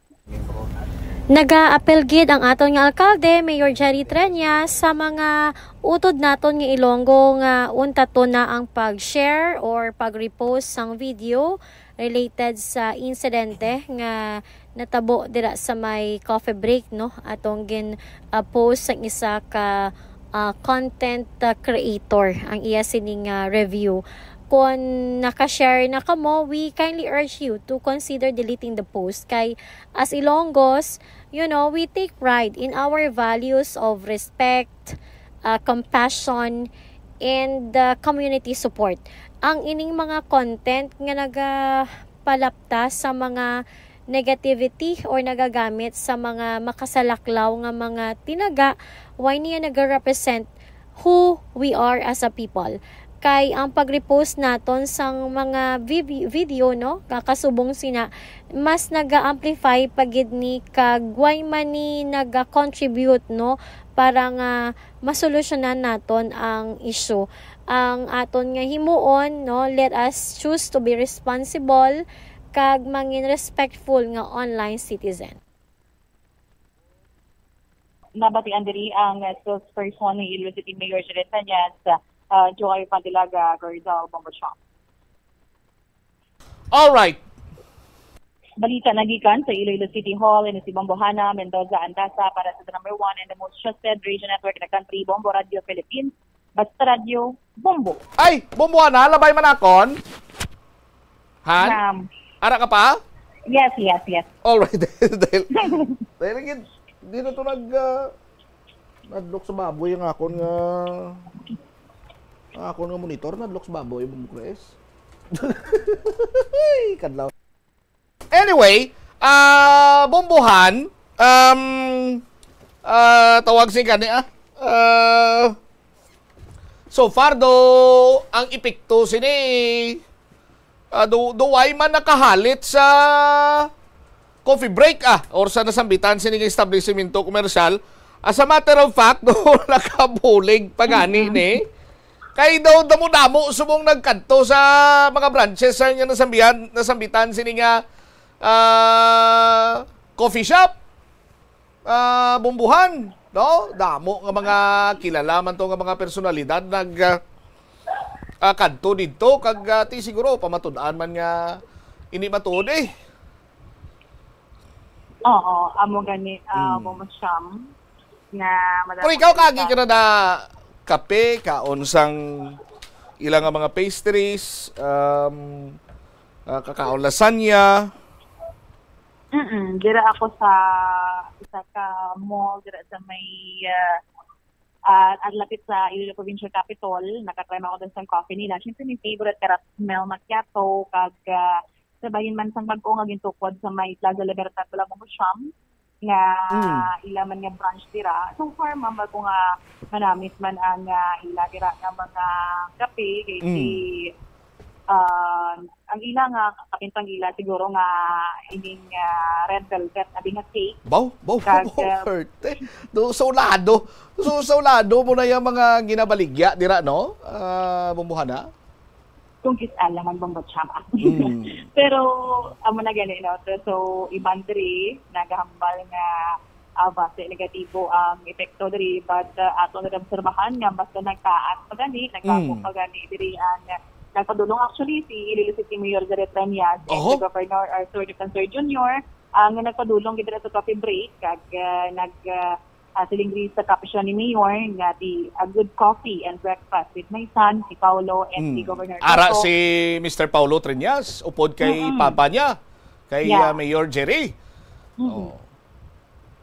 Nag-a-appel gid ang aton nga alkalde Mayor Jerry Treñas sa mga utod naton nga Ilonggo nga unta to na ang pag-share or pag-repost sang video related sa insidente nga natabo dira sa may coffee break, no, atong gin post sang isa ka content creator ang iya sining review. Kung nakashare na kamo, we kindly urge you to consider deleting the post. Kay as Ilonggos, you know, we take pride in our values of respect, compassion, and community support. Ang ining mga content nga nagapalaptas sa mga negativity or nagagamit sa mga makasalaklaw nga mga tinaga, why niya nag-represent who we are as a people. Kay ang pag-repost naton sang mga video, no, kakasubong sina, mas naga-amplify pagid ni kagway man ni naga-contribute, no, para nga masolusyonan naton ang issue. Ang aton nga himuon, no, let us choose to be responsible kag mangin respectful nga online citizen. Nabatian diri ang spokesperson ni Iloilo City Mayor Jerry Treñas, Joy Pantilaga, Gordal, Bombocham. All right. Balita nagikan sa Iloilo City Hall in si Bombohana Mendoza Andasa para sa the number 1 and the most trusted radio network in the country, Bombo Radio Philippines, Basta Radio, Bombo. Ay, Bombohana, labay manakon? Han? Ara ka pa? Yes. All right. Dahil di na ito Nadlok sa baboy ang akon nga monitor, nadlok sa baboy mo Chris. Kadlaw. Anyway, bombohan, tawag si kani so far do ang epekto sini duway man nakahalit sa coffee break or sa nasambitan sining establishmento komersyal. As a matter of fact, do nakabulig pagani ni kay daw damo-damo sumong nagkanto sa mga branches sa nga nasambitan sining coffee shop, bumbuhan, no? Damo nga mga kilala man to nga mga personalidad kanto dito kag ti siguro pamatud-an man nga ini matuod Oo, amo gani mo masyam na pero ikaw kagi ka na kape kaon sang ilang nga mga pastries, kakaon lasagna. Dira ako sa isa ka mall dira sa may lapit sa Iloilo Provincial Capital. Nakatry ako dun sa coffee nila. Siyempre, may favorite kara smell macchiato kag sabahin man sang mag-o nga gintukod sa may Plaza Libertad wala mo siyam nga ilaman nga branch dira. So far, mamba ko nga manamit man ang ila dira nga mga kape kay ang ila nga kapintang ila siguro nga ining red velvet abi nga cake. Baw, birthday. Do saulado mo na yung mga ginabaligya dira no? Bumbuhana. Kung kisalaman bang batsyama. Pero amo na gani no. So iban diri nagahambal nga base negatibo ang epekto diri but ato na obserbahan nga basta nagkaat pagani nagkako pagani diri ang nagpadulong actually si Iloilo City Mayor Jared Tranias and the Governor Arthur Defensor Jr. Ang nagpadulong gid sa coffee break kag silingri sa kapisyon ni Mayor nga di a good coffee and breakfast with my son si Paulo and si Governor Ara si Mr. Paulo Tranias upod kay papa niya kay Mayor Jerry.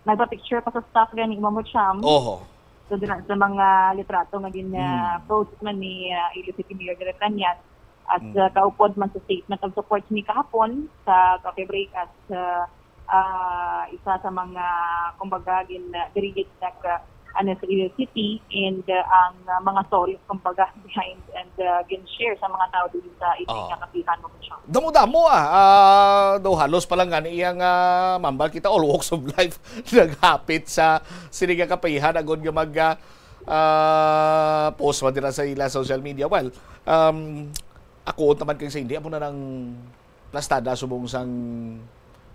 Nagpa-picture pa sa staff gani Imamo Cham. So sa mga litrato nga din post man ni Iloilo City Mayor Jared Tranias as kaupod man sa statement of support ni kahapon sa coffee break as isa sa mga kumbaga dirigit sa sa Iloilo City and ang mga stories kumbaga behind and gin-share sa mga tao dito sa iting kapitan mo siya. Damo-damo daw halos pa lang gani iyang mambal kita all walks of life naghapit sa sinigang kapayihan agad nga mag post mo dira sa ila social media. Well, ako naman kay sa hindi amo na ng plastada subong sang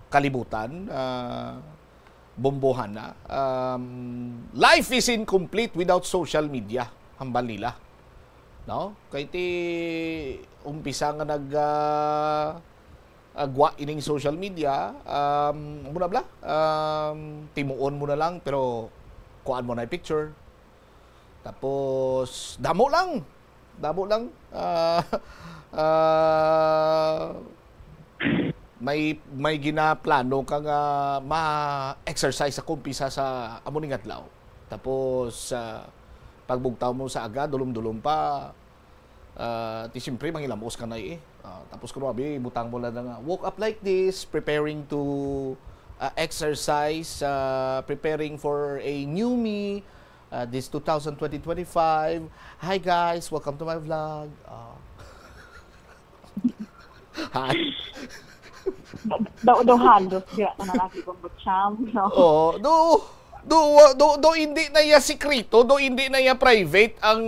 kalibutan bombohana. Life is incomplete without social media. Hambal nila. No? Kay ti umpisa nga agwa ining social media, muna bla, timuon mo na lang pero kuan mo na yung picture. Tapos damo lang. May ginaplano kang ma-exercise sa kumpisa sa amuning adlaw. Tapos pagbugtaw mo sa aga, dulom-dulom pa, ti siyempre mangilamos ka na tapos kumabi, butang mo lang na woke up like this, preparing to exercise, preparing for a new me, this 2025. Hi guys, welcome to my vlog. Hi. Daw halos kaya na lagi kong butcham. Do hindi na ya sikrito, do hindi na ya private ang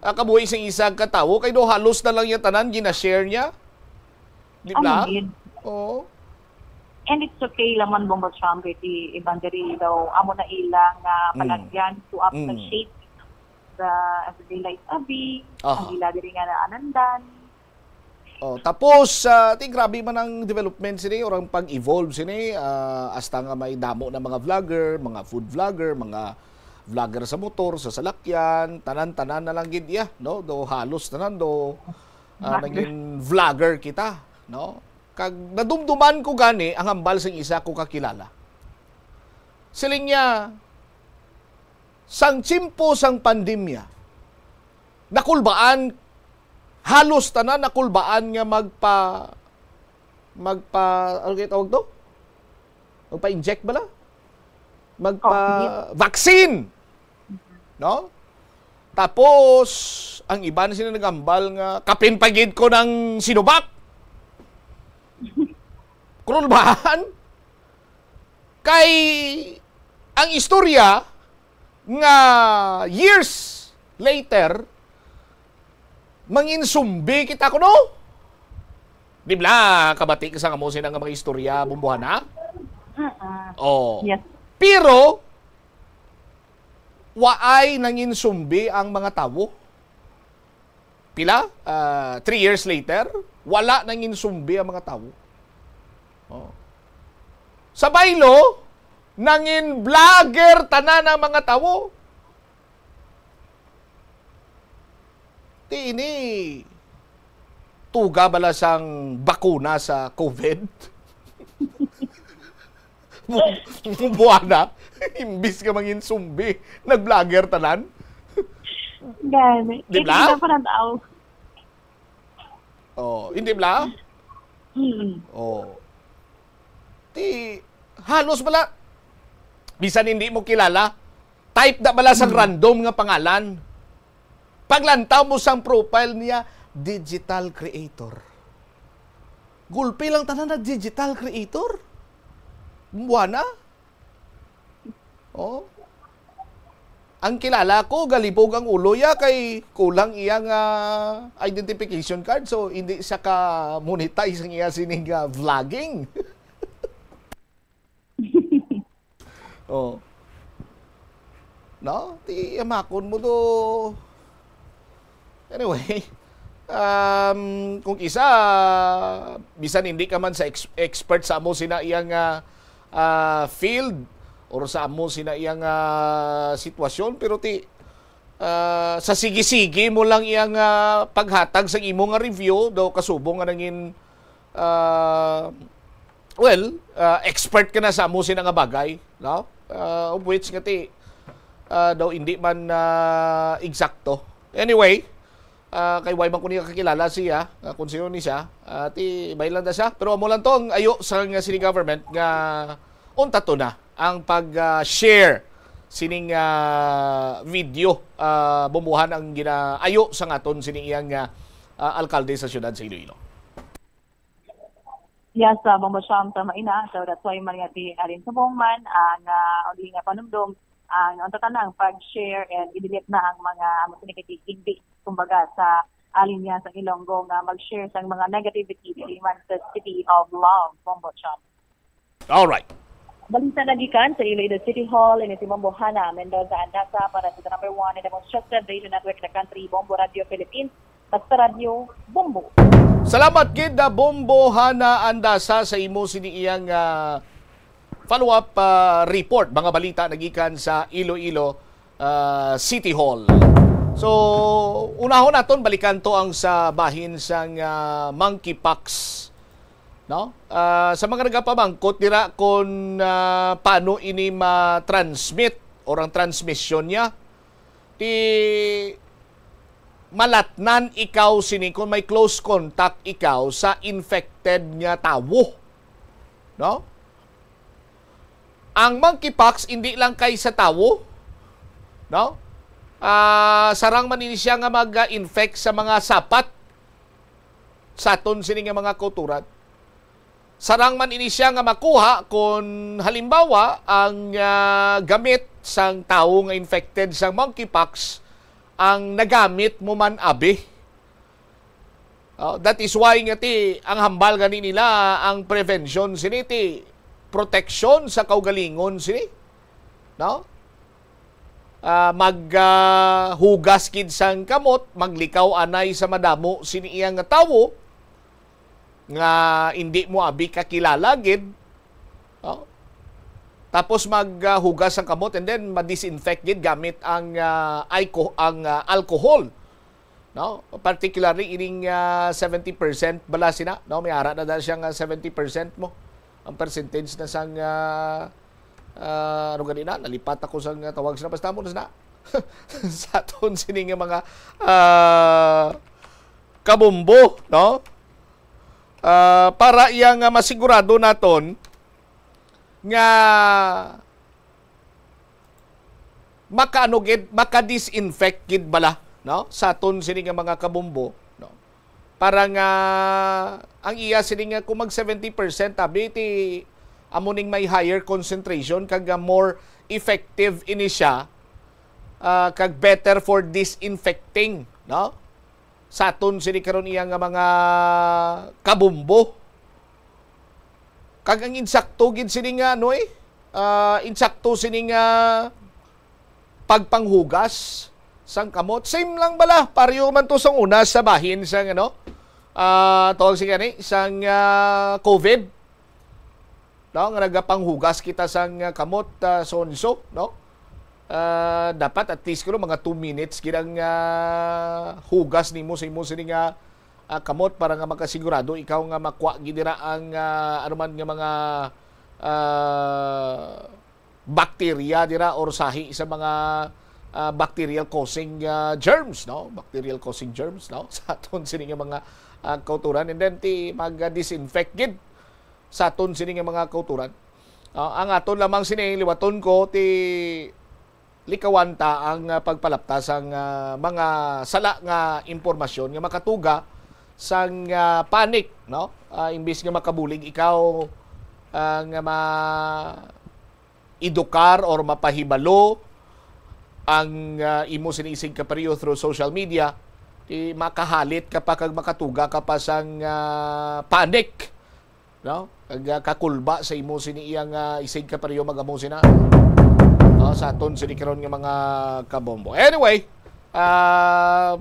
kabuhi sing isang katawo kay do halos na lang ya tanan gina-share niya. Di ba? And it's okay laman bong butcham kay ti ibandari daw amo na ilang palagyan to up the shape the everyday life abi ang ila diri nga anandan. Tapos grabe man ang development sini or ang pag-evolve sini hasta nga may damo na mga vlogger, mga food vlogger, mga vlogger sa motor, sa salakyan, tanan-tanan na lang gid no? Do halos tanan do naging vlogger kita, no? Kag nadumduman ko gani ang hambal sing isa ko kakilala. Siling niya sang tsimpo sang pandemya, nakulbaan, halos tanan nakulbaan nga ano kaya tawag to? Magpa-inject ba la? Vaccine! No? Tapos, ang iba na sila nagambal nga, kapin pagid ko ng Sinovac. Kulbaan? Kay, ang istorya, nga years later, manginsumbi kita ko, no? Di ba, kabati ka sa ngamusin ang mga istorya, bumbuhan na? Oh. Yes. Pero, waay nanginsumbi ang mga tao. Pila? 3 years later, wala nanginsumbi ang mga tao. Oh. Sa baylo, nangin vlogger tanan ang mga tao. Ti ini tuga bala sang bakuna sa COVID. Buwana, imbis ka mangin sumbi, nag-vlogger tanan. Gani. Di ba? Oh, hindi ba? Oh. Ti halos bala bisan hindi mo kilala, type na bala sang random nga pangalan. Paglantaw mo sang profile niya, digital creator. Gulpi lang tanan na digital creator. Buwana. Oh. Ang kilala ko, galibog ang ulo ya kay kulang iyang identification card. So, hindi siya ka-monetize ang iya sining vlogging. Oh. No? Ti amakon mo do. Anyway, kung isa, bisan hindi ka man sa expert sa amo sina iyang field or sa amo sina iyang sitwasyon, pero sa sige-sige mo lang iyang paghatag sa imo nga review, do kasubong nga nangin expert ka na sa amo sina nga bagay, no? Of which nga daw hindi man eksakto. Anyway, kay way man ko niya kakilala siya, kung sino ni siya, ti bailan na siya. Pero amo lang to ang ayo sa nga city government nga unta to na ang pag-share sining video bumuhan ang ginaayo sa ngaton sining iyang alkalde sa siyudad sa Iloilo. Yes, Bombo Siyam tama ina. So that's why man nga ti alin sa bongman ang uli nga panumdum ang tanang pag-share and i-delete na ang mga masinikiti kumbaga sa alin niya sa Ilonggo nga mag-share sa mga negativity man sa City of Love, Bombo Siyam. Alright. Balita nagikan sa Iloilo City Hall in Bombo Hana, Mendoza, Andasa para sa number 1 in the most trusted radio network in the country, Bombo Radio Philippines, Basta Radio Bombo. Salamat gid na Bombo Hana Andasa sa imo sini iyang follow-up report, mga balita nagikan sa Iloilo City Hall. So, unahon naton balikan to ang sa bahin sang monkeypox, no? Sa mga nagapamangkot dira kung paano ini ma-transmit or ang transmission niya, ti malatnan ikaw sini kung may close contact ikaw sa infected nga tawo, no? Ang monkeypox hindi lang kay sa tawo, no? Sarang man ini siya nga mag-infect sa mga sapat sa aton sini nga mga kulturan. Sarang man ini siya nga makuha kung halimbawa ang gamit sang tawo nga infected sa monkeypox ang nagamit mo man abi. That is why nga ang hambal gani nila ang prevention sini protection sa kaugalingon sini, no? Maghugas kid sang kamot, maglikaw anay sa madamo sini iyang nga tawo nga hindi mo abi kakilala gid, no? Tapos maghugas ang kamot and then ma-disinfect gid gamit ang alcohol, no? Particularly ining 70% bala sina, no? May ara na dahil siyang 70% mo ang percentage na sang ano ganina, nalipat ako sa tawag sila, basta mo na sa aton sining mga kabumbo, no? Para iyang masigurado naton nga maka-disinfect gid bala, no? Sa aton sining mga kabumbo, no? Para nga ang iya sining kung mag 70% tabi ti amuning may higher concentration kag more effective ini siya kag better for disinfecting, no? Sa aton sini karon iya nga mga kabumbo. Kag ang insakto gid sini nga insakto sini nga pagpanghugas sang kamot. Same lang bala, pareho man to sang una sa bahin sang tawag siya ni sang COVID. No, nga nagapanghugas kita sang kamot sonso, no? Dapat at least mga 2 minutes ginang hugas nimo sa imo sini nga kamot para nga makasigurado ikaw nga makwa gidira ang anuman nga mga bacteria dira or sahi sa mga bacterial causing germs, no? Bacterial causing germs, no? Sa aton sini nga mga kauturan, and then ti mag-disinfect gid sa aton sini nga mga kauturan. Ang aton lamang sini liwaton ko ti likawanta ang pagpalaptas ang mga sala nga impormasyon nga makatuga sang panic, no? Imbis nga makabulig ikaw nga edukar or mapahibalo ang imo sinisig ka periyo through social media, ti makahalit ka pa kag makatuga ka pa sang panic, no? Kag kakulba sa imo sini iyang isig ka periyo magamo sina sa aton sini karon nga mga kabombo. Anyway,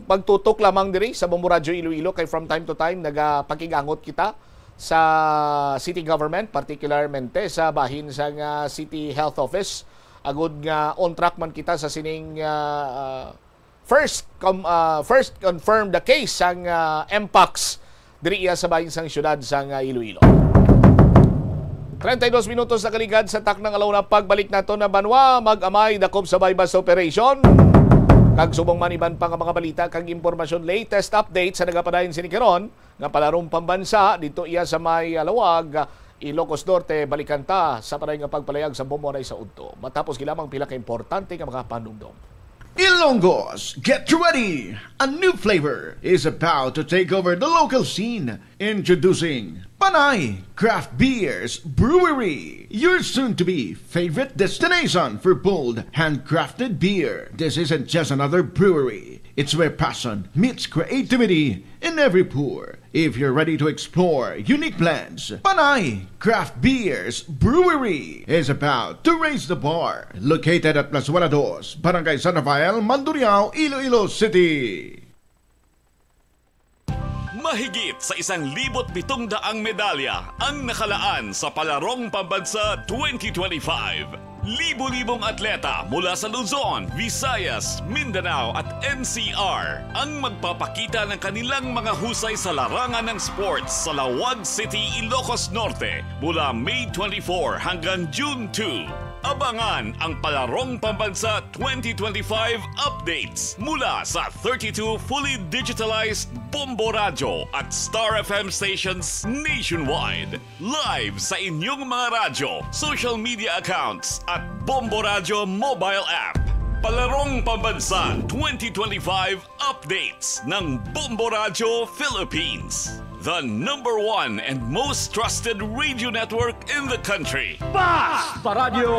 pagtutok lamang diri sa Bombo Radio Iloilo kay from time to time nagapakigangot kita sa city government, particularmente sa bahin sa City Health Office. Agud nga on track man kita sa sining first confirmed the case sang Mpox diri sa bahin sang syudad sang Iloilo. 32 minutos na kaligad sa taknang alaw na pagbalik nato na banwa mag-amay dakop sa bypass operation. Kag subong maniban pa nga mga balita kag impormasyon, latest update sa nagapadayon sini karon nga palarong pambansa dito iya sa may Alawag, Ilocos Norte, Balikanta sa paray nga pagpalayag sa Bomboray sa Udto. Matapos gilamang pila ka importante nga mga panumdom. Ilonggos, get ready! A new flavor is about to take over the local scene. Introducing Panay Craft Beers Brewery, your soon-to-be favorite destination for bold, handcrafted beer. This isn't just another brewery. It's where passion meets creativity in every pour. If you're ready to explore unique blends, Panay Craft Beers Brewery is about to raise the bar. Located at Plazuela 2, Barangay San Rafael, Mandurriao, Iloilo City. Mahigit sa 1,700 medalya ang nakalaan sa Palarong Pambansa 2025. Libo-libong atleta mula sa Luzon, Visayas, Mindanao at NCR ang magpapakita ng kanilang mga husay sa larangan ng sports sa Lawag City, Ilocos Norte mula May 24 hanggang June 2. Abangan ang Palarong Pambansa 2025 updates mula sa 32 fully digitalized Bombo Radio at Star FM stations nationwide. Live sa inyong mga radyo, social media accounts at Bombo Radio mobile app. Palarong Pambansa 2025 updates ng Bombo Radio Philippines. The #1 and most trusted radio network in the country. Basta Radio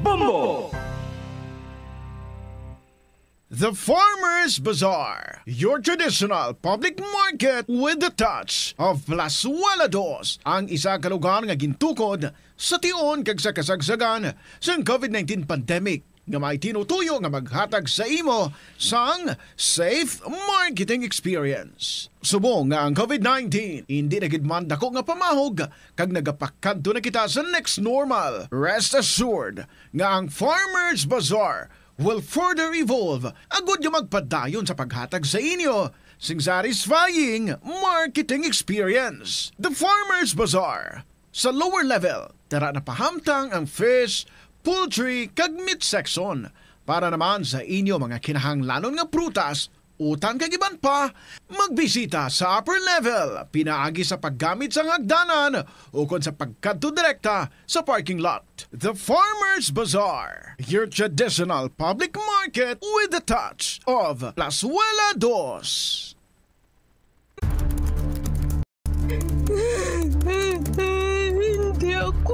Bombo! The Farmers Bazaar, your traditional public market with the touch of Plazuela 2, ang isa ka lugar nga gintukod sa tion kag sa kasagsagan sa COVID-19 pandemic nga may tinutuyo nga maghatag sa imo sang safe marketing experience. Subong nga ang COVID-19 hindi na gid man dako nga pamahog kag nagapakadto na kita sa next normal. Rest assured nga ang Farmers Bazaar will further evolve agud nga magpadayon sa paghatag sa inyo sing satisfying marketing experience. The Farmers Bazaar, Sa lower level, tara na pahamtang ang fish, poultry, kag meat section. Para naman sa inyo mga kinahanglanon nga prutas, utan kag iban pa, magbisita sa upper level, pinaagi sa paggamit sa hagdanan o kon sa pagkadto direkta sa parking lot. The Farmers Bazaar, your traditional public market with a touch of Plazuela Dos. Hindi ako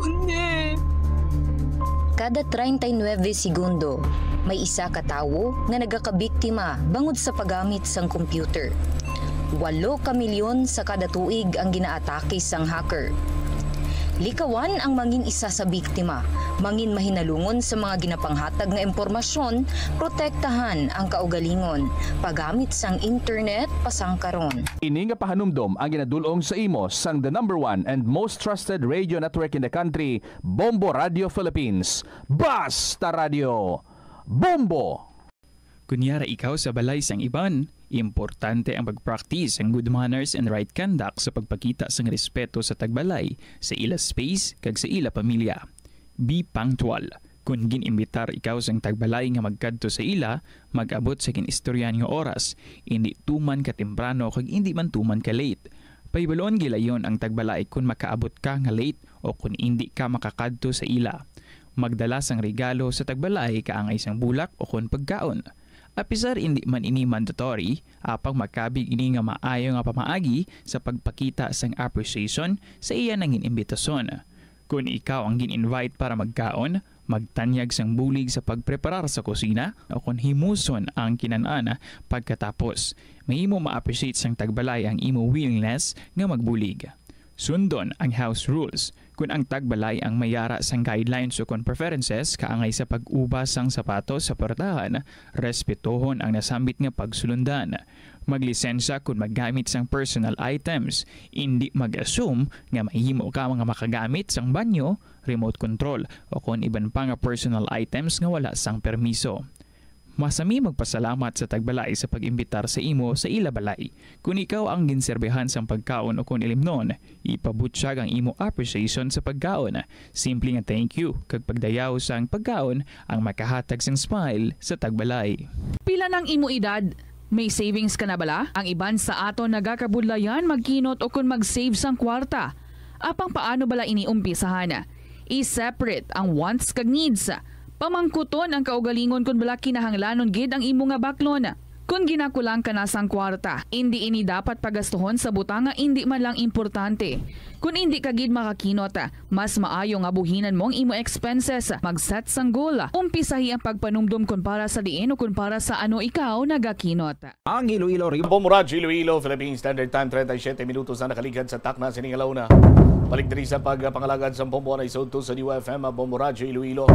Kada 39 segundo, may isa ka tawo nga nagakabiktima bangod sa paggamit sang computer. 8 ka milyon sa kada tuig ang ginaatake sang hacker. Likawan ang mangin isa sa biktima, mangin mahinalungon sa mga ginapanghatag nga impormasyon, protektahan ang kaugalingon, paggamit sang internet pasang karon. Ini nga pahanumdom ang ginadulong sa imo sang the #1 and most trusted radio network in the country, Bombo Radio Philippines. Basta Radio Bombo! Kunyara ikaw sa balay sang iban, importante ang pag-practice ang good manners and right conduct sa pagpakita sang respeto sa tagbalay, sa ila space, kag sa ila pamilya. Be punctual. Kung ginimbitar ikaw sang tagbalay nga magkadto sa ila, mag-abot sa kinistoryan nga oras, hindi tuman ka temprano kag hindi man tuman ka late. Paibaloon gilayon ang tagbalay kung makaabot ka nga late o kung hindi ka makakadto sa ila. Magdala sang regalo sa tagbalay kaangay sang bulak o kung pagkaon. Apisar hindi man ini mandatory, apang makabig ini nga maayo nga pamaagi sa pagpakita sang appreciation sa iya nang inimbitasyon. Kung ikaw ang gin-invite para magkaon, magtanyag sang bulig sa pagpreparar sa kusina o kung himuson ang kinanana pagkatapos. Mahimo ma-appreciate sang tagbalay ang imo willingness nga magbulig. Sundon ang house rules. Kung ang tagbalay ang mayara sang guidelines o kung preferences kaangay sa pag-ubas sang sapatos sa portahan, respetuhon ang nasambit nga pagsulundan. Maglisensya kung maggamit sang personal items, hindi mag-assume nga mahimo ka mga makagamit sang banyo, remote control o kung iban pa nga personal items nga wala sang permiso. Masami magpasalamat sa tagbalay sa pag-imbitar sa imo sa ila balay. Kung ikaw ang ginserbehan sang pagkaon o kung ilimnon, ipabutyag ang imo appreciation sa pagkaon. Simple nga thank you kag pagdayaw sang pagkaon ang makahatag sang smile sa tagbalay. Pila ng imo edad? May savings ka na bala? Ang iban sa ato nagakabudlayan magkinot o kung mag-save sang kwarta. Apang paano bala iniumpisahan? I-separate ang wants kag needs. Pamangkuton ang kaugalingon kung bala kinahanglanon gid ang imo nga baklon. Kung ginakulang ka na sang kwarta, hindi ini dapat pagastuhon sa butanga hindi man lang importante. Kung hindi ka gid makakinot, mas maayo nga buhinan mong imo expenses. Mag-set sang goal. Umpisahi ang pagpanumdum kung para sa diin o kung para sa ano ikaw nagakinot. Ang Iloilo Bombo Radio Iloilo, Philippine Standard Time 37 minutos na nakaligad sa takna sining alauna. Balik diri sa pagpangalagad sa Bombo na isod to sa New FM Bombo Radio Iloilo.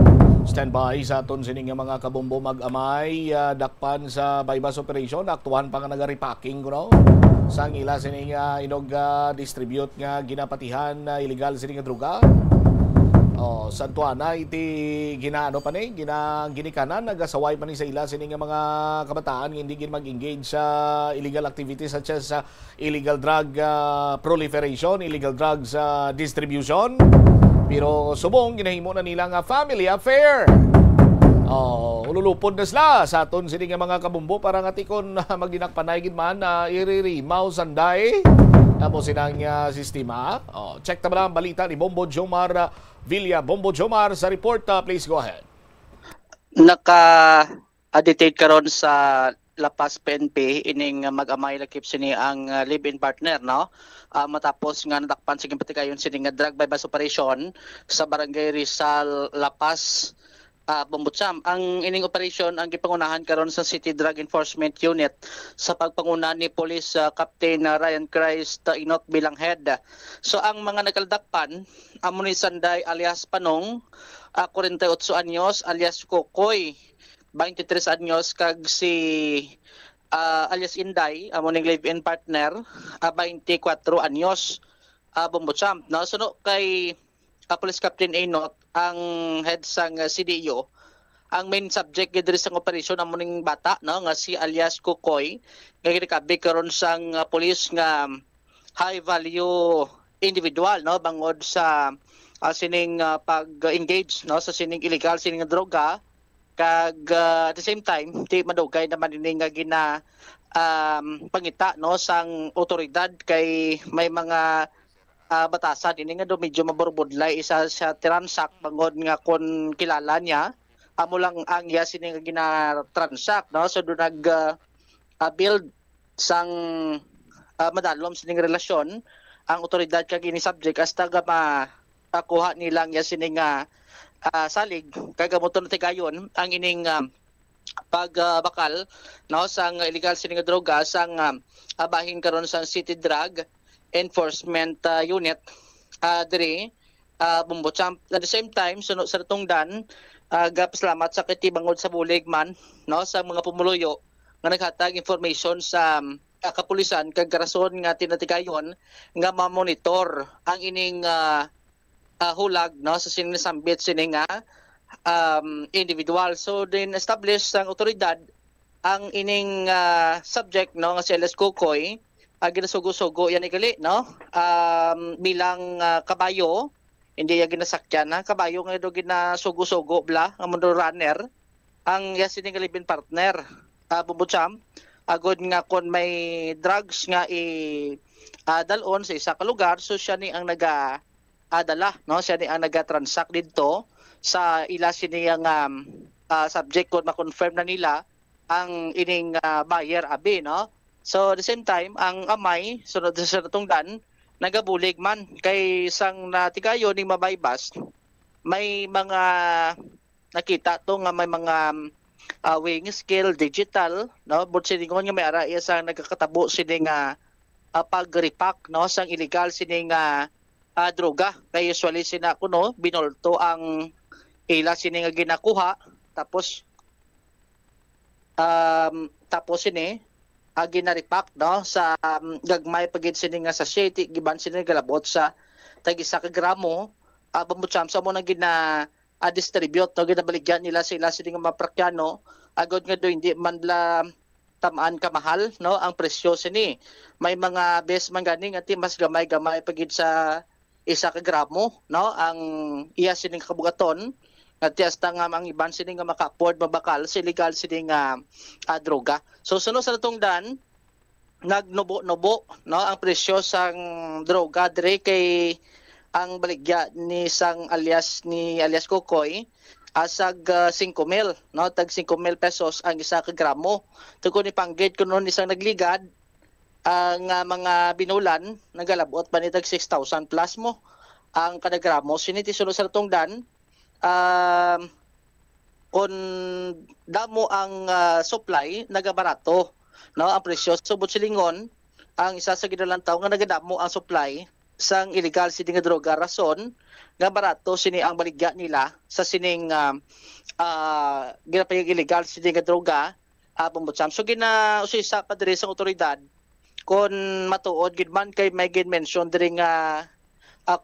Standby sa aton sining mga kabombo mag-amay dakpan sa bypass operation, aktuhan pa nga nag-repacking ko sang ila sining inog distribute nga ginapatihan illegal sining droga. Santuana iti ginaano pa ni ginikanan nagasaway pa ni sa ila sining mga kabataan nga hindi gin mag-engage sa illegal activities such as illegal drug proliferation, illegal drugs distribution. Pero subong ginahimo na nila nga family affair. Ululupod na sila sa aton sining mga kabumbo para nga tikon magdinakpanay gid man iririmaw sanday mo sinang sistema. Check ta ba ang balita ni Bombo Jomar Villa. Bombo Jomar sa report, please go ahead. Naka-detate karon sa La Paz PNP ining mag-amay lakip sini ang live-in partner matapos nga nadakpan sa gimpatikayon sini nga drug bypass operation sa barangay Rizal, La Paz, Bombotsam. Ang ining operation ang gipangunahan karon sa City Drug Enforcement Unit sa pagpanguna ni Police Captain Ryan Christ Inok bilang head. So ang mga nagaldakpan amo ni Sanday alias Panong, 48 anyos, alias Kokoy 23 anyos, kag si alias Inday amo ning live-in partner 24 anyos, Bombotsam. So kay Police Captain Inok ang head sang CDO, ang main subject gidri sang operation amo ning bata nga si alias Kukoy nga gikabi karon sang police nga high value individual, no, bangod sa sining pag-engage, no, sa sining illegal sining droga, kag at the same time di madugay naman ini nga gina pangita, no, sang otoridad kay may mga batasan ini nga do medyo maburbudlay isa sa transact bangod nga kon kilala niya amo lang ang iya sining nga gina-transact, no, so do nag build sang madalom sining relasyon ang otoridad kag ini subject hasta ga makuha nilang ya sining salig kagamoton na tigayon ang ining pagbakal, no, sang illegal sining droga sang bahin karon sa City Drug Enforcement Unit diri Bumbochamp. At the same time suno sa tungdan gapasalamat sa kitibangod sa bulig man, no, sa mga pumuluyo nga naghatag information sa kapulisan kag rason nga tinatigayon nga ma-monitor ang ining hulag, no, sa sinisambit sini nga individual. So din establish sang otoridad ang ining subject, no, nga si Alias Kukoy ginasugo-sugo yan igali, no, bilang kabayo, hindi ya ginasakyan na kabayo nga do ginasugo-sugo bla nga mundo runner ang sini nga live-in partner Bumbochamp agod nga kon may drugs nga dalon sa isa ka lugar, so siya ni ang adala, no, siya ni ang naga-transact dito sa ila siniyang subject kung ma-confirm na nila ang ining buyer abi, no. So at the same time ang amay sunod sa tungdan nagabulig man kay sang natigayo ning mabaybas may mga nakita to nga may mga weighing scale digital, no, but siningon nga may ara iya sang nagkakatabo sining pag-repack, no, sang illegal sining droga kay usually sina kuno binolto ang ila sini nga ginakuha tapos sini ginaripak, no, sa gagmay pagid sini nga sachet giban sini galabot sa tag 1 ka gramo Bumbochamp sa mo na distribute, no, ginabaligyan nila sila sini nga maprakyano agod nga do hindi man la tamaan ka mahal, no, ang presyo sini may mga best man gani nga mas gamay pagid sa 1 ka gramo, no, ang iya sining kabugaton at hasta nga ang iban sining nga maka-afford mabakal sa illegal sining droga. So sunod sa tungdan nagnubo-nubo, no, ang presyo sang droga dire kay ang baligya ni sang alias Kukoy asag 5,000, no, tag 5,000 pesos ang 1 ka gramo. Tugo ni panggid kuno ni isang nagligad ang mga binulan nagalabot pa ni tag 6,000 plus mo ang kada gramo. Siniti sunod sa tungdan kung damo ang supply nagabarato, no, ang presyo. Subot silingon ang isa sa ginalantaw nga nagadamo ang supply sang illegal sining droga rason nga barato sini ang baligya nila sa sining ginapayag illegal sining droga Bumbochamp. So ginausisa pa diri sa otoridad kung matuod gid man kay may mention diri nga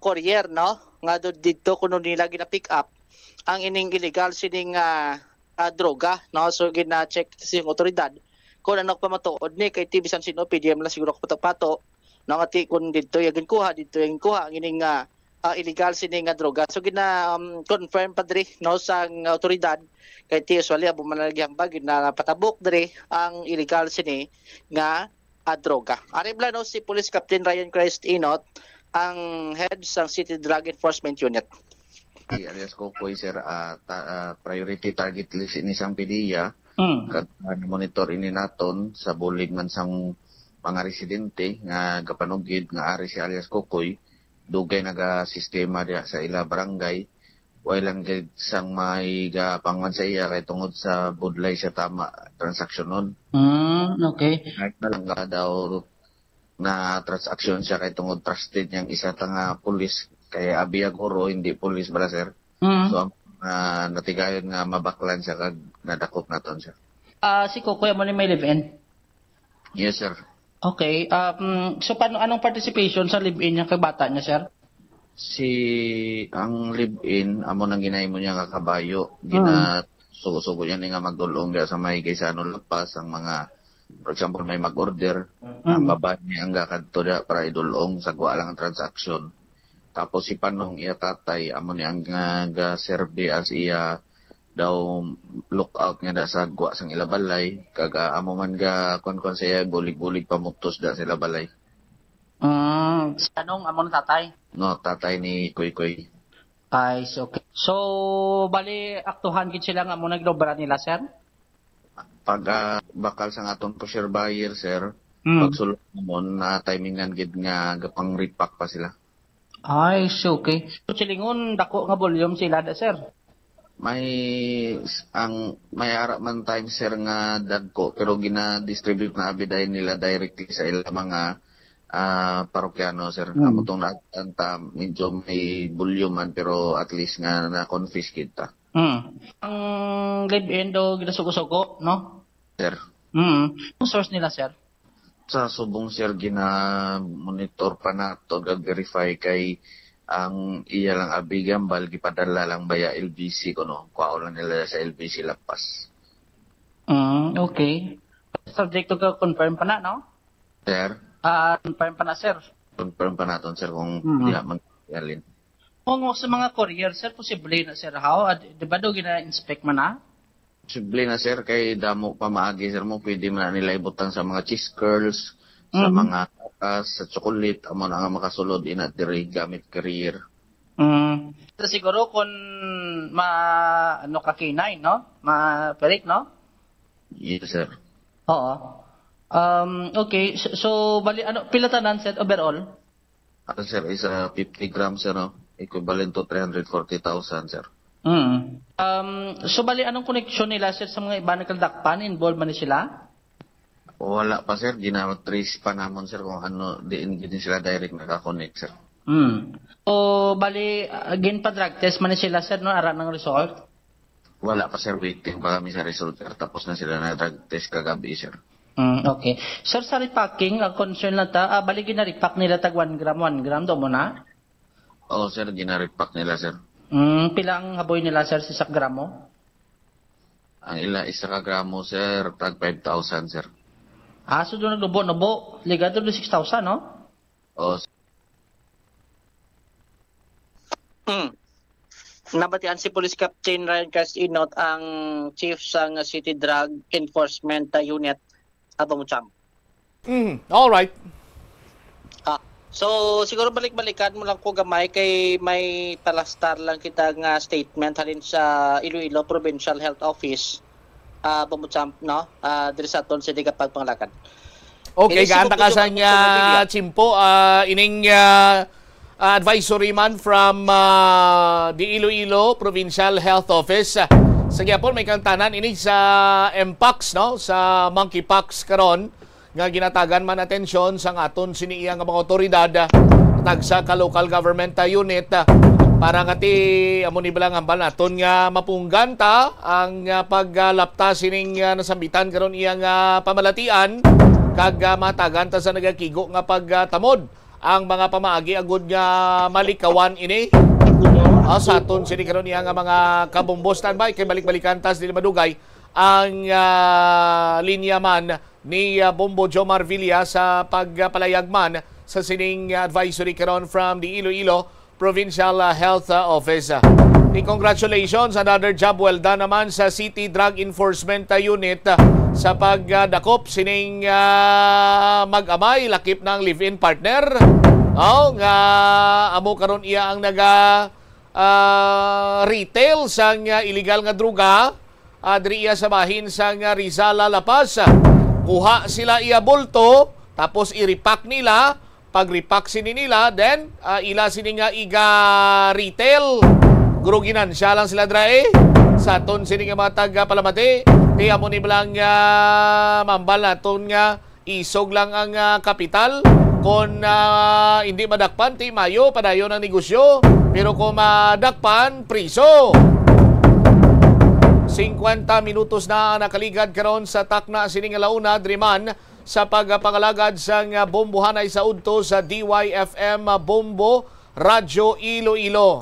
courier, no, nga dito kuno nila gina-pick up ang ining illegal sining droga, no. So gina-check sa otoridad kung ano pa matuod ni kay bisan sino PDM lang siguro ko pato, no, ati kung dito yung kuha ang ining illegal sining droga. So gina-confirm pa diri, no, sa otoridad kay usually abo manalagyang bag na patabok diri ang illegal sini nga droga. Aribla, no, si Police Captain Ryan Christ Inot ang head sa City Drug Enforcement Unit. Alias Kukoy, sir, priority target list ini sang PDEA. Monitor ini naton sa bulig man sang mga residente nga gapanugid nga ari si alias Kukoy, dugay naga sistema diya sa ila barangay, wailang gid sang may gapangan sa iya kay tungod sa budlay sa tama transaksyon nun. Okay. Nalang ka daw na transaksyon siya kay tungod trusted niyang isa nga pulis kay abiyag oro hindi pulis bala, sir. So natigayon nga mabaklan siya kag nadakop naton siya. Si Kukoy mo ni may live-in? Yes, sir. Okay. So paano anong participation sa live-in niya kay bata niya, sir? Ang live-in amo nang ginay mo niya nga kabayo, sugo niya nga magdulong sa may Gaisano Lapas ang mga For example, may mag-order, ang babae niya ang gakadto para idulong sa guwa lang ang transaksyon. Tapos si Panong iya tatay, amo ni ang ga-serve as iya daw lookout nga da sa guwa sang ilabalay. Kaga amo man ga kon siya bulig-bulig pamutos da sa ilabalay. Si Panong amo ng tatay? No, tatay ni Koy. Ay, okay. So, bali, aktuhan gid sila nga mo naglobra nila, sir? Pag bakal sa aton pusher buyer, sir, pagsulod mo na timingan gid nga gapang repack pa sila. Ay, okay. So, silingon, dako nga volume sila da, sir? May ara man time, sir, nga dagko, pero gina-distribute na abiday nila directly sa ilang mga parokyano, sir. Amo tong naagtanta, medyo may volume man, pero at least nga na-confiscate ta. Ang live-in do ginasugo-sugo, no? Sir. Ang source nila, sir? Sa subong, sir, gina-monitor pa na to, verify kay ang iya lang abigan, balgi padala lang baya LBC ko, no? Kuwao lang nila sa LBC Lapas. Okay. Subject to confirm pa na, no? Sir? Confirm pa na, sir? Confirm pa natin, sir, kung di mag-alin. Kung sa mga courier, sir, posible na, sir, how? Di ba daw gina-inspect man na? Posible na, sir, kay damo pa maagi, sir, mo pwede man nila ibutang sa mga cheese curls, sa mga sa chocolate, amo na nga makasulod inat diri gamit career. So, siguro kung ka-K9, no? Ma-perik, no? Yes, sir. Oo. Okay, so bali, pila tanan, sir, overall? Sir, is 50 grams, sir, no? Equivalent to 340,000, sir. So bali, anong connection nila, sir, sa mga iba nagkaldakpan? Involved man sila? Wala pa, sir. Gina-trace pa namon, sir, kung ano, diin sila direct nakakonect, sir. So bali, again pa drug test man sila, sir, no? Ara ng result? Wala pa, sir. Waiting pa kami sa result, sir. Tapos na sila na drug test kagabi, sir. Okay. Sir, sa repacking, concern lang ta, bali gina-repack nila tag 1 gram do mo na? Oo, sir, gina-repack nila, sir. Pila ang haboy nila, sir, sa gramo? Ang isa ka gramo, sir, tag 5,000, sir. So doon naglubo, ligado do 6,000, no? Oo. Nabatian si Police Captain Ryan Castinot ang chief sa City Drug Enforcement Unit sa Bumucham. All right. So siguro balik-balikan mo lang ko gamay kay may palastar lang kita nga statement halin sa Iloilo Provincial Health Office Bumucham, no? Diri sa aton sa pagpanglakad. Okay, gaanta ka sa Chimpo, ining advisory man from the Iloilo Provincial Health Office. Sa gyapon may kantanan ini sa MPAX, no, sa monkeypox karon nga ginatagan man atensyon sang aton siniya nga mga otoridad tagsa ka local government unit para ngati amo ni balang ambal naton nga mapunggan ta ang paglapta sining nasambitan karon iyang pamalatian kag matagan ta sa nagakigo nga pagtamod ang mga pamaagi agud nga malikawan ini. Sa aton sini karon iya nga mga kabombo standby kay balik-balikan tas dili madugay ang linya man ni Bombo Jomar Villa sa pagpalayagman sa sining advisory karon from the Iloilo Provincial Health Office. Congratulations, another job well done naman sa City Drug Enforcement Unit sa pagdakop sining mag-amay lakip ng live-in partner. Nga amo karon iya ang naga retail sang illegal nga druga diri iya sa bahin sang Rizal Lapas. Kuha sila iya bulto tapos i-repack nila. Pag-repack sini nila then ila sini nga iga retail. Gruginan siya lang sila drae sa aton sini nga matag palamati. Kaya mo ni bilang mambal naton nga isog lang ang kapital. Kung hindi madakpan, ti mayo padayon ang negosyo. Pero kung madakpan, priso. 50 minutos na nakaligad karon sa takna sining launa driman sa pagpangalagad sang bombohanay sa udto sa DYFM Bombo Radyo Iloilo.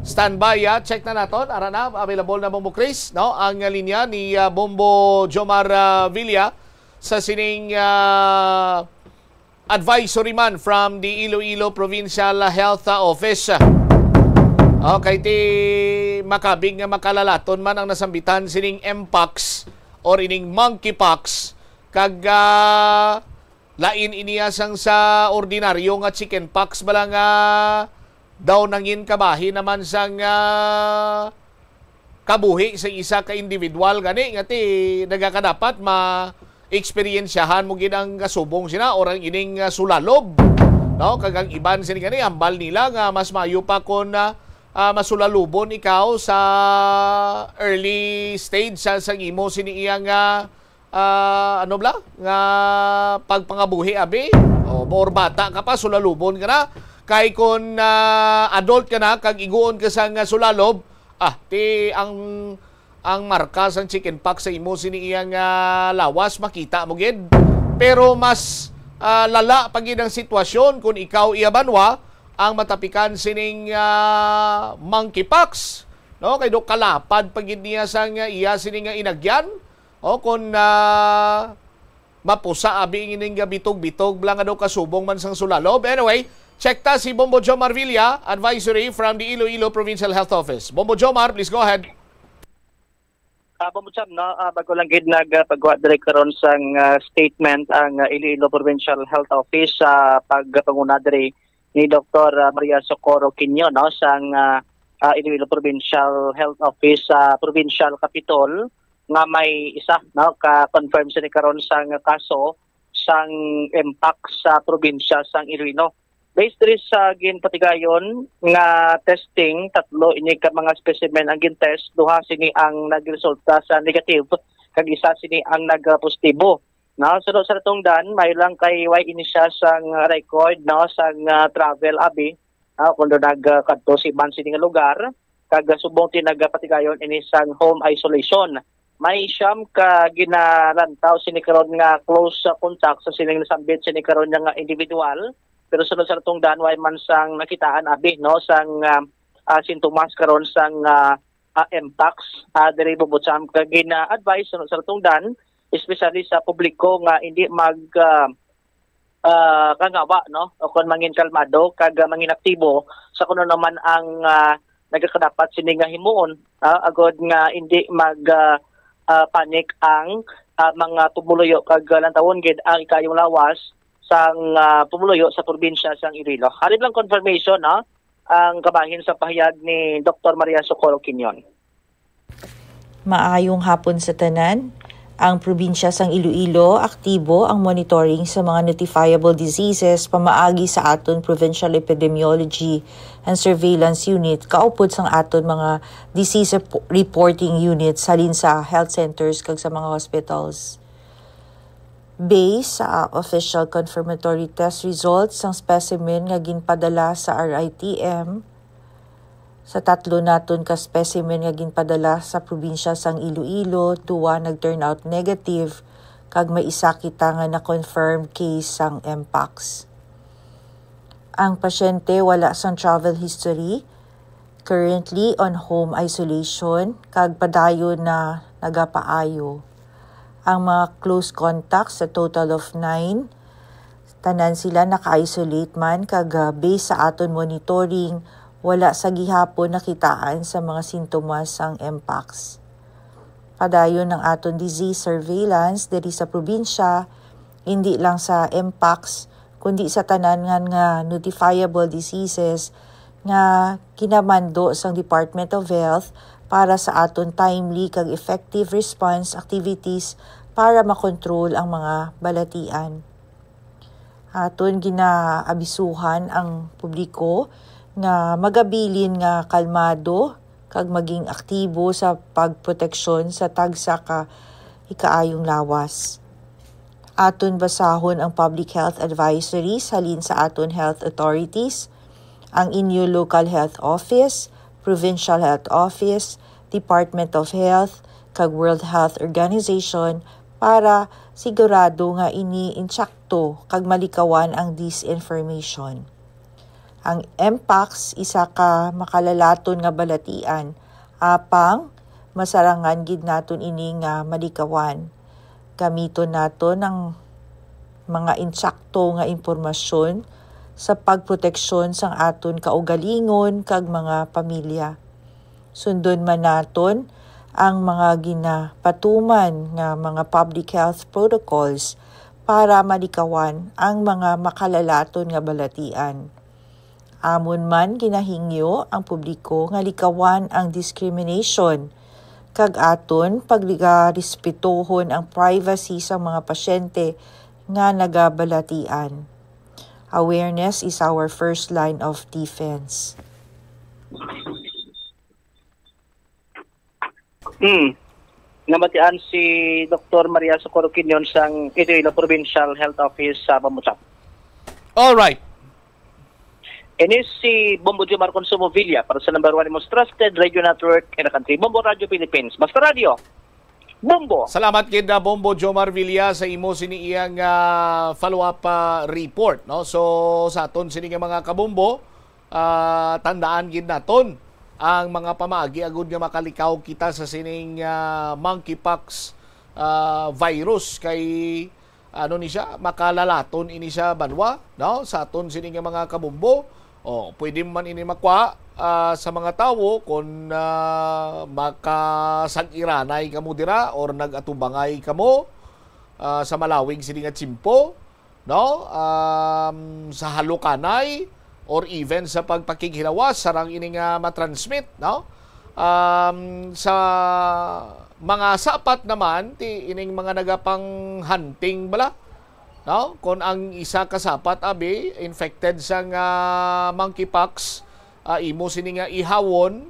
Standby, check na naton. Ara na available na Bombo Chris, no? Ang linya ni Bombo Jomar Villa sa sining advisory man from the Iloilo Provincial Health Office. Okay, ti makabing nga makalalaton man ang nasambitan sining Mpox or ining monkeypox kag lain iniyasang sa ordinaryo nga chickenpox bala nga daw nangin kabahi naman sang kabuhi sa isa ka individual gani nga ti nagakadapat ma-eksperyensyahan mo gid ang kasubong sina or ang ining sulalob, no? Kag ang iban sini gani ambal nila nga mas mayo pa kon masulalubon ikaw sa early stage sa imo sini iya nga ano bla nga pagpangabuhi abi or bata ka pa sulalubon ka na kay kon adult ka na kag iguon ka sa nga sulalob ti ang marka sang chickenpox sa imo sini iya nga lawas makita mo gid, pero mas lala pagid ang sitwasyon kung ikaw iya banwa ang matapikan sining monkeypox, no? Kay do kalapad pagid niya sang iya sining inagyan o kung mapusa abi ining bitog-bitog lang daw kasubong man sang sulalob. Anyway, check ta si Bombo Jomar Villa, advisory from the Iloilo Provincial Health Office. Bombo Jomar, please go ahead. Bombo Jom, no? Bago lang gid nagpagawa direct karon sang statement ang Iloilo Provincial Health Office sa pagpanguna diri ni Dr. Maria Socorro Quino, no, sang Iloilo Provincial Health Office sa Provincial Capitol nga may isa, no, ka-confirm sa ni karon sang kaso sang Mpox sa probinsya sang Iloilo. Based diri sa ginpatigayon nga testing, 3 ini ka mga specimen ang gintest, 2 sini ang nagresulta sa negative kag isa sini ang nagpositibo. No, so sa tungdan may lang kay way ini siya sang record, no, sang travel abi kundo nagkadto si man sini nga lugar kag subong tinagpatigayon ini sang home isolation. May siyam ka ginalantaw sini karon nga close contact sa sining nasambit sini karon nga individual, pero sunod sa tungdan way man sang nakitaan abi, no, sang sintomas karon sang Mpox diri bubutsam kag gina-advise sunod sa tungdan especially sa publiko nga hindi kangawa, no, o kung mangin kalmado kag mangin aktibo sa kuno naman ang nagakadapat sini nga himuon agod nga hindi panic ang mga tumuluyo kag lantawon gid ang ikayong lawas sang pumuluyo sa probinsya sang Iloilo. Hari lang confirmation, no, ang kabahin sa pahayag ni Dr. Maria Socorro Quino. Maayong hapon sa tanan. Ang probinsya sang Iloilo, aktibo ang monitoring sa mga notifiable diseases pamaagi sa aton Provincial Epidemiology and Surveillance Unit, kaupod sang aton mga disease reporting units halin sa health centers kag sa mga hospitals. Based sa official confirmatory test results sang specimen nga ginpadala sa RITM, sa 3 naton ka specimen nga ginpadala sa probinsya sang Iloilo, 2 nag-turn out negative kag may isa kita nga na-confirmed case sang Mpox. Ang pasyente wala sang travel history, currently on home isolation kag padayon na nagapaayo. Ang mga close contacts sa total of 9, tanan sila naka-isolate man kag based sa aton monitoring wala sa gihapon nakitaan sa mga sintomas sang Mpox. Padayon ng aton disease surveillance diri sa probinsya, hindi lang sa Mpox, kundi sa tanan nga notifiable diseases nga kinamando sang Department of Health para sa aton timely kag effective response activities para makontrol ang mga balatian. Aton ginaabisuhan ang publiko nga magabilin nga kalmado kag maging aktibo sa pagproteksyon sa tagsa ka ikaayong lawas. Aton basahon ang public health advisories halin sa aton health authorities, ang inyo local health office, provincial health office, Department of Health, kag World Health Organization para sigurado nga ini-insyakto kag malikawan ang disinformation. Ang Mpox isa ka makalalaton nga balatian, apang masarangan gid naton ini nga malikawan. Gamiton nato ng mga insakto nga impormasyon sa pagproteksyon sang aton kaugalingon kag mga pamilya. Sundon man naton ang mga ginapatuman nga mga public health protocols para malikawan ang mga makalalaton nga balatian. Amon man ginahingyo ang publiko nga likawan ang discrimination kag aton pagrespetuhon ang privacy sa mga pasyente nga nagabalatian. Awareness is our first line of defense. Namatian si Dr. Maria Socorro Quinion sang Iloilo Provincial Health Office sa Pamuchap. All right. Ini si Bombo Jomar Consumo Villa para sa number 1 most trusted radio network in the country, Bombo Radio Philippines. Basta Radio, Bombo. Salamat kid Bombo Jomar Villa sa imo sini iyang follow-up report. No? So sa aton sini nga mga kabombo, tandaan gid naton ang mga pamaagi agud nga makalikaw kita sa sining monkeypox virus kay ano ni siya makalalaton ini siya banwa, no? Sa aton sini nga mga kabombo. Pwede man ini makwa sa mga tawo kung makasag-iranay kamo dira or nag-atubangay kamo sa malawig sini nga tsimpo, no? Sa halukanay or even sa pagpakighilawas sarang ini nga matransmit, no? Sa mga sapat naman ti ining mga nagapang hunting bala, no? Kung ang isa ka sapat abi infected sa monkeypox, imo sini nga ihawon,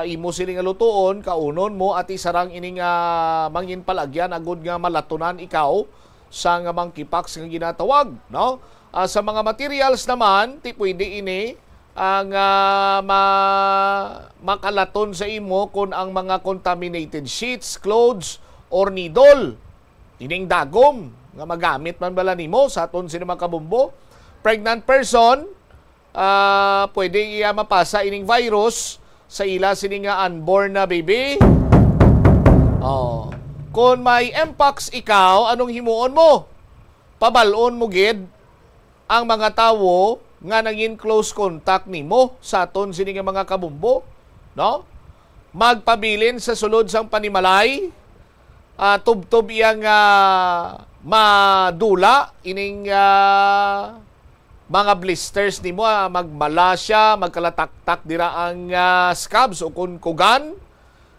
imo sini nga lutuon, kaunon mo at isarang ini nga mangin palagyan agud nga malatunan ikaw sa monkeypox nga ginatawag, no? Sa mga materials naman ti pwede ini ang makalaton sa imo kung ang mga contaminated sheets, clothes, or needle. Ining dagom nga magamit man bala nimo sa aton sino mga kabombo. Pregnant person, pwede iya mapasa ining virus sa ila sini nga unborn na baby. Kung may mpox ikaw, anong himuon mo? Pabalon mo gid ang mga tawo nga naging close contact nimo sa aton sini nga mga kabombo, no? Magpabilin sa sulod sang panimalay, tubtob iyang madula ining mga blisters nimo, magmala siya, magkalataktak dira ang scabs o kugan,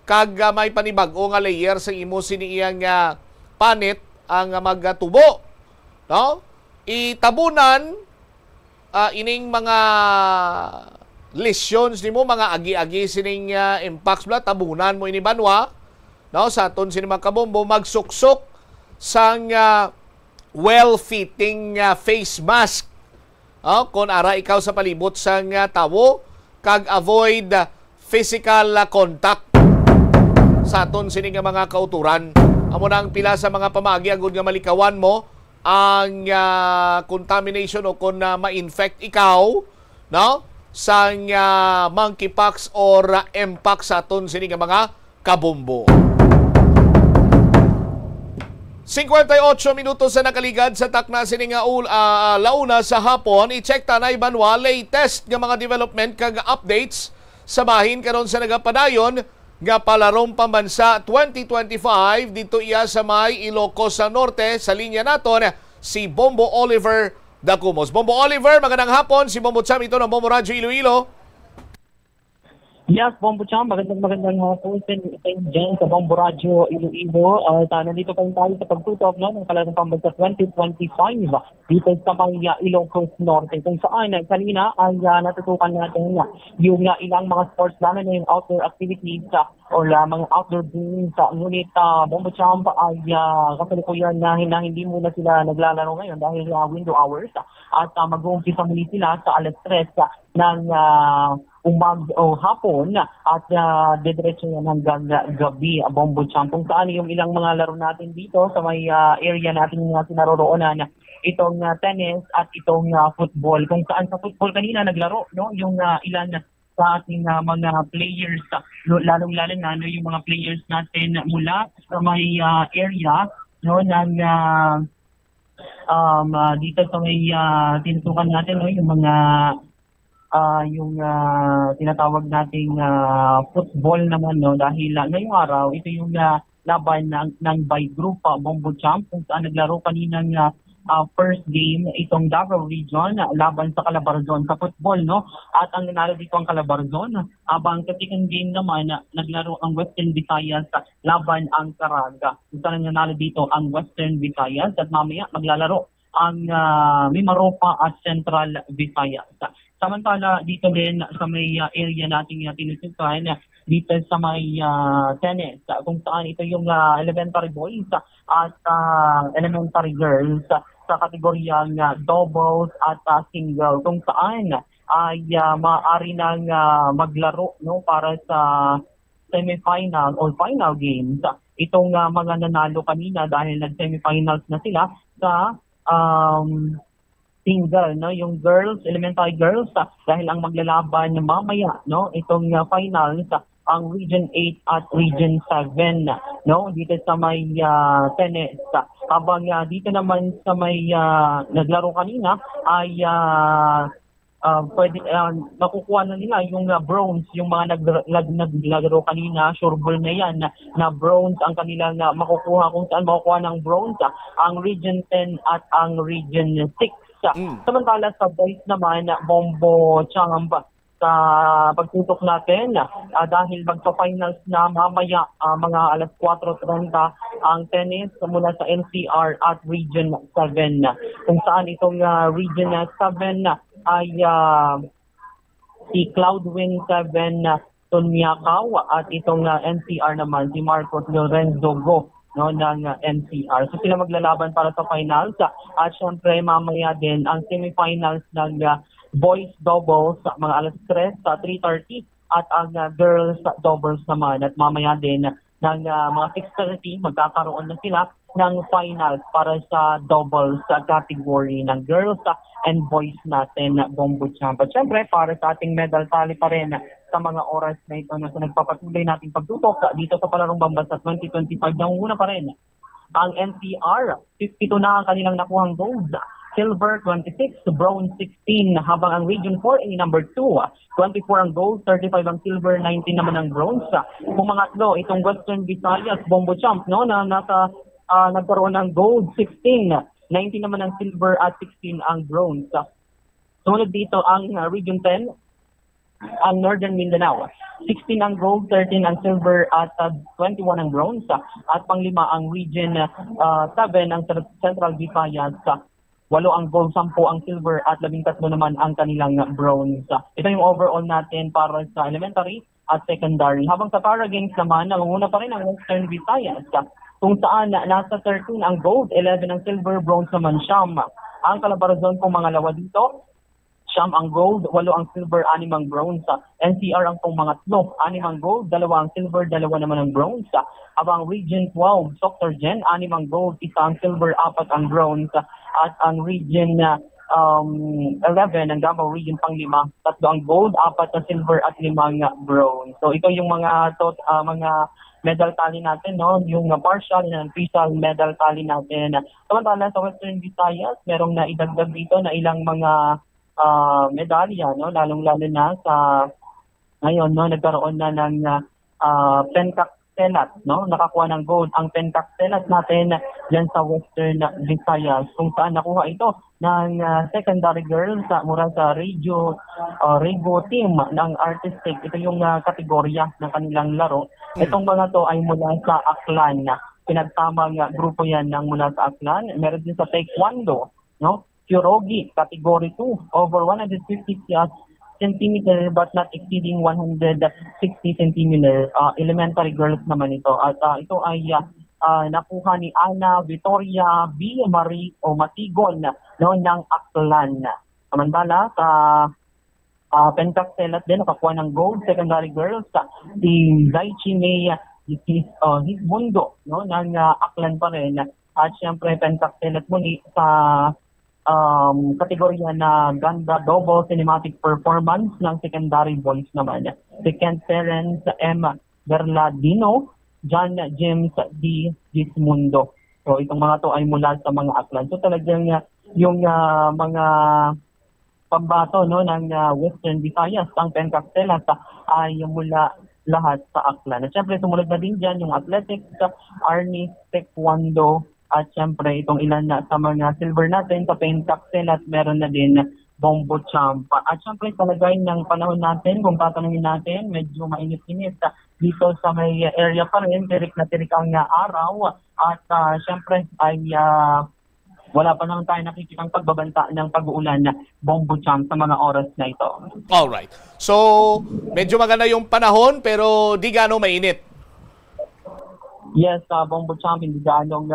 kag may panibag-o nga layer sa imo sini iyang panit ang magtubo, no? Itabunan ining mga lesions nimo, mga agi-agi sining impacts bla, tabunan mo ini banwa, no? Sa aton sini mga kabombo, magsuksok sang well-fitting face mask, kung ara ikaw sa palibot sang tawo, kag avoid physical contact sa aton sini nga mga kauturan. Amo na ang pila sa mga pamaagi agud nga malikawan mo ang contamination o kung ma-infect ikaw, no? Sa monkeypox or mpox sa aton sini nga mga kabombo. 58 minutos sa nakaligad sa takna sini nga launa sa hapon. I-check tanay banwa latest nga mga development kag updates sa bahin karon sa nagapadayon nga palarong pambansa 2025 dito iya sa may Ilocos sa Norte. Sa linya naton si Bombo Oliver Dacumos. Bombo Oliver, magandang hapon. Si Bombo Cham ito ng Bombo Radio Iloilo. Yes, Bombo Cham, magandang hapon dyan sa Bombo Radio Iloilo. Nandito pa tayo sa pagtutok ng palarong pambansa 2025 dito sa may Ilocos Norte, kung saan kanina ay natutukan natin yung ilang mga sports, lalo na yung outdoor activities o mga outdoor games. Ngunit Bombo Cham ay kasalukuyan na hindi muna sila naglalaro ngayon dahil window hours at mag-uumpisa muli sila sa alas 3 ng hapon at dediretso yan hanggang gabi, Bombo Cham. Kung saan yung ilang mga laro natin dito sa may area natin sinaroroonan, itong tennis at itong football. Kung saan sa football kanina naglaro, no, yung ilan sa ating mga players, lalong-lalo na yung mga players natin mula sa may area no, ng dito sa may tinutukan natin, no, yung mga tinatawag nating football naman, no, dahil ngayong araw ito yung laban ng by group Bombo Champ kung saan naglaro kaninang first game itong Davao Region laban sa Calabarzon sa football, no, at ang nanalo dito ang Calabarzon, habang sa second game naman naglaro ang Western Visayas laban ang Caraga kung saan nanalo dito ang Western Visayas, at mamaya maglalaro ang Mimaropa at Central Visayas. Samantala dito din sa may area nating tinutukan, dito sa may tennis, kung saan ito yung elementary boys at elementary girls sa kategoryang doubles at single, kung saan ay maaari nang maglaro, no, para sa semifinal or final games itong mga nanalo kanina dahil nag-semifinals na sila sa single, no, yung girls, elementary girls, dahil ang maglalaban mamaya, no, itong finals ang Region 8 at Region 7, no, dito sa may tennis. Habang dito naman sa may naglaro kanina ay pwede makukuha na nila yung bronze, yung mga naglaro kanina, sureball na yan na bronze ang kanilang makukuha, kung saan makukuha ng bronze ang Region 10 at ang Region 6. Samantala sa boys naman, Bombo Champ, sa pagtutok natin dahil magpa-finals na mamaya mga alas 4:30 ang tennis mula sa NCR at Region 7, kung saan itong Region 7 ay si Cloudwind 7 Tunyakaw at itong NCR naman si Marcos Lorenzo Go, no, ng NCR. So sila maglalaban para sa finals, at syempre mamaya din ang semifinals ng boys doubles mga alas 3 sa 3:30 at ang girls doubles naman, at mamaya din ng mga 6:30 magkakaroon na sila ng finals para sa doubles sa category ng girls and boys natin Bombo Champ. At syempre para sa ating medal tally pa rin sa mga oras na ito na nagpapatuloy nating pagtutok dito sa Palarong Bambasa 2025, nangunguna pa rin ang NCR, 52 na ang kanilang nakuhang gold, silver 26, bronze 16, habang ang Region 4 ay number 2, 24 ang gold, 35 ang silver, 19 naman ang bronze. Pumangatlo itong Western Visayas Bombo Champ, no, na nagkaroon ng gold 16, 19 naman ang silver at 16 ang bronze. Sunod dito ang Region 10, ang Northern Mindanao, 16 ang gold, 13 ang silver at 21 ang bronze. At panglima ang Region 7 ang Central Visayas, 8 ang gold, 10 ang silver at 13 naman ang kanilang bronze. Ito yung overall natin para sa elementary at secondary. Habang sa para games naman, nangunguna pa rin ang Western Visayas, kung saan nasa 13 ang gold, 11 ang silver, bronze naman siyam. Ang Calabarzon pong mga lawa dito, siyam ang gold, 8 ang silver, 6 ang bronze. NCR ang pong mga 6 ang gold, 2 ang silver, 2 naman ang bronze. Habang Region 12, Dr. Gen, 6 ang gold, 1 ang silver, 4 ang bronze. At ang Region 11, ang Davao Region pang-5, 3 ang gold, 4 na silver at 5 ang bronze. So ito yung mga medal tally natin, no, yung partial and official medal tally natin. Samantala sa Western Visayas, merong naidagdag dito na ilang mga medalya, no, lalong-lalo na sa ngayon, no, nagkaroon na ng pentathlete, no, nakakuha ng gold ang pentathlete natin diyan sa Western Visayas, kung saan nakuha ito ng secondary girls mula sa Rego team ng artistic. Ito yung kategorya ng kanilang laro. Itong mga to ay mula sa Aklan, pinagtamang grupo yan ng mula sa Aklan. Meron din sa Taekwondo, no, Kyurogi, category 2, over 150 cm but not exceeding 160 cm. Elementary girls naman ito. At ito ay nakuha ni Ana Victoria B. Marie o Matigon, no, ng Aklan. Samantala sa pentathlete din, nakakuha ng gold, secondary girls, si Daichi May Hismundo, no, ng Aklan pa rin. At syempre pentathlete muli sa kategorya na ganda double cinematic performance ng secondary boys naman. Si Kent Terence M. Berladino, John James D. Gismundo. So itong mga to ay mula sa mga Aklan. So talagang yung mga pambato no ng Western Visayas, ang Pencastelas ay mula lahat sa Aklan. At syempre sumunod na din dyan yung athletics, army, taekwondo, at syempre itong ilan na sa mga silver natin sa Pencastelas, meron na din Bombo Champ. At syempre sa lagay ng panahon natin, kung tatanungin natin, medyo mainit-init dito sa may area pa rin, tirik na tirik ang araw. At syempre ay wala pa naman tayo nakikitang pagbabanta ng pag-uulan na Bombo Champ sa mga oras na ito. Alright. So, medyo maganda yung panahon pero di gaano mainit. Yes, Bombo Champ, hindi gaano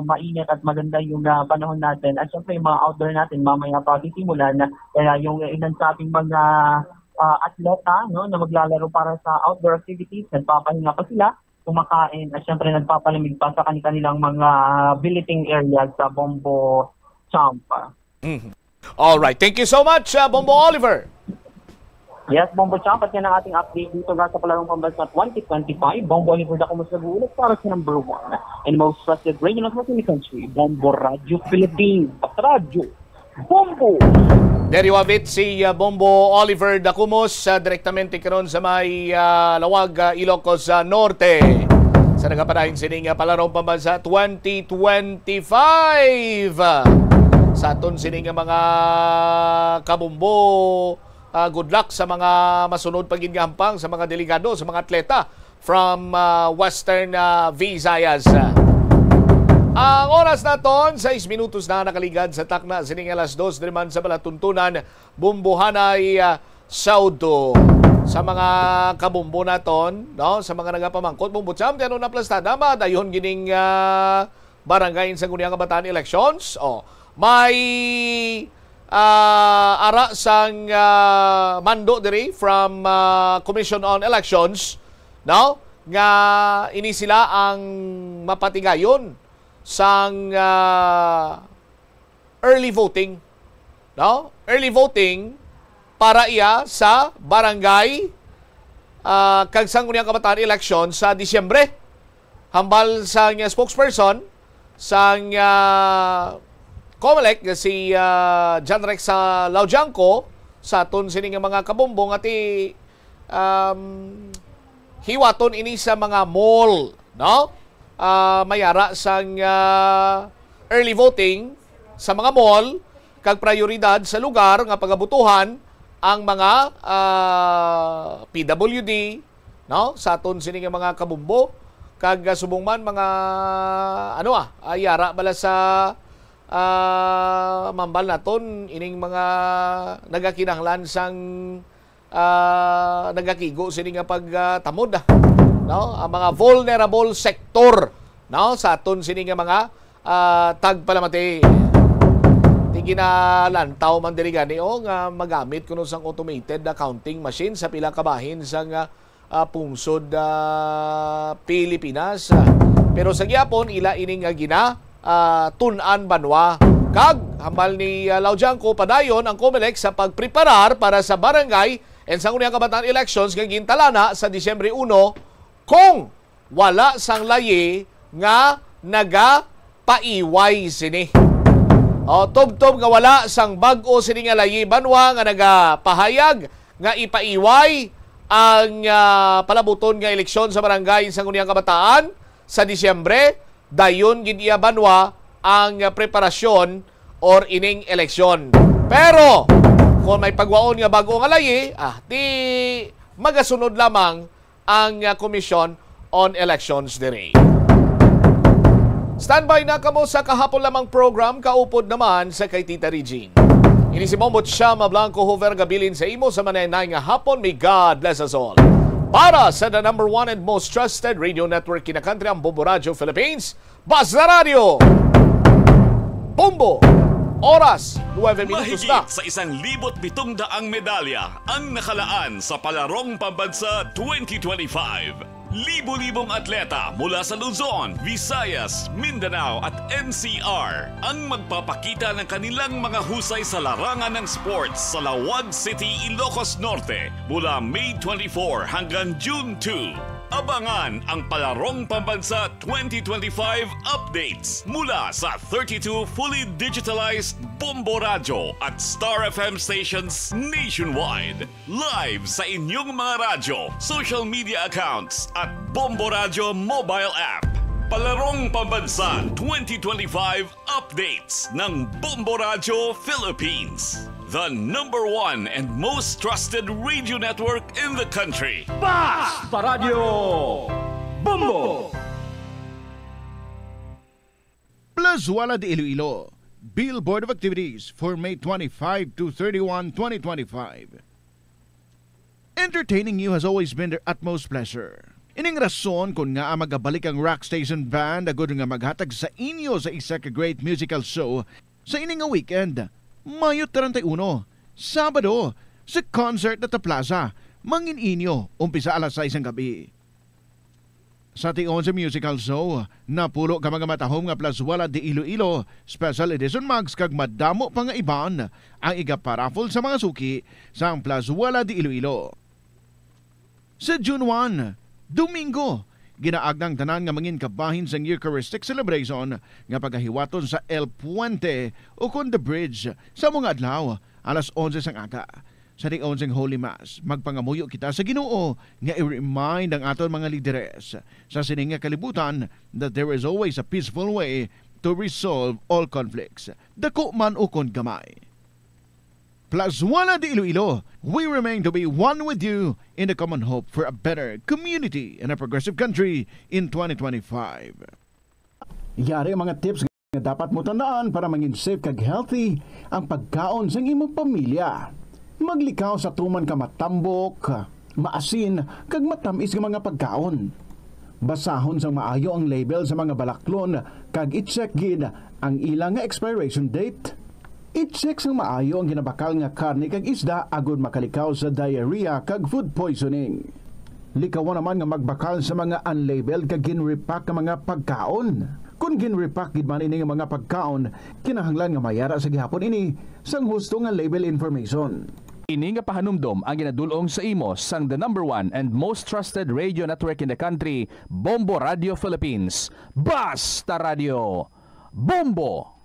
mainit at maganda yung panahon natin. At syempre yung mga outdoor natin, mamaya pa titimulan na kaya yung ilan sa ating mga atleta no, na maglalaro para sa outdoor activities, nagpapahinga pa sila, kumakain at syempre nagpapalamig pa sa kanilang mga billeting areas sa Bombo Champ. Alright, thank you so much, Bombo Oliver. Yes, Bombo Champ, at yan ang ating update dito sa Palarong Pambansa 2025. Bombo Oliver na kumus nag-uulat para sa number 1 and most trusted radio network in the country, Bombo Radio Philippines. Radio Bombo! There you have it, si Bombo Oliver Dacumos, direktamente karon sa may Lawag, Ilocos Norte. Sa nagapadahin sining Palarong Pambansa 2025. Sa aton sining mga kabumbo, good luck sa mga masunod paggingampang, sa mga delegado, sa mga atleta from Western Visayas. Ang oras naton, 6 minutos na nakaligad sa takna sining alas 2 naman sa balatuntunan Bumbuhanay Saudo. Sa mga kabumbo naton, no, sa mga nagapamangkot Bombo Champ, ano na plastada dayon gining barangay sa Guniang Kabataan elections. May ara sang mando diri from Commission on Elections, no, nga ini sila ang mapatigayon sang early voting, no? Early voting para iya sa barangay kag sang Guniang Kabataan election sa Disyembre. Hambal sang spokesperson sang COMELEC si John Rex Laujanco sa aton sining mga kabumbong ati hiwaton ini sa mga mall, no? Mayara sang early voting sa mga mall kag prioridad sa lugar nga pagabutuhan ang mga PWD, no, sa aton sining mga kabumbo kag subong man mga ayara bala sa mambal naton ining mga nagakinahanglan sang nagakigo sining nga pagtamod, no, ang mga vulnerable sector, no, sa aton sining nga mga tagpalamati. Ginalantaw man diri gani nga magamit kuno sang automated counting machine sa pila ka bahin sang pungsod Pilipinas. Pero sa gyapon ila ining gina tun-an banwa kag hambal ni Laujanco padayon ang COMELEC sa pagpreparar para sa barangay and sa Guniang Kabataan elections nga gintalana sa Disyembre 1 kung wala sang layi nga nagapaiway sini. Tub-tub nga wala sang bag-o sini nga layi banwa nga nagapahayag nga ipaiway ang palabuton nga eleksyon sa barangay sa Guniang Kabataan sa Disyembre, dayon gid iya banwa ang preparasyon or ining eleksyon. Pero kung may pagwaon nga bag-o nga layi, di magasunod lamang ang Commission on Elections diri. Standby na kamo sa kahapon lamang program, kaupod naman sa kay Tita Regine. Ini si Mombot Shama Blanco Hover gabilin sa imo sa manay nga hapon. May God bless us all. Para sa the number 1 and most trusted radio network in the country, ang Bombo Radio Philippines, Basta Radio Bombo. Oras, 9 minutos na. Mahigit sa 1,700 medalya ang nakalaan sa Palarong Pambansa 2025. Libo-libong atleta mula sa Luzon, Visayas, Mindanao at NCR ang magpapakita ng kanilang mga husay sa larangan ng sports sa Lawag City, Ilocos Norte mula May 24 hanggang June 2. Abangan ang Palarong Pambansa 2025 updates mula sa 32 fully digitalized Bombo Radio at Star FM stations nationwide. Live sa inyong mga radyo, social media accounts at Bombo Radio mobile app. Palarong Pambansa 2025 updates ng Bombo Radio Philippines. The #1 and most trusted radio network in the country. Basta Radio Bombo! Plazuela de Iloilo. Billboard of activities for May 25 to 31, 2025. Entertaining you has always been their utmost pleasure. Ining rason kung nga magabalik ang Rock Station Band agad nga maghatag sa inyo sa isa ka great musical show sa ining nga weekend, Mayo 31, Sabado, sa concert at Plaza, Mangin Inyo, umpisa alas 6 ng gabi. Sa tion sa musical show, napulo ka mga matahom nga Plazuela de Iloilo, special edition mags kag madamo pa nga iban ang iga-paraffle sa mga suki sa Plazuela de Iloilo. Sa June 1, Domingo, ginaag ng tanan nga mangin kabahin sa Eucharistic celebration nga paghahiwaton sa El Puente o kon the Bridge sa mga adlaw alas 11 sang aga. Sa tion sang Holy Mass, magpangamuyo kita sa Ginoo nga i-remind ang aton mga lideres sa sining nga kalibutan that there is always a peaceful way to resolve all conflicts, dako man o kon gamay. Plazuela de Iloilo, we remain to be one with you in the common hope for a better community and a progressive country in 2025. Yari ang mga tips nga dapat mo tandaan para maging safe kag healthy ang pagkaon sa imong pamilya. Maglikaw sa tuman ka matambok, maasin, kag matamis nga mga pagkaon. Basahon sang maayo ang label sa mga balaklon kag i-check gid ang ilang nga expiration date. I-check sang maayo ang ginabakal nga karne kag isda agud makalikaw sa diarrhea kag food poisoning. Likawan naman nga magbakal sa mga unlabeled kag ginrepack nga mga pagkaon. Kung ginrepack gid man ini nga mga pagkaon, kinahanglan nga mayara sa gihapon ini sang husto nga label information. Ini nga pahanumdom ang ginadulong sa imo sang the #1 and most trusted radio network in the country, Bombo Radio Philippines. Basta Radio Bombo!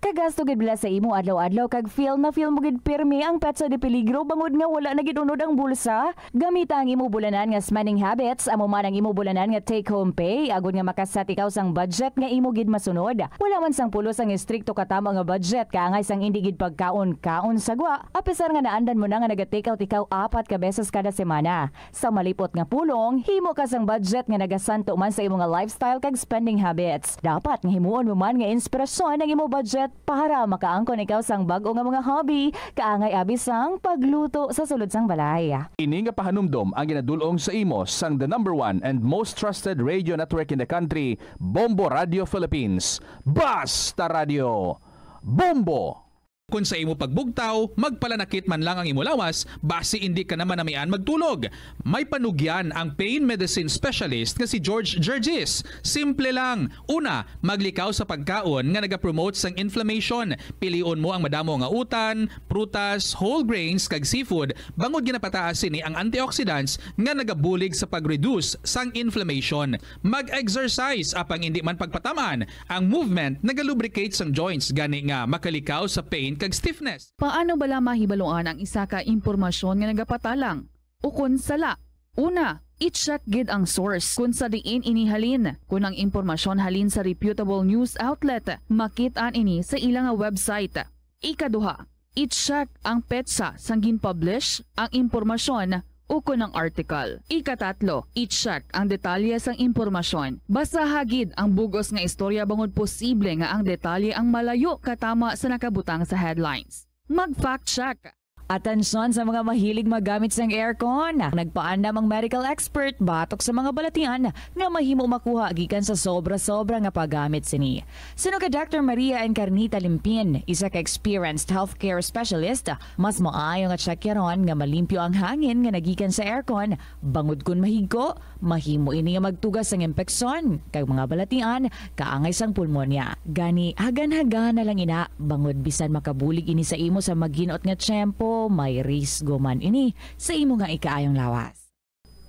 Kagasto gid bila sa imo adlaw-adlaw kag feel mo gid pirmi ang petsa de peligro bangod nga wala na gid unod ang bulsa. Gamita ang imo bulanan nga spending habits, amo man ang imo bulanan nga take home pay agud nga makasat ikaw sang budget nga imo gid masunod. Wala man sang pulos ang istrikto katama nga budget kaangay sang indi gid pagkaon sagwa. Apisar nga naandan mo na nga naga-take out ikaw 4 ka beses kada semana. Sa malipot nga pulong, himo ka sang budget nga nagasanto man sa imo nga lifestyle kag spending habits. Dapat nga himuon mo man nga inspirasyon ang imo budget para makaangkon ikaw sang bag-o nga mga hobby, kaangay abi sang pagluto sa sulod sang balay. Ini nga pahanumdom ang ginadulong sa imo sang the #1 and most trusted radio network in the country, Bombo Radio Philippines. Basta Radio Bombo! Kung sa imo pagbugtaw, magpalanakit man lang ang imo lawas, basi hindi ka naman namian magtulog. May panugyan ang pain medicine specialist nga si George Gergis. Simple lang. Una, maglikaw sa pagkaon nga nagapromote sang inflammation. Pilion mo ang madamo nga utan, prutas, whole grains kag seafood, bangod ginapataas ni ang antioxidants nga nagabulig sa pag-reduce sang inflammation. Mag-exercise apang hindi man pagpataman. Ang movement nagalubricate sang joints gani nga makalikaw sa pain kag stiffness. Paano bala mahibaluan ang isa ka impormasyon nga nagapatalang? Ukon sala. Una, i-check gid ang source kung sa diin inihalin. Kung ang impormasyon halin sa reputable news outlet, makit-an ini sa ilang website. Ikaduha, i-check ang petsa sang gin-publish ang impormasyon ukon ng article. Ikatatlo, i-check ang detalye sang impormasyon. Basta hagid ang bugos nga istorya bangod posible nga ang detalye ang malayo katama sa nakabutang sa headlines. Mag-fact check. Atensyon sa mga mahilig magamit sang aircon. Nagpaandam ang medical expert batok sa mga balatian nga mahimo makuha gikan sa sobra-sobra nga paggamit sini. Sino ka Dr. Maria Encarnita Limpin, isa ka experienced healthcare specialist, mas maayo nga checkyaron nga malimpyo ang hangin nga nagikan sa aircon bangod kun mahigko, mahimo ini nga magtugas sang impeksyon kay mga balatian kaangay sang pulmonya. Gani hagan-hagan na lang ina bangod bisan makabulig ini sa imo sa maginot nga tiyempo, may risgo man ini sa imo nga ikaayong lawas.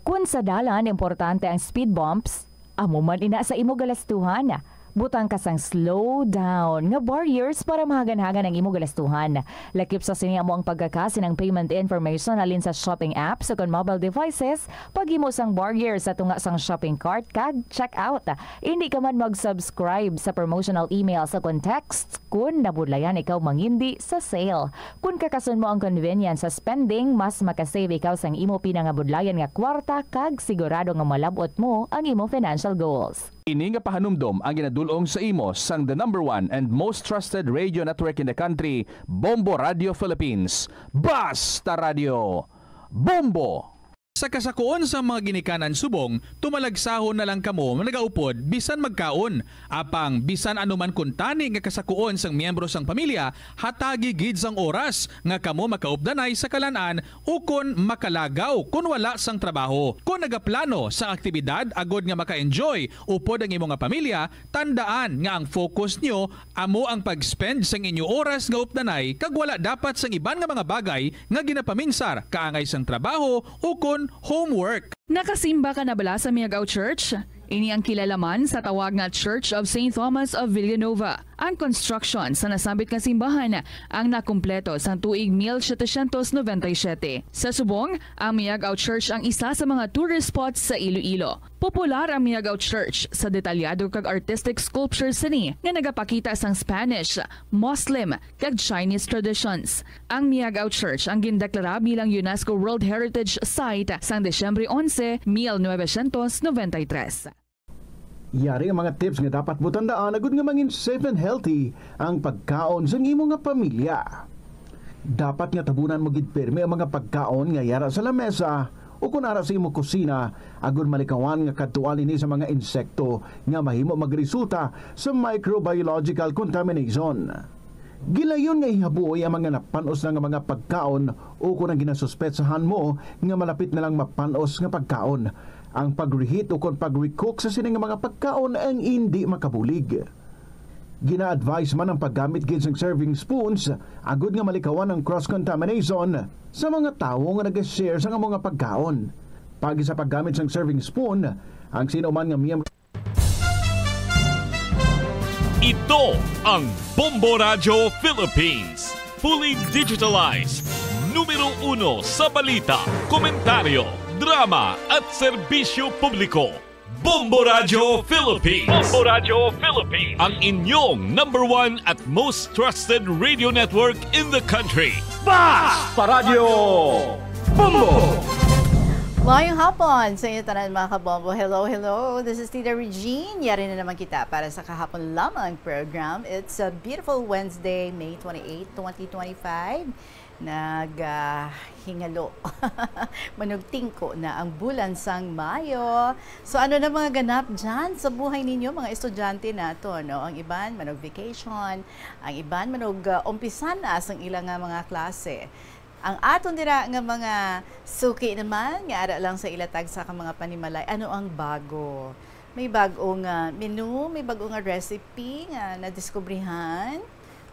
Kung sa dalan importante ang speed bumps, amo man ina sa imo galastuhan. Butang kasang slow down nga barriers para mahagan-hagan ang imo galastuhan. Lakip sa sinya mo ang pagkakasin ng payment information alin sa shopping apps o mobile devices, paghimo sang barriers sa tunga sang shopping cart kag check out. Hindi ka man mag-subscribe sa promotional email sa context kung nabudlayan ikaw mangindi sa sale. Kung kakasun mo ang convenience sa spending, mas makasave ikaw sang imo pinangabudlayan nga kwarta kag sigurado nga malabot mo ang imo financial goals. Ini nga pahanumdom ang ginadulong sa imo sang the #1 and most trusted radio network in the country, Bombo Radio Philippines. Basta Radio Bombo! Sa kasakuon sa mga ginikanan subong, tumalagsahon na lang kamo nagaupod bisan magkaon. Apang bisan anuman kuntani nga kasakuon sang miyembro sang pamilya, hatagi gid sang oras nga kamo makaupdanay sa kalanan o kon makalagaw kun wala sang trabaho. Kung nagaplano sa aktibidad agod nga maka-enjoy upod ang imo nga pamilya, tandaan nga ang focus nyo amo ang pag-spend sang inyo oras nga updanay kag wala dapat sang iban nga mga bagay nga ginapaminsar kaangay sang trabaho o kon homework. Nakasimba ka na bala sa Miagao Church? Ini ang kilalaman sa tawag nga Church of St. Thomas of Villanova. Ang construction sa nasabit nga simbahan ang nakumpleto sa tuig 1797. Sa subong, ang Miagao Church ang isa sa mga tourist spots sa Iloilo. Popular ang Miagao Church sa detalyado kag artistic sculptures sini nga nagapakita sang Spanish, Muslim kag Chinese traditions. Ang Miagao Church ang gindeklara bilang UNESCO World Heritage Site sang Desyembre 11, 1993. Yari ang mga tips nga dapat mo tandaan agud nga mangin safe and healthy ang pagkaon sa imo nga pamilya. Dapat nga tabunan mo gid pirmi ang mga pagkaon nga yara sa lamesa o kung ara sa imo kusina agud malikawan nga kadtuan ini sa mga insekto nga mahimo magresulta sa microbiological contamination. Gilayon nga ihabuoy ang mga napanos na nga mga pagkaon o kung ang ginasuspetsahan mo nga malapit na lang mapanos nga pagkaon. Ang pag-reheat o kung pag-recook sa sining mga pagkaon ang hindi makabulig. Gina-advise man ang paggamit gid ng serving spoons agud nga malikawan ang cross-contamination sa mga tawo nga nag-share sa mga pagkaon. Pag sa paggamit ng serving spoon, ang sino man nga miyembro. Ito ang Bombo Radio Philippines. Fully digitalized. Numero 1 sa balita, komentaryo, drama at serbisyo publiko. Bombo Radio Philippines. Bombo Radio Philippines. Ang inyong #1 at most trusted radio network in the country. Basta Radio Bombo! Mayong hapon sa inyo tanan mga kabombo. Hello, hello. This is Tita Regine. Yari na naman kita para sa kahapon lamang program. It's a beautiful Wednesday, May 28, 2025. Naghingalo. Manugtingko na ang bulan sang Mayo. So ano na mga ganap dyan sa buhay ninyo mga estudyante nato, no? Ang iban manog-vacation, ang iban manog-umpisan na ang ilang mga klase. Ang aton dira nga mga suki naman nga ara lang sa ilatag sa mga panimalay. Ano ang bago? May bagong menu, may bagong recipe nga nadiskubrihan.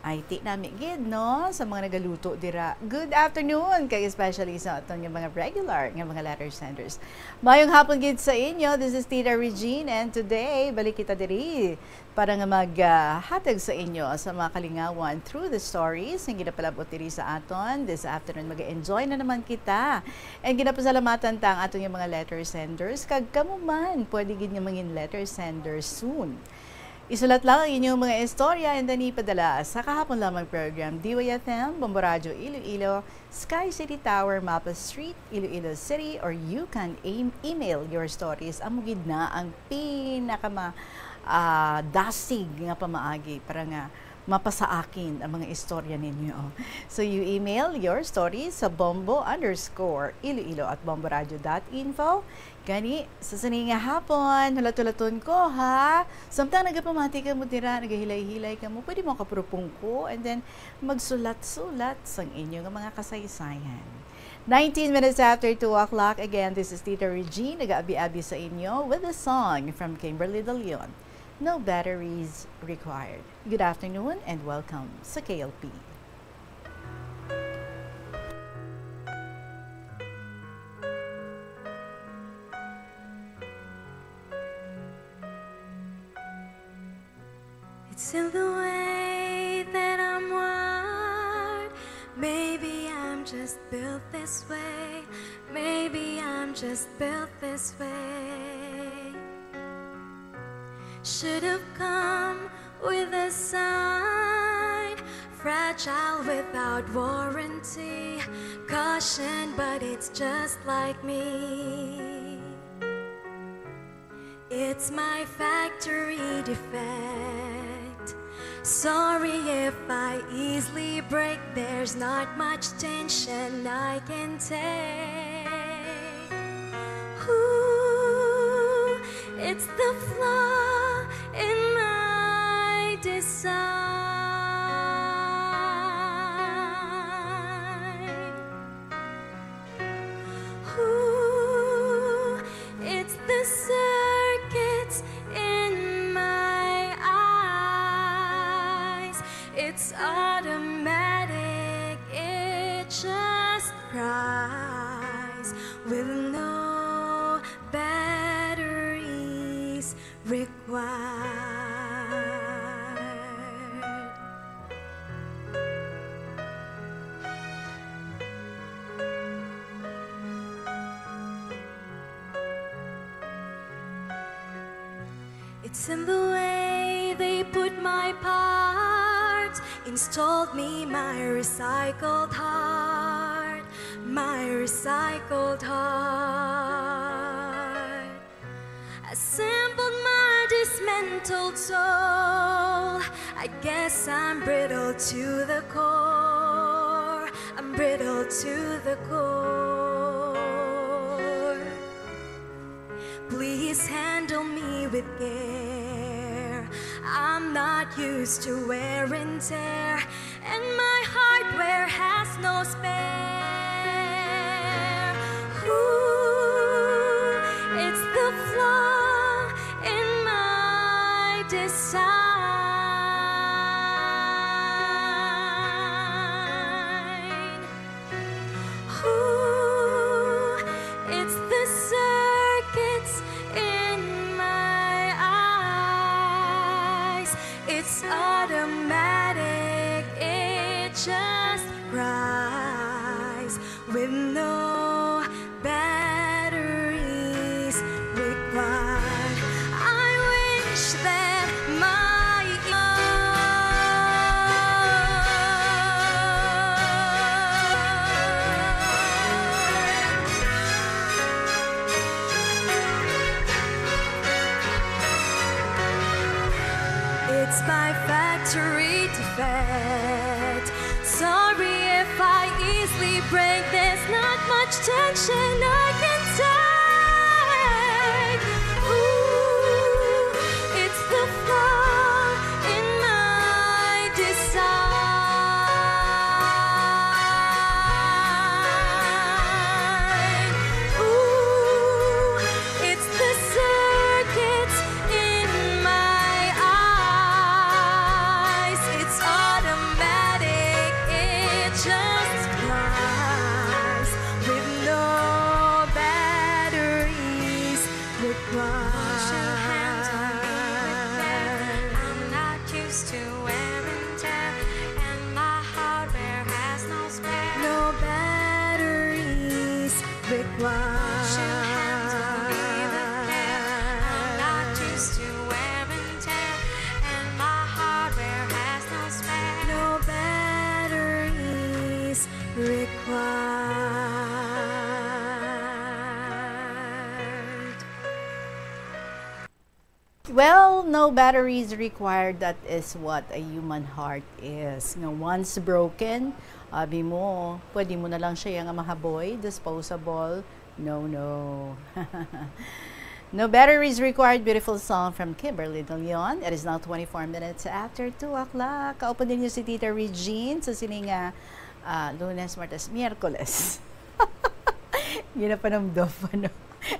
Ay, ti namin gid, no? Sa mga nagaluto dira. Good afternoon, kay especially sa atong mga regular nga mga letter senders. Mayong hapon gid sa inyo. This is Tita Regine and today, balik kita diri para nga maghatag sa inyo sa mga kalingawan through the stories ang ginapalabot diri sa aton. This afternoon, mag-enjoy na naman kita. And ginapasalamatan ta ang atong yung mga letter senders. Kag kamo man, pwede gid nga mangin letter senders soon. Isulat lang ang inyong mga istorya and then ipadala sa kahapon lamang program DYFM, Bombo Radio Iloilo, Sky City Tower, Mapa Street, Iloilo City, or you can email your stories. Amugid na ang dasig nga pamaagi para nga mapasa akin ang mga istorya ninyo. So you email your stories sa bombo_iloilo@bomboradio.info. Gani, sa nga hapon, hulat-hulaton ko, ha? Samtang nagapamati ka mo dira, nagahilay-hilay ka mo, pwede mo kapurupong ko, and then magsulat-sulat sa inyong mga kasaysayan. 19 minutes after 2 o'clock, again, this is Tita Regine, nag-aabi-abi sa inyo with a song from Kimberly De Leon, No Batteries Required. Good afternoon and welcome sa KLP. It's in the way that I'm wired. Maybe I'm just built this way. Maybe I'm just built this way. Should have come with a sign, fragile without warranty, caution, but it's just like me. It's my factory defect. Sorry if I easily break. There's not much tension I can take. Ooh, it's the flaw in my design. Ooh, it's the circuits in my eyes. It's automatic, it just cries with no batteries required. It's in the way they put my parts, installed me my recycled heart, my recycled heart. Assembled my dismantled soul. I guess I'm brittle to the core. I'm brittle to the core. Please handle me with care. I'm not used to wear and tear, and my hardware has no spare. Ooh, it's the flaw in my design. Ooh, it's the circuits in my eyes. It's automatic, it just cries with no batteries required. I wish that my it's my factory defect. Sorry if I easily break. There's not much tension I can take. Ooh, it's the flaw in my design. Ooh, it's the circuits in my eyes. It's automatic, it just cries with no batteries required. I'm not used to wear and tear, and my hardware has no spare. No batteries required. I'm not used to wear and tear, and my hardware has no spare. No batteries required. Well, no batteries required. That is what a human heart is. No, once broken, abi mo, pwede mo na lang siya yung mahaboy, disposable. No, no. No batteries required. Beautiful song from Kimberly De Leon. It is now 24 minutes after 2 o'clock. Kaupo din niyo si Tita Regine sa sininga Lunes, Martes, Miyerkules. Yun na panamdom,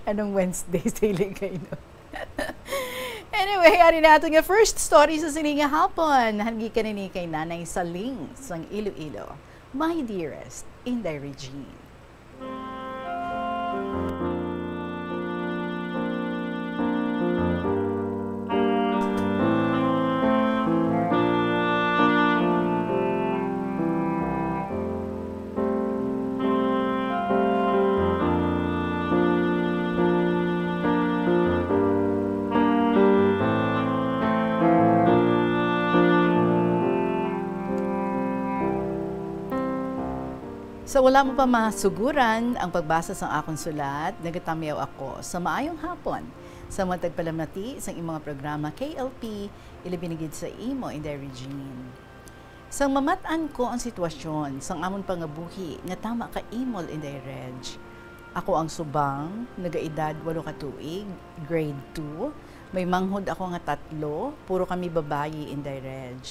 anong Wednesday sa iligay, no? Anyway, ari nato nga first story sa sininga hapon. Hangi ka ni kay Nanay Saling sang Iloilo. My dearest, Inday Regine. Sa wala mo pa masuguran ang pagbasa sa akong sulat, nagatamiyaw ako sa maayong hapon sa matag palamnati sa imong programa KLP ilibinigid sa imo in the Regine. Sang mamatan ko ang sitwasyon sang amon pangabuhi nga tama ka imol in the Reg. Ako ang subang, nagaedad 8 ka tuig, grade 2. May manghod ako nga 3, puro kami babayi in the Reg.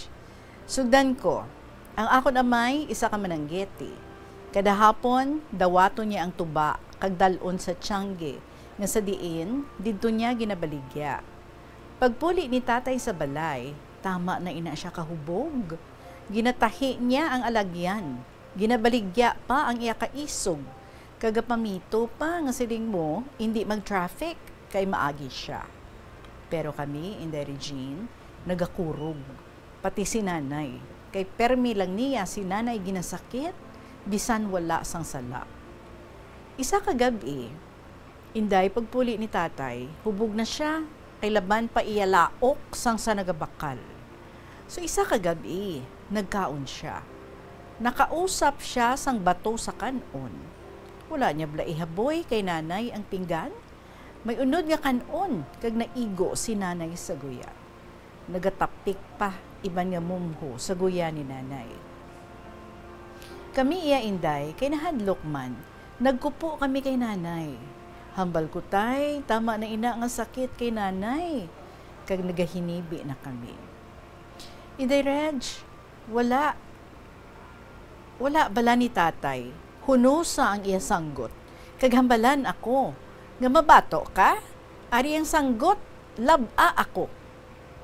Sugdan ko, ang akon amay isa ka mananggeti. Kada hapon, dawato niya ang tuba, kag dalon sa Tiangge, nga sa diin, didto niya ginabaligya. Pagpuli ni tatay sa balay, tama na ina siya kahubog. Ginatahi niya ang alagyan, ginabaligya pa ang iya kaisog, kagapamito pa nga siling mo, hindi mag-traffic, kay maagi siya. Pero kami, in the Regine, nagakurog, pati si nanay, kay permi lang niya si nanay ginasakit, bisan wala sang sala. Isa ka gabi, inday pagpuli ni tatay, hubog na siya, kay laban pa iyalaok sang sa nagabakal. So isa ka gabi, nagkaon siya. Nakausap siya sang bato sa kanon. Wala niya bla ihaboy kay nanay ang pinggan. May unod nga kanon, kag naigo si nanay sa guya. Nagatapik pa, iban nga mumho sa guya ni nanay. Kami iya inday, kay nahadlok man, nagkupo kami kay nanay. Hambal ko tay, tama na ina nga sakit kay nanay. Kag nagahinibi na kami. Inday Reg, wala bala ni tatay. Hunusa ang iya sanggot. Kag hambalan ako. Nga mabato ka? Ari ang sanggot, laba ako.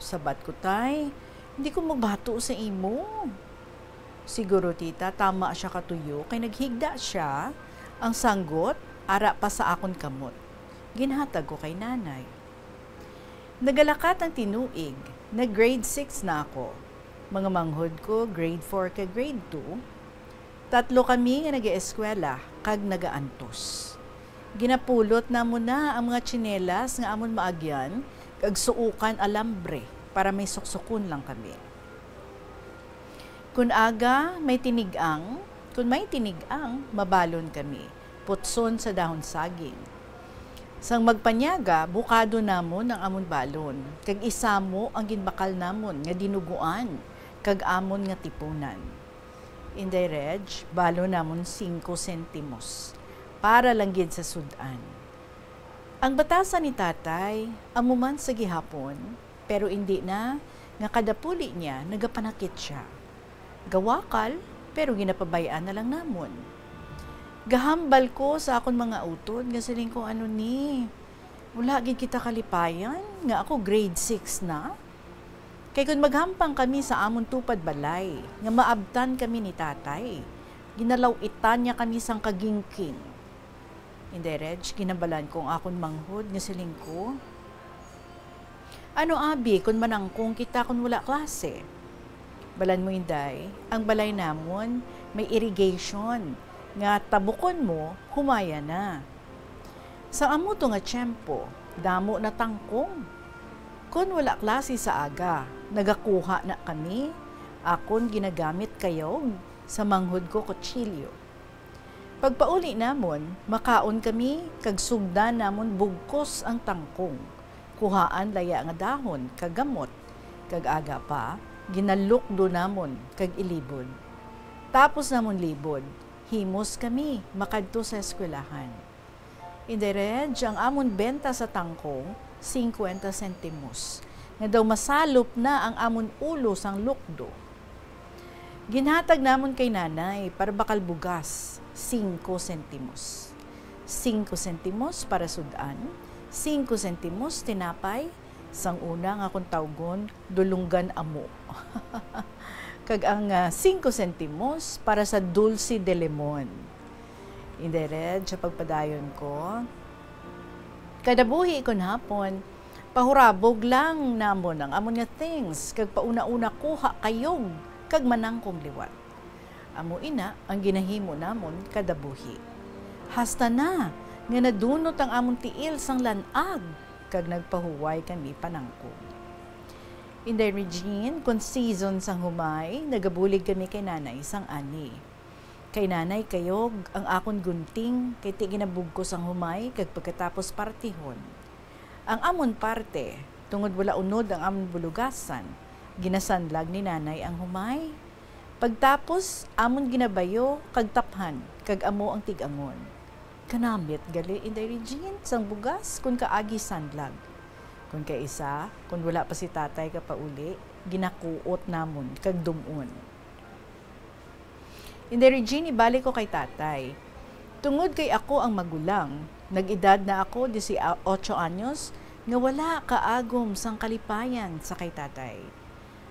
Sabat ko tay, hindi ko mabato sa imo. Siguro tita, tama siya katuyo, kay naghigda siya, ang sanggot, ara pa sa akon kamot. Ginhatag ko kay nanay. Nagalakat ang tinuig, na grade 6 na ako. Mga manghod ko, grade 4 ka grade 2. 3 kami nga nag-eskwela, kag nagaantos. Ginapulot na mo na ang mga tsinelas nga amon maagyan, kag suukan alambre, para may suksukon lang kami. Kung may tinigang, mabalon kami. Putson sa dahon saging. Sang magpanyaga, bukado namon ang amon balon. Kag isamo ang ginbakal namon nga dinuguan, kag amon nga tipunan. Inday Reg, balon namon 5 sentimos. Para lang gid sa sudan. Ang batasan ni tatay, amuman sa gihapon, pero hindi na, nga kadapuli niya, nagapanakit siya. Gawakal, pero ginapabayaan na lang namon. Gahambal ko sa akon mga utod, nga siling ko ano ni, wala gid kita kalipayan, nga ako grade 6 na. Kay kung maghampang kami sa amon tupad balay, nga maabtan kami ni tatay, ginalaw-itan niya kami sang kagingking. Hindi Reg, ginabalan kong akon manghod, nga siling ko, ano abi, kung manangkong kita kung wala klase? Balan mo inday, ang balay namon may irrigation, nga tabukon mo, humaya na. Sa amo to nga tiyempo, damo na tangkong. Kung wala klase sa aga, nagakuha na kami, akon ginagamit kayo sa manghod ko kutsilyo. Pagpauli namon, makaon kami, kag sugdan namon bugkos ang tangkong. Kuhaan laya nga dahon, kagamot, kag aga pa, ginalok do namon, kag ilibod. Tapos namon libod, himos kami, makadto sa eskwelahan. Inday Reg, ang amon benta sa tangkong, 50 sentimos. Nga daw masalop na ang amon ulo sang lukdo. Ginhatag namon kay nanay para bakal bugas, 5 sentimos. 5 sentimos para sudan, 5 sentimos tinapay, sang una nga akong tawgon, dulunggan amo. Kag ang 5 sentimos para sa dulce de lemon. Inday Reg, sa pagpadayon ko, kadabuhi kon hapon, pahurabog lang namon ang amon nga things, kag pauna-una kuha kayog, kag manangkong liwat. Amo ina, ang ginahimo namon kadabuhi. Hasta na, nga nadunot ang amon tiil sang lanag, kag nagpahuway kami panangkong. Inday Regine, kung season sang humay, nagabulig kami kay nanay sang ani. Kay nanay kayog ang akon gunting kay ti ginabugkos ang humay kag pagkatapos partihon. Ang amon parte, tungod wala unod ang amon bulugasan, ginasanlag ni nanay ang humay. Pagtapos, amon ginabayo kag taphan kag amo ang tigangon. Kanamit gali inday Regine sang bugas kun kaagi sanlag. Kun kaisa, kun wala pa si tatay ka pauli, ginakuot namon kag dumon. Inday Regine, ibalik ko kay tatay. Tungod kay ako ang magulang, nag-edad na ako 18 anyos, nga wala kaagom sang kalipayan sa kay tatay.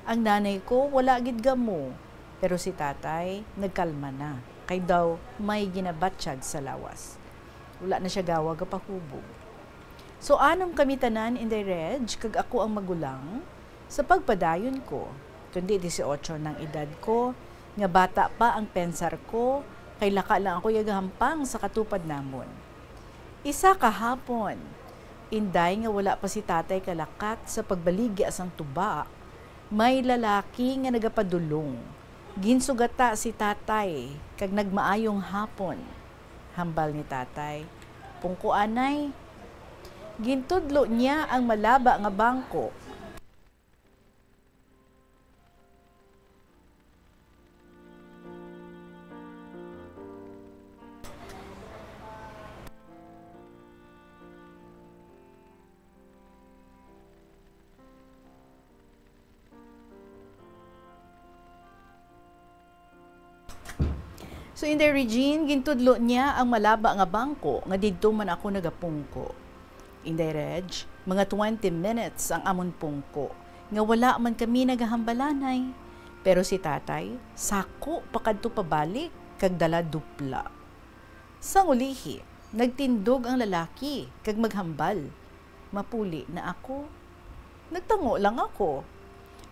Ang nanay ko wala gid gamo, pero si tatay nagkalma na. Kay daw may ginabatsyag sa lawas. Wala na siya gawa gapahubog. So anong kami tanan Inday Reg, kag ako ang magulang, sa pagpadayon ko, kundi 18 ng edad ko, nga bata pa ang pensar ko, kay laka lang ako yagahampang sa katupad namon. Isa kahapon, inday nga wala pa si tatay kalakat sa pagbaligya sang tuba, may lalaki nga nagapadulong. Ginsugata si tatay, kag nagmaayong hapon. Hambal ni tatay, pungkuanay. Gintudlo niya ang malaba nga bangko. So Inday Regine, gintudlo niya ang malaba nga bangko nga didto man ako nagapungko. Inday Reg, mga 20 minutes ang amon pungko nga wala man kami nagahambalanay. Pero si tatay, sako pakadto pabalik kag dala dupla. Sang ulihi, nagtindog ang lalaki kag maghambal. Mapuli na ako. Nagtango lang ako.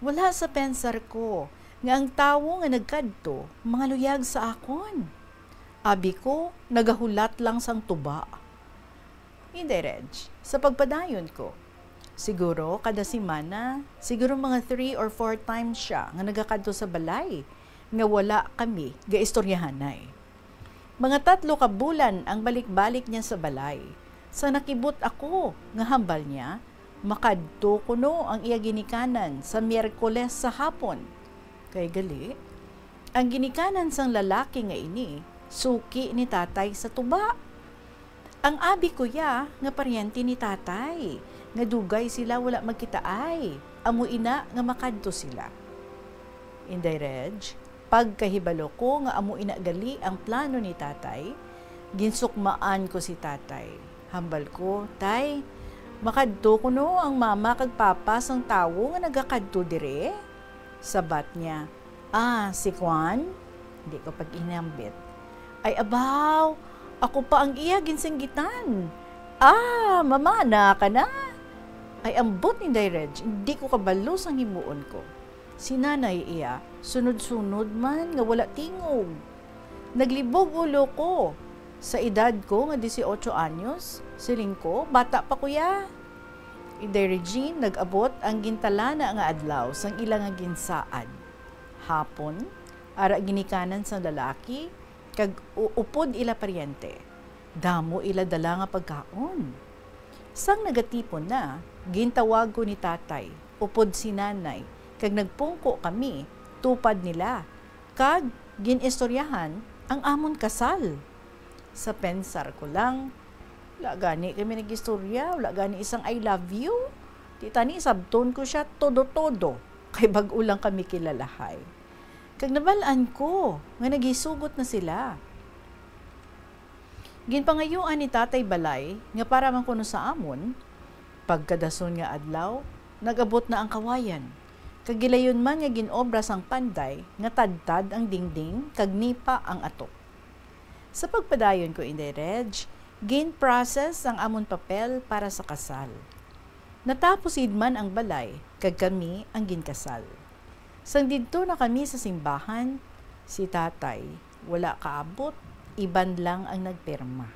Wala sa pensar ko nga ang tawo nga nagkadto, mga luyag sa akon. Abi ko, nagahulat lang sang tuba. Hindi, Reg, sa pagpadayon ko, siguro kada simana, siguro mga 3 or 4 times siya nga nagakadto sa balay, nga wala kami gaistoryahanay. Mga 3 ka bulan ang balik-balik niya sa balay. Sa nakibot ako, nga hambal niya, makadto kuno ang iya ginikanan sa Miyerkules sa hapon. Kay gali, ang ginikanan sang lalaki nga ini, suki ni tatay sa tuba. Ang abi kuya nga paryente ni tatay, nga dugay sila wala magkitaay, amo ina nga makadto sila. Inday Reg, pagkahibalo ko nga amo ina gali ang plano ni tatay, ginsukmaan ko si tatay. Hambal ko, tay, makadto kuno ang mama kag papa sang tawo nga nagakadto dire. Sabat niya, si Juan? Hindi ko pag-inambit. Ay abaw, ako pa ang iya ginsinggitan. Mamana ka na. Ay ambot ni Inday Reg, hindi ko kabalo sang himuon ko. Si nanay iya, sunod-sunod man nga wala tingog. Naglibog ulo ko. Sa edad ko nga 18 anyos, siling ko, bata pa kuya. Inday Regine, nag-abot ang gintalana nga adlaw sang ilang nga ginsaad. Hapon, ara ginikanan sang lalaki, kag upod ila paryente. Damo ila dala nga pagkaon. Sang nagatipon na, gintawag ko ni tatay, upod si nanay, kag nagpungko kami, tupad nila, kag ginistoryahan ang amon kasal. Sa pensar ko lang, wala gani kami nag-istorya, wala gani isang I love you. Titani, sabton ko siya todo-todo, kay bag-o lang kami kilalahay. Kag nabalaan ko, nga nagisugot na sila. Ginpangayuan ni tatay balay, nga para man kuno sa amon, pagkadason nga adlaw, nagabot na ang kawayan. Kag gilayon man nga ginobra sang panday, nga tadtad ang dingding, kag nipa ang atok. Sa pagpadayon ko Inday Reg, gin-process ang amon papel para sa kasal. Natapos idman ang balay, kag kami ang ginkasal. Sang didto na kami sa simbahan, si tatay, wala kaabot, iban lang ang nagpirma.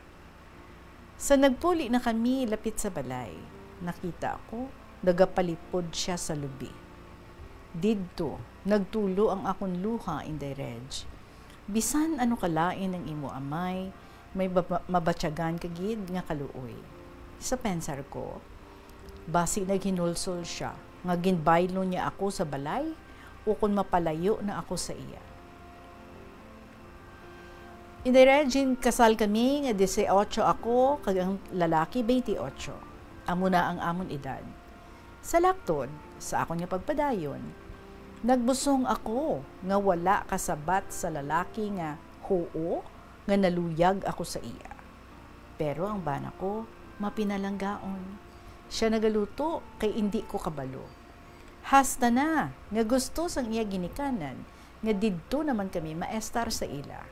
Sa nagpuli na kami lapit sa balay, nakita ko, nagapalipod siya sa lubi. Didto, nagtulo ang akong luha Inday Reg. Bisan ano kalain ang imo amay, may mabatyagan kagid nga kaluoy. Sa pensar ko, basi naghinulsol siya, nga ginbaylo niya ako sa balay, o kung mapalayo na ako sa iya. Indiregin, kasal kami nga 18 ako, kag ang lalaki 28. Amo na ang amon edad. Sa laktod, sa akon nga pagpadayon, nagbusong ako nga wala kasabat sa lalaki nga hoo, nga naluyag ako sa iya. Pero ang bana ko, mapinalanggaon. Siya nagaluto, kay hindi ko kabalo. Hasta na, nga gusto sang iya ginikanan, nga didto naman kami maestar sa ila.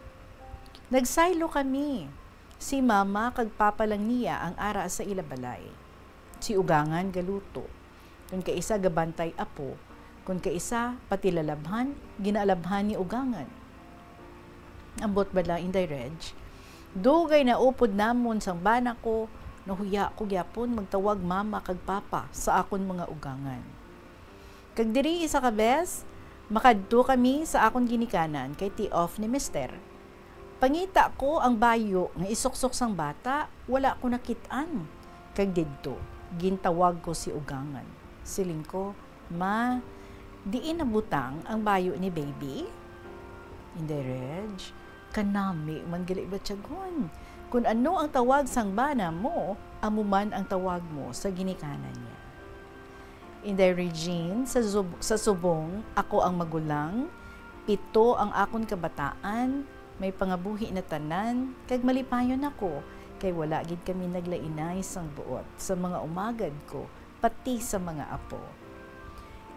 Nagsaylo kami. Si mama kag papa lang niya ang ara sa ila balay. Si ugangan galuto. Kung kaisa gabantay apo, kung kaisa pati lalabhan, ginaalabhan ni ugangan. Ambot bala inday reg, dugay na upod namon sang bana ko, nahuya ko gyapon magtawag mama kag papa sa akon mga ugangan. Kag diri isa ka bes, makadto kami sa akon ginikanan kay ti-off ni mister. Pangita ko ang bayo nga isuksok sang bata, wala ko nakitaan. Kag didto, gintawag ko si ugangan. Siling ko, ma, diin nabutang ang bayo ni baby? Hindi, Reg. Kanami man gali batyagon. Kung ano ang tawag sang bana mo, amuman ang tawag mo sa ginikanan niya. Inday Regine, sa subong, ako ang magulang, 7 ang akon kabataan, may pangabuhi na tanan, kag malipayon ako, kay wala gid kami naglainay sang buot sa mga umagad ko, pati sa mga apo.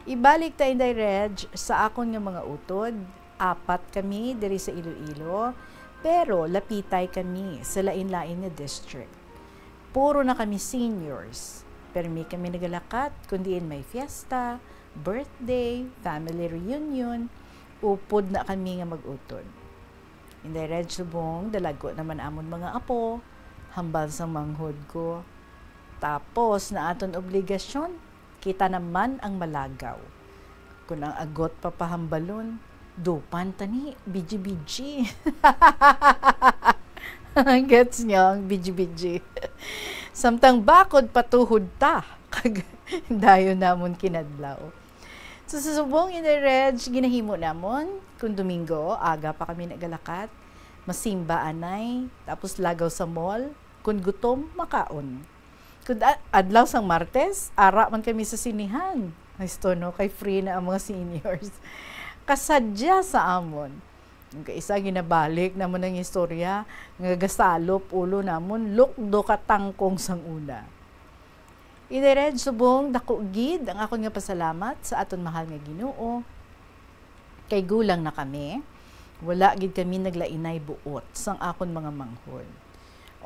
Ibalik ta inday Reg sa akon nga mga utod, 4 kami diri sa Iloilo, pero lapitay kami sa lain-lain na district. Puro na kami seniors, pero may kami nagalakat kundiin may fiesta, birthday, family reunion, upod na kami nga mag-utod. Inday Reg subong, dalago naman amon mga apo, hambal sa manghod ko. Tapos na aton obligasyon, kita naman ang malagaw. Kung ang agot papahambalon, dupan tani, biji-biji. Gets niyo ang biji-biji. Samtang bakod patuhod ta, kag dayo namon kinadlaw. So, sa subong Inday Reg, ginahimo namon, kung Domingo, aga pa kami nagalakat, masimba anay, tapos lagaw sa mall, kung gutom, makaon. Kung adlaw sang Martes, ara man kami sa sinihan. Isto no, kay free na ang mga seniors. Kasadya sa amon. Yung kaisa ginabalik namon ang istorya, nga gasalop ulo namon, lukdo katangkong sang una. Inday Reg subong dako gid ang akon nga pasalamat sa aton mahal nga Ginoo. Kay gulang na kami, wala gid kami naglainay buot sang akon mga manghod.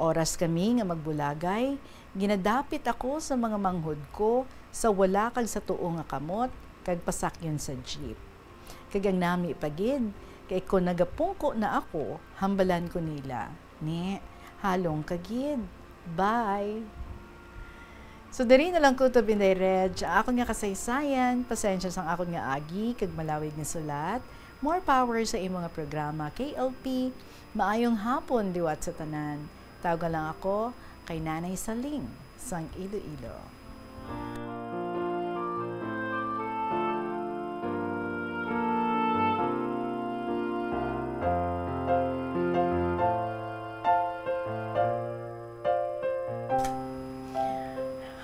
Oras kami nga magbulagay, ginadapit ako sa mga manghod ko sa wala kag sa tuo nga kamot kag pasakyon sa jeep. Kag ang nami pagid, kay kung nagapungko na ako, hambalan ko nila. Ni, halong kagid. Bye! So, diri na lang ko ito, Inday Reg. Ako nga kasaysayan, pasensya sang ako nga agi, kag malawig nga sulat. More power sa imong nga programa, KLP. Maayong hapon, liwat sa tanan. Tawagan lang ako kay Nanay Saling, sang Iloilo.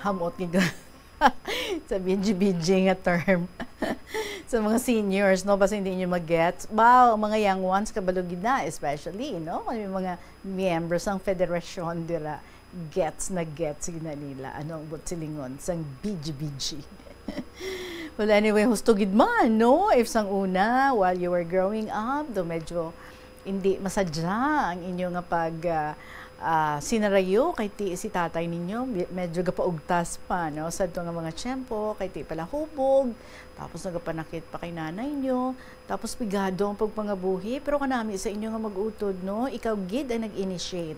Hamot nga sa BG nga term sa mga seniors, no? Basta hindi nyo mag-gets. Wow, mga young ones, kabalugid na, especially, no? May mga members ng federasyon dira, gets na nila. Ano ang silingon? Sang BG. Well, anyway, hustugid man, no? If sang una, while you were growing up, do medyo hindi masadya ang inyo nga pag sinarayo kay si tatay ninyo, medyo gapaugtas pa, no? Sa ito nga mga tiyempo, kay ti pala hubog, tapos nagapanakit pa kay nanay nyo, tapos pigado ang pagpangabuhi, pero kanami sa inyo nga mag-utod, no? Ikaw gid ang nag-initiate.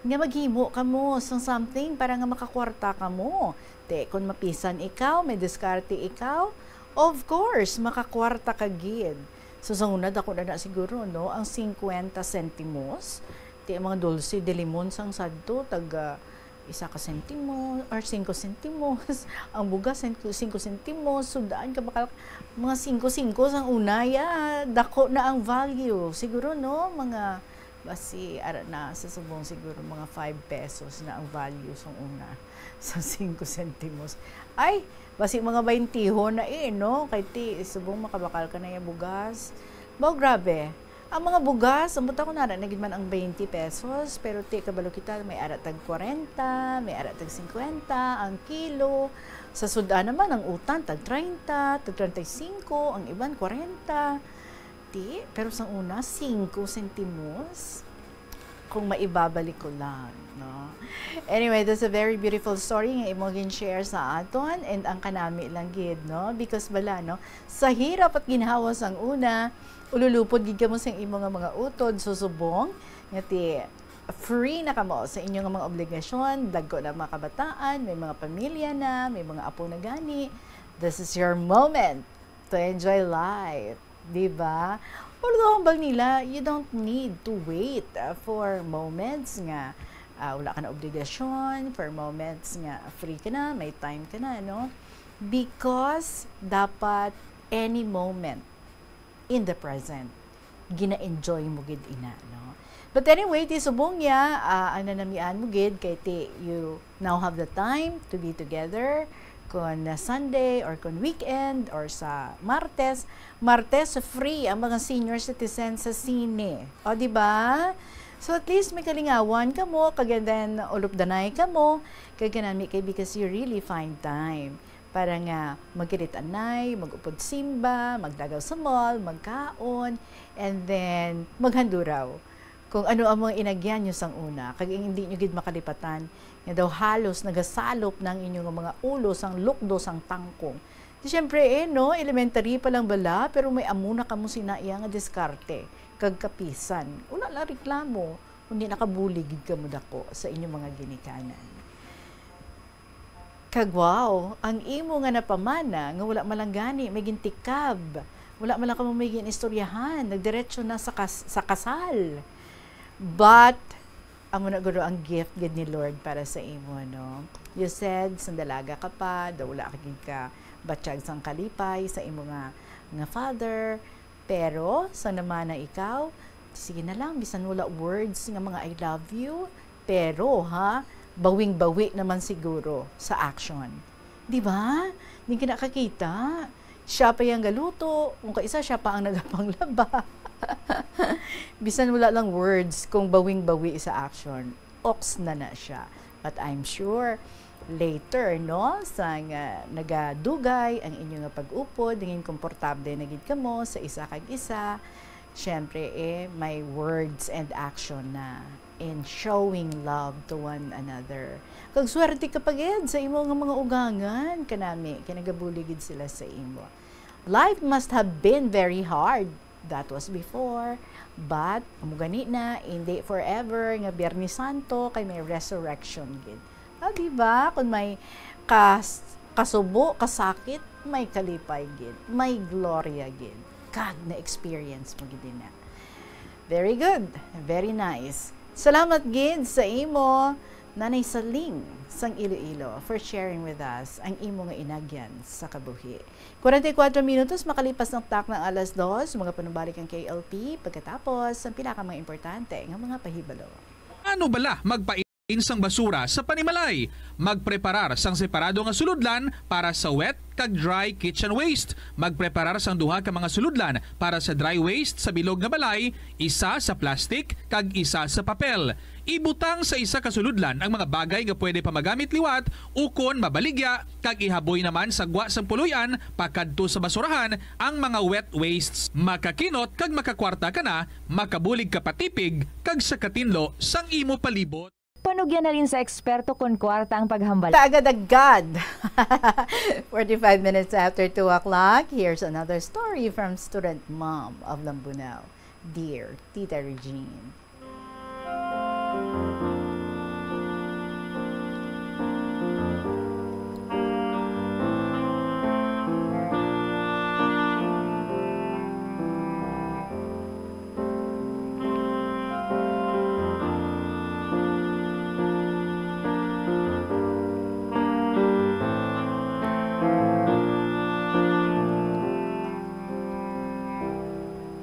Nga maghimo ka mo sa something para nga makakwarta ka mo. Te, kung mapisan ikaw, may diskarte ikaw, of course, makakwarta ka gid. So sa una dako na siguro no ang 50 centimos ti mga dulce de limon sang sadto taga 1 sentimo or 5 sentimos. Ang bugas 5 sentimos, sudaan ka bakal mga 5 sang una ya dako na ang value. Siguro no mga basi ara na sa subong siguro mga 5 pesos na ang value sang una sa 5 sentimos. Ay, basi mga 20 na no kay ti subong makabakal ka na ya bugas. Bao grabe. Ang mga bugas, ang buta ko na naging man ang 20 pesos, pero ti kabalo kita may ara tag 40, may ara tag 50 ang kilo. Sa sudan naman ang utan tag 30, tag 35, ang iban 40. Ti, pero sa una 5 sentimos. Kung maibabalik ko lang, no? Anyway, that's a very beautiful story nga imong share sa aton and ang kanami lang gid, no? Because bala, no? Sa hirap at ginhawa sang una, ululupod gid kamo sa imong mga utod susubong nga ti free na kamo sa inyong mga obligasyon, dagko na mga kabataan, may mga pamilya na, may mga apo na gani. This is your moment to enjoy life, di ba? Although hambal nila, you don't need to wait for moments nga wala ka na obligasyon, for moments nga free ka na, may time ka na, no? Because dapat any moment in the present, gina-enjoy mo gid ina, no? But anyway, ti subong ya, ang nanamian mo gid, kay ti you now have the time to be together, kung Sunday or kung weekend or sa Martes free ang mga senior citizens sa sine. O di ba? So at least may kalingawan ka mo, kagandan ulupdanay ka mo, kay kanami kay because you really find time para nga magkiritanay, magupod simba, magdagaw sa mall, magkaon, and then maghanduraw. Kung ano ang mga inagyan nyo sang una, kag hindi nyo gid makalipatan, nga daw halos nagasalop ng inyong mga ulo sang lukdo sang tangkong. Di syempre no, elementary pa lang bala, pero may amuna kamo sinaiya nga diskarte, kag kapisan. Wala la reklamo, kundi nakabuligid kamo dako sa inyong mga ginikanan. Kag wow, ang imo nga napamana, nga wala malanggani, may gintikab, wala malang kamo may ginistoryahan, nagdiretso na sa kasal. But amo na guro ang gift gid ni Lord para sa imo, no? You said sandalaga ka pa, daw wala ka batsyag sang kalipay sa imo nga father, pero sa naman na ikaw, sige na lang bisan wala words nga mga I love you, pero bawing-bawi naman siguro sa action. Di ba? Hindi ka nakakita. Siya pa yung galuto, kung kaisa siya pa ang nagapanglaba. Bisan wala lang words kung bawing-bawi sa action, ox na siya. But I'm sure later, no, sa nagadugay ang inyong pag-upod, ngin komportable na gid kamo sa isa kag isa, syempre may words and action na in showing love to one another. Kag swerte ka pagid sa imo nga mga ugangan kanami, kinagabuligid sila sa imo. Life must have been very hard. That was before, but gani na, hindi forever nga Biyernes Santo kay may resurrection gid. Diba? Kung may kasubo, kasakit, may kalipay gid, may gloria gid. God na experience mo gid na. Very good, very nice. Salamat gid sa imo Nanay Saling sang Iloilo for sharing with us ang imo nga inagyan sa kabuhi. 44 minutos makalipas ng tak ng alas 2, mga panumbalik ang KLP pagkatapos ang mga importante ng mga pahibalo. Ano bala magpain sang basura sa panimalay? Magpreparar sang separado nga suludlan para sa wet kag dry kitchen waste. Magpreparar sang duha ka mga suludlan para sa dry waste sa bilog nga balay, isa sa plastic kag isa sa papel. Ibutang sa isa ka suludlan ang mga bagay nga pwede pa magamit liwat ukon mabaligya kag ihaboy naman sa gwa sang puluyan pakadto sa basurahan ang mga wet wastes. Makakinot kag makakwarta ka na, makabulig ka patipig kag sa katinlo sang imo palibot. Panugyan na rin sa eksperto kung kwarta ang paghambal. Agad-agad. 45 minutes after 2 o'clock, here's another story from student mom of Lambunao. Dear Tita Regine.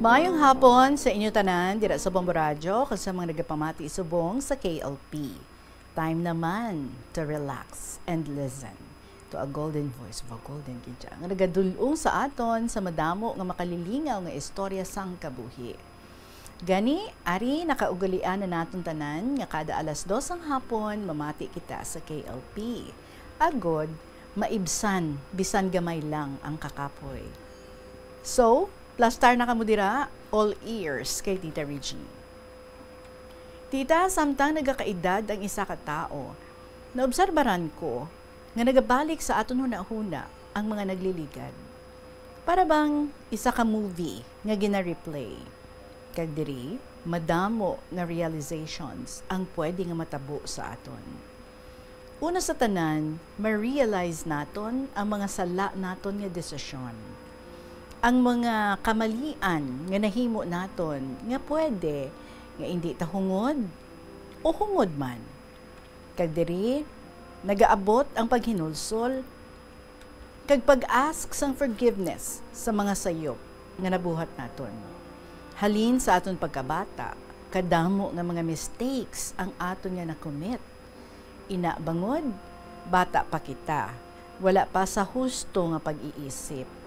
Maayong hapon sa inyo tanan, dira sa Bombo Radio, kasi mga nagapamati subong sa KLP. Time naman to relax and listen to a golden voice of a golden kidya. Nga nagadulong sa aton sa madamo nga makalilingaw nga istorya sang kabuhi. Gani, ari nakaugalian na naton tanan nga kada alas 2 ang hapon mamati kita sa KLP. Agod, maibsan, bisan gamay lang ang kakapoy. So, plastar na kamo dira, all ears kay Tita Reggie. Tita, samtang nagakaedad ang isa ka tao, naobserbaran ko nga nagabalik sa aton huna-huna ang mga nagliligad. Para bang isa ka movie nga gina-replay. Kag diri, madamo nga realizations ang pwede nga matabo sa aton. Una sa tanan, ma-realize naton ang mga sala naton nga desisyon. Ang mga kamalian nga nahimo naton nga pwede nga hindi ta hungod o hungod man. Kag diri, nagaabot ang paghinulsol kag pag-ask sang forgiveness sa mga sayop nga nabuhat naton. Halin sa aton pagkabata, kadamo nga mga mistakes ang aton nga nakomit. Ina bangod, bata pa kita, wala pa sa husto nga pag-iisip.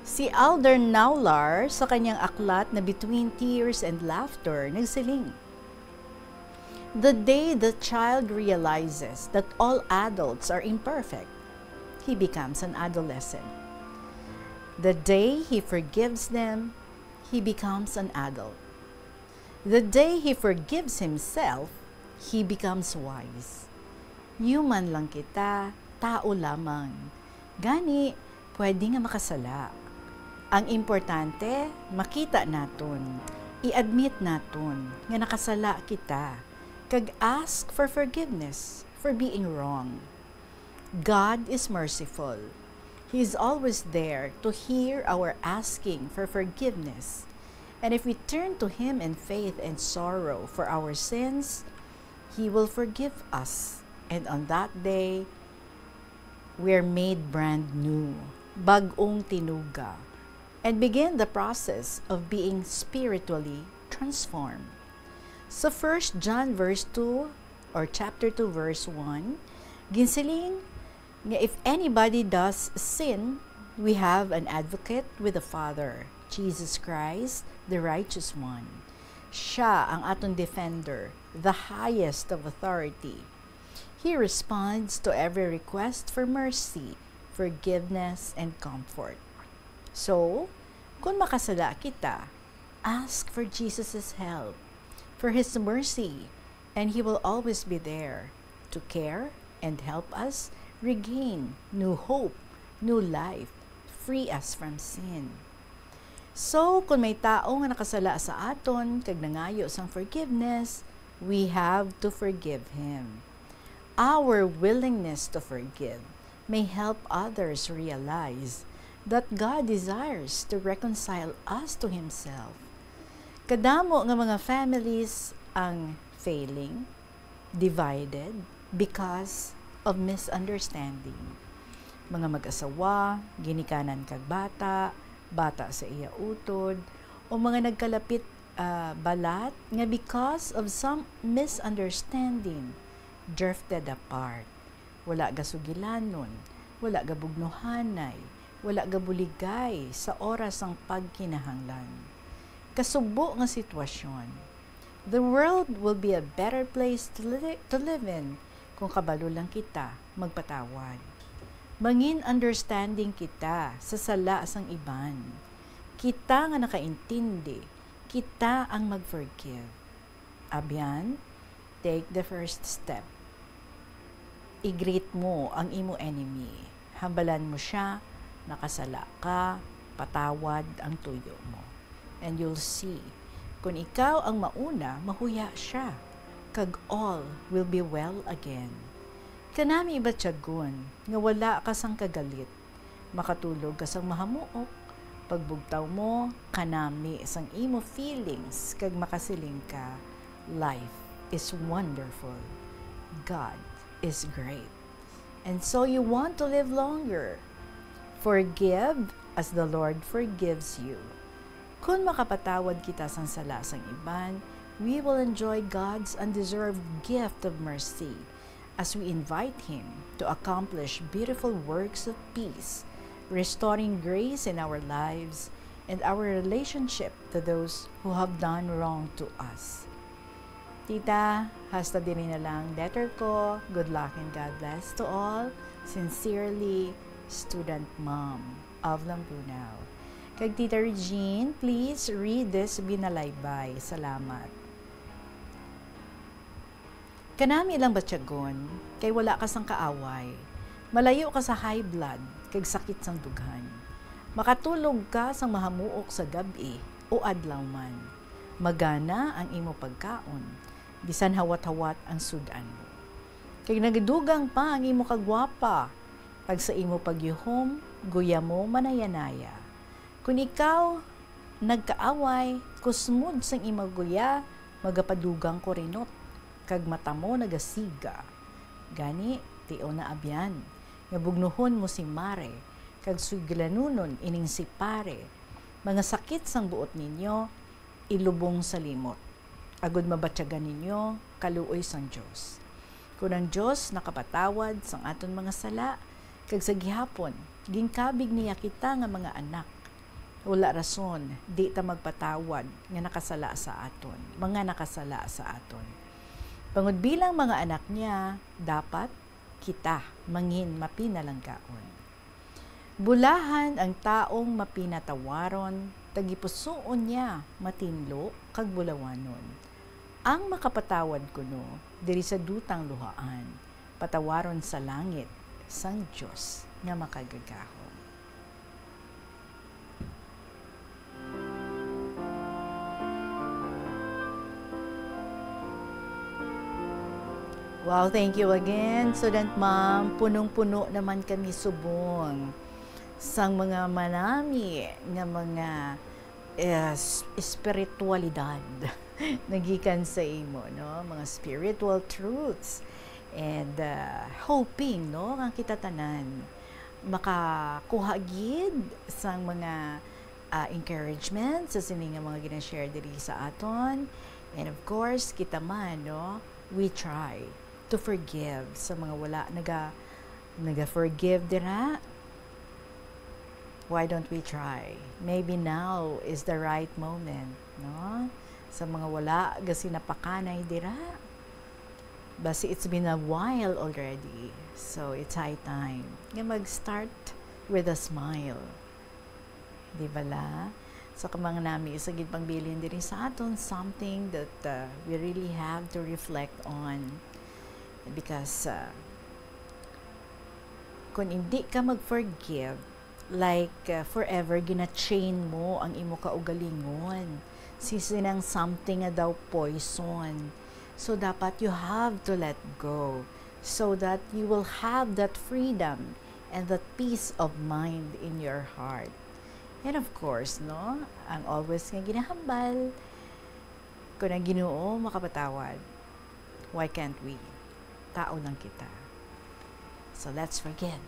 Si Alder Naular sa kanyang aklat na Between Tears and Laughter nagsiling, "The day the child realizes that all adults are imperfect, he becomes an adolescent. The day he forgives them, he becomes an adult. The day he forgives himself, he becomes wise. Human lang kita, tao lamang. Gani, pwede nga makasala. Ang importante, makita naton, i-admit naton nga nakasala kita, kag ask for forgiveness for being wrong. God is merciful. He is always there to hear our asking for forgiveness. And if we turn to Him in faith and sorrow for our sins, He will forgive us. And on that day, we are made brand new, bagong tinuga, and begin the process of being spiritually transformed. So 1 John verse 2 or chapter 2 verse 1, ginsiling nga if anybody does sin, we have an advocate with the Father, Jesus Christ, the righteous one. Siya ang aton defender, the highest of authority. He responds to every request for mercy, forgiveness, and comfort. So, kung makasala kita, ask for Jesus' help, for His mercy, and He will always be there to care and help us regain new hope, new life, free us from sin. So, kung may tao nga nakasala sa aton, kag nangayo sang forgiveness, we have to forgive him. Our willingness to forgive may help others realize that God desires to reconcile us to Himself. Kadamo nga mga families ang failing, divided, because of misunderstanding. Mga mag-asawa, ginikanan kag bata, bata sa iya utod, o mga nagkalapit balat nga because of some misunderstanding, drifted apart. Wala gasugilanon, wala gabugnohanay, wala gabuligay sa oras ang pagkinahanglan. Kasubo nga sitwasyon. The world will be a better place to live in kung kabalo lang kita magpatawad. Mangin understanding kita sa sala sang iban. Kita nga nakaintindi, kita ang mag-forgive. Abyan, take the first step. I-greet mo ang imo enemy. Hambalan mo siya, nakasala ka, patawad ang tuyo mo. And you'll see, kung ikaw ang mauna, mahuya siya. Kag all will be well again. Kanami iba tiyagon, nga wala ka sang kagalit. Makatulog ka sang mahamuok. Pagbugtaw mo, kanami sang imo feelings, kag makasiling ka. Life is wonderful. God is great. And so you want to live longer. Forgive as the Lord forgives you. Kung makapatawad kita sang sala sang iban, we will enjoy God's undeserved gift of mercy as we invite Him to accomplish beautiful works of peace, restoring grace in our lives and our relationship to those who have done wrong to us. Tita, hasta din na lang letter ko. Good luck and God bless to all. Sincerely, Student Mom of Lambunaw. Kag Tita Regine, please read this binalaybay. Salamat. Kanami lang batyagon, kay wala ka sang kaaway. Malayo ka sa high blood, kag sakit sang dughan. Makatulog ka sang mahamuok sa gabi o adlaw man. Magana ang imo pagkaon, bisan hawat-hawat ang sudan mo. Kay nagadugang pa ang imo kagwapa, pag sa imo pagyuhom, guya mo manayanaya. Kung ikaw nagkaaway, kusmud sang imo guya, magapadugang ko rinot, kag mata mo nagasiga. Gani, tio na abyan, nga bugnuhon mo si Mare, kag suglanunon ining si Pare, mga sakit sang buot ninyo, ilubong sa limot. Agud mabatyagan ninyo, kaluoy sang Diyos. Kung ang Diyos nakapatawad sang aton mga sala, kag sa gihapon, ginkabig niya kita nga mga anak. Wala rason, di ta magpatawad nga nakasala sa aton, mga nakasala sa aton. Pangud bilang mga anak niya, dapat kita mangin mapinalanggaon. Bulahan ang taong mapinatawaron, tagipusoon niya matinlo kag bulawanon. Ang makapatawad kuno, diri sa dutang luhaan, patawaron sa langit, sang Diyos nga makagagahon. Wow, thank you again, Student Mom. Punong-puno naman kami subong sang mga manami nga mga espiritualidad nagikan sa imo, no? Mga spiritual truths and hoping, no, nga kita tanan makakuha gid sang mga encouragement sa sini nga mga gina-share diri sa aton. And of course, kita man, no, we try to forgive sa mga wala naga-forgive dira. Why don't we try? Maybe now is the right moment, no? Sa mga wala gasi napakanay dira. Basi it's been a while already. So it's high time nga mag-start with a smile. Di ba la? So kamang nami isagid pangbilin diri sa aton something that we really have to reflect on. Because kung hindi ka mag-forgive, like forever gina-chain mo ang imo kaugalingon. Sisinang something nga daw poison. So dapat you have to let go so that you will have that freedom and that peace of mind in your heart. And of course, no, ang always nga ginahambal, kung ang Ginoo makapatawad, why can't we? Tao lang kita. So let's forgive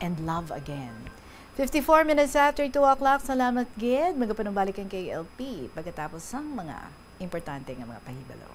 and love again. 54 minutes after 2 o'clock, salamat gid. Magapanumbalik ang KLP pagkatapos ng mga importante nga mga pahibalo.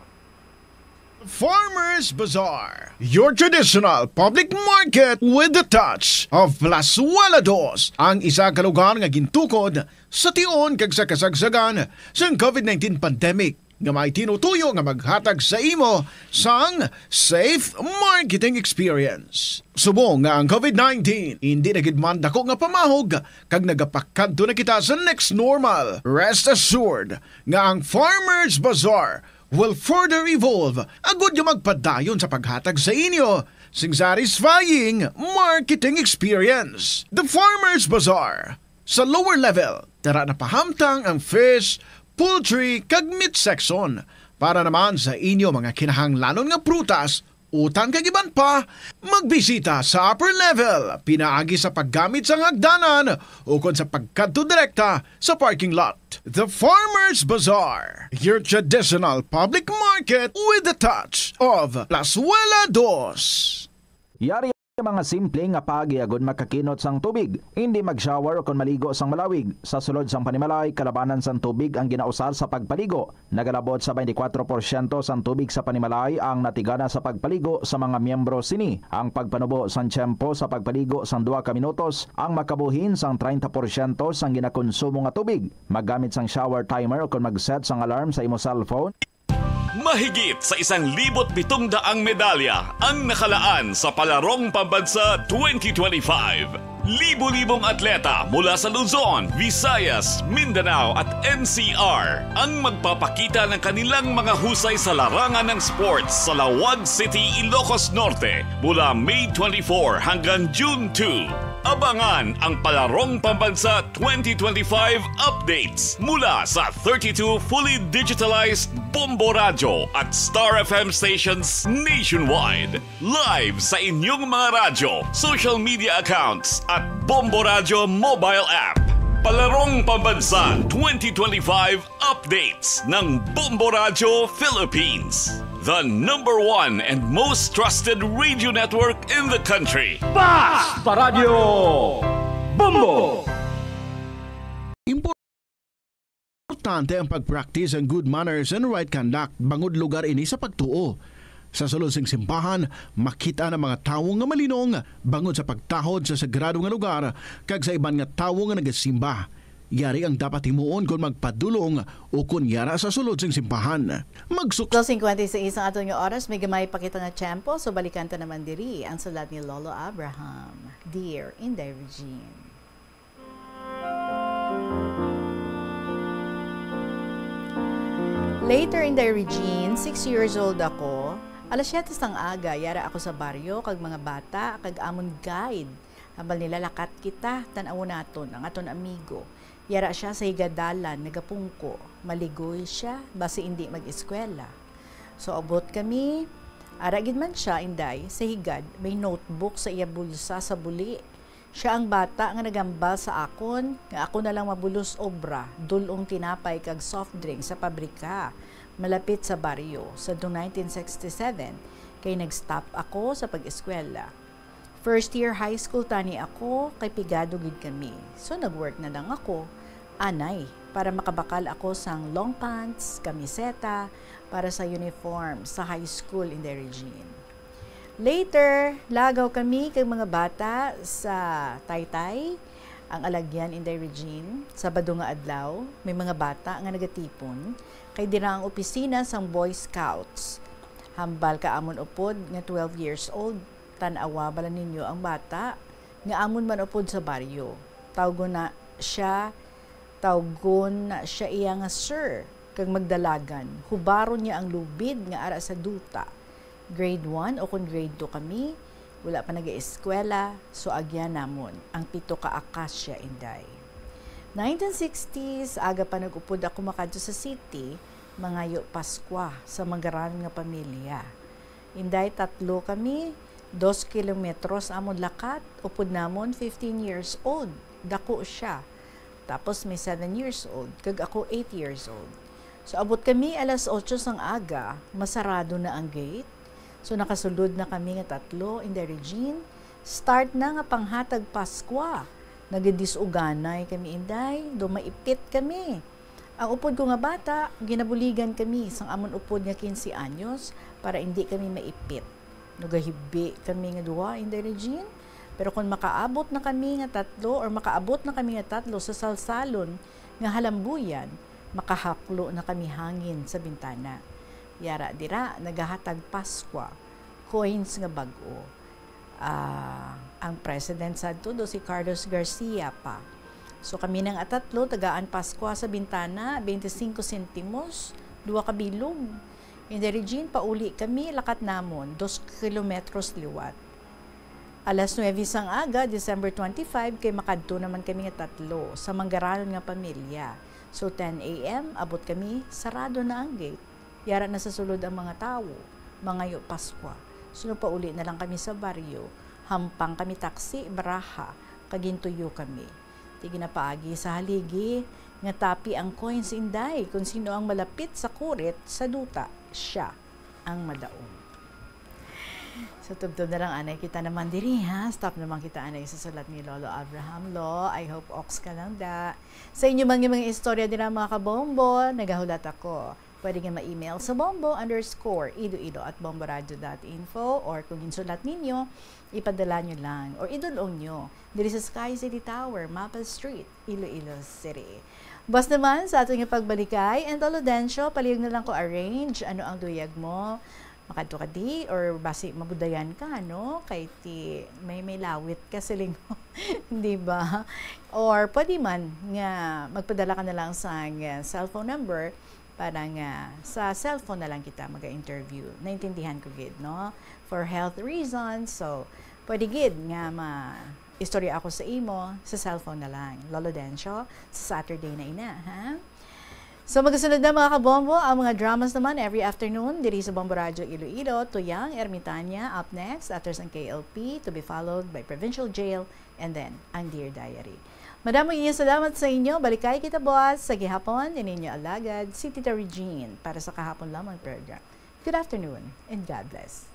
Farmers Bazaar, your traditional public market with the touch of Plazuela Dos, ang isa ka lugar nga gintukod sa tion kag sa kasagsagan sa COVID-19 pandemic nga may tinutuyo nga maghatag sa imo sang safe marketing experience. Subong nga ang COVID-19 hindi na gid man dako nga pamahog kag nagapakadto na kita sa next normal. Rest assured nga ang Farmers Bazaar will further evolve agud nga magpadayon sa paghatag sa inyo sing satisfying marketing experience. The Farmers Bazaar sa lower level tara na pahamtang ang fish, poultry kag meat section para naman sa inyo mga kinahanglanon nga prutas, utang kag iban pa, magbisita sa upper level pinaagi sa paggamit sa hagdanan o kon sa pagkadto direkta sa parking lot. The Farmers Bazaar, your traditional public market with the touch of Plazuela Dos. Yari mga simple nga pagiagod makakinot sang tubig, hindi mag-shower o kung maligo sang malawig. Sa sulod sang panimalay, kalabanan sang tubig ang ginausar sa pagpaligo. Nagalabot sa 24% sang tubig sa panimalay ang natigana sa pagpaligo sa mga miyembro sini. Ang pagpanubo sang tiyempo sa pagpaligo sang 2 ka minutos ang makabuhin sang 30% sang ginakonsumo nga tubig. Maggamit sang shower timer o kung mag-set sang alarm sa imo cellphone. Mahigit sa 1,700 medalya ang nakalaan sa Palarong Pambansa 2025. Libo-libong atleta mula sa Luzon, Visayas, Mindanao at NCR ang magpapakita ng kanilang mga husay sa larangan ng sports sa Lawag City, Ilocos Norte mula May 24 hanggang June 2. Abangan ang Palarong Pambansa 2025 updates mula sa 32 fully digitalized Bombo Radio at Star FM stations nationwide. Live sa inyong mga radyo, social media accounts at Bombo Radio mobile app. Palarong Pambansa 2025 updates ng Bombo Radio Philippines. The #1 and most trusted radio network in the country. Basta Radio Bombo! Importante ang pag-practice ang good manners and right conduct bangod lugar ini sa pagtuo. Sa sulod sing simbahan, makita ng mga tawo nga malinong bangod sa pagtahod sa sagrado nga lugar kag sa iban nga tawo nga nagasimba. Yari ang dapat himuon kung magpadulong o kung yara sa sulod sing simbahan. 56 ang atong oras, may gamay pakita nga tiyempo, so balikan ta naman diri ang sulat ni Lolo Abraham. Dear Inday Regine. Later in the Regine, 6 years old ako. Alas 7 sang aga, yara ako sa baryo, kag mga bata, kag amon guide. Hambal nila lakat kita, tanaw naton, ang aton amigo. Yara siya sa higadalan, nagapungko. Maligoy siya, basi hindi mag-eskwela. So abot kami, aragid man siya, inday, sa higad, may notebook sa iya bulsa sa buli. Siya ang bata nga nagambal sa akon, nga ako na lang mabulos obra, dulong tinapay kag soft drink sa pabrika, malapit sa baryo. Sa 1967, kay nag-stop ako sa pag-eskwela. First year high school tani ako, kay pigado gid kami. So nag-work na lang ako, anay, para makabakal ako sang long pants, kamiseta, para sa uniform sa high school in the Regine. Later, lagaw kami kay mga bata sa Taytay, ang alagyan in the Regine. Sabado nga adlaw, may mga bata nga nagatipon, kay dira ang opisina sang Boy Scouts. Hambal ka amon upod nga 12 years old, tanawa bala ninyo ang bata, nga amon man upod sa baryo. Tawgon na siya iya nga sir, kag magdalagan. Hubaron niya ang lubid nga ara sa duta. Grade 1 o kung grade 2 kami, wala pa nag-eskwela, so agyan namon ang 7 ka akasya inday. 1960s, aga pa nag-upod ako makadto sa city, mangayo Paskwa sa magaran nga pamilya. Inday 3 kami, 2 kilometros amon lakat, upod namon 15 years old, dako siya. Tapos may 7 years old, kag ako 8 years old. So abot kami alas 8 sang aga, masarado na ang gate. So nakasulod na kami nga 3 in the Regine. Start na nga panghatag Paskwa. Nagdisuganay kami inday, dumaipit kami. Ang upod ko nga bata, ginabuligan kami sang amon upod nga 15 anyos para hindi kami maipit. Nagahibi kami nga 2 in the Regine. Pero kung makaabot na kami nga 3 or makaabot na kami nga 3 sa salsalon nga halambuyan, makahaklo na kami hangin sa bintana. Yara dira, nagahatag Paskwa, coins nga bag-o. Ang president sa todo si Carlos Garcia pa. So kami nang 3, tagaan Paskwa sa bintana, 25 sentimos, 2 kabilog. In the Regine, pauli kami, lakat namon, 2 kilometros liwat. Alas 9 sang aga, December 25, kay makadto naman kami nga 3 sa manggaranon nga pamilya. So 10 a.m., abot kami, sarado na ang gate. Yara na sa sulod ang mga tao, mangayo Paskwa. So pauli na lang kami sa baryo, hampang kami taksi, baraha, kagintuyo kami. Tigi na paagi sa haligi, nga tapi ang coins inday, kung sino ang malapit sa kurit, sa duta, siya ang madaong. So tubtob na lang anay kita naman diri ha. Stop naman kita anay sa sulat ni Lolo Abraham Lo. I hope ox ka lang da. Sa inyo mga istorya din mga kabombo, nagahulat ako. Pwede nga ma-email sa bombo_iloilo@bomboradio.info or kung insulat ninyo, ipadala nyo lang or idulong nyo. Diri sa Sky City Tower, Mapa Street, Iloilo City. Bas naman sa ating pagbalikay, and Olodencio, palihog na lang ko arrange ano ang duyag mo. Makadto ka di or basi mabudayan ka no kay ti may lawit ka siling di ba, or pwede man nga magpadala ka na lang sa cellphone number para nga sa cellphone na lang kita maga-interview. Naintindihan ko gid no for health reasons, so pwede gid nga istorya ako sa imo sa cellphone na lang. Lolo Dencio sa Saturday na ina ha. So magkasunod na mga kabombo, ang mga dramas naman every afternoon diri sa Bombo Radio Iloilo, Tuyang, Ermitanya, up next, after ang KLP, to be followed by Provincial Jail, and then ang Dear Diary. Madaming inyong salamat sa inyo. Balikay kita boss sa gihapon, ininyo alagad, si Tita Regine para sa kahapon lamang program. Good afternoon and God bless.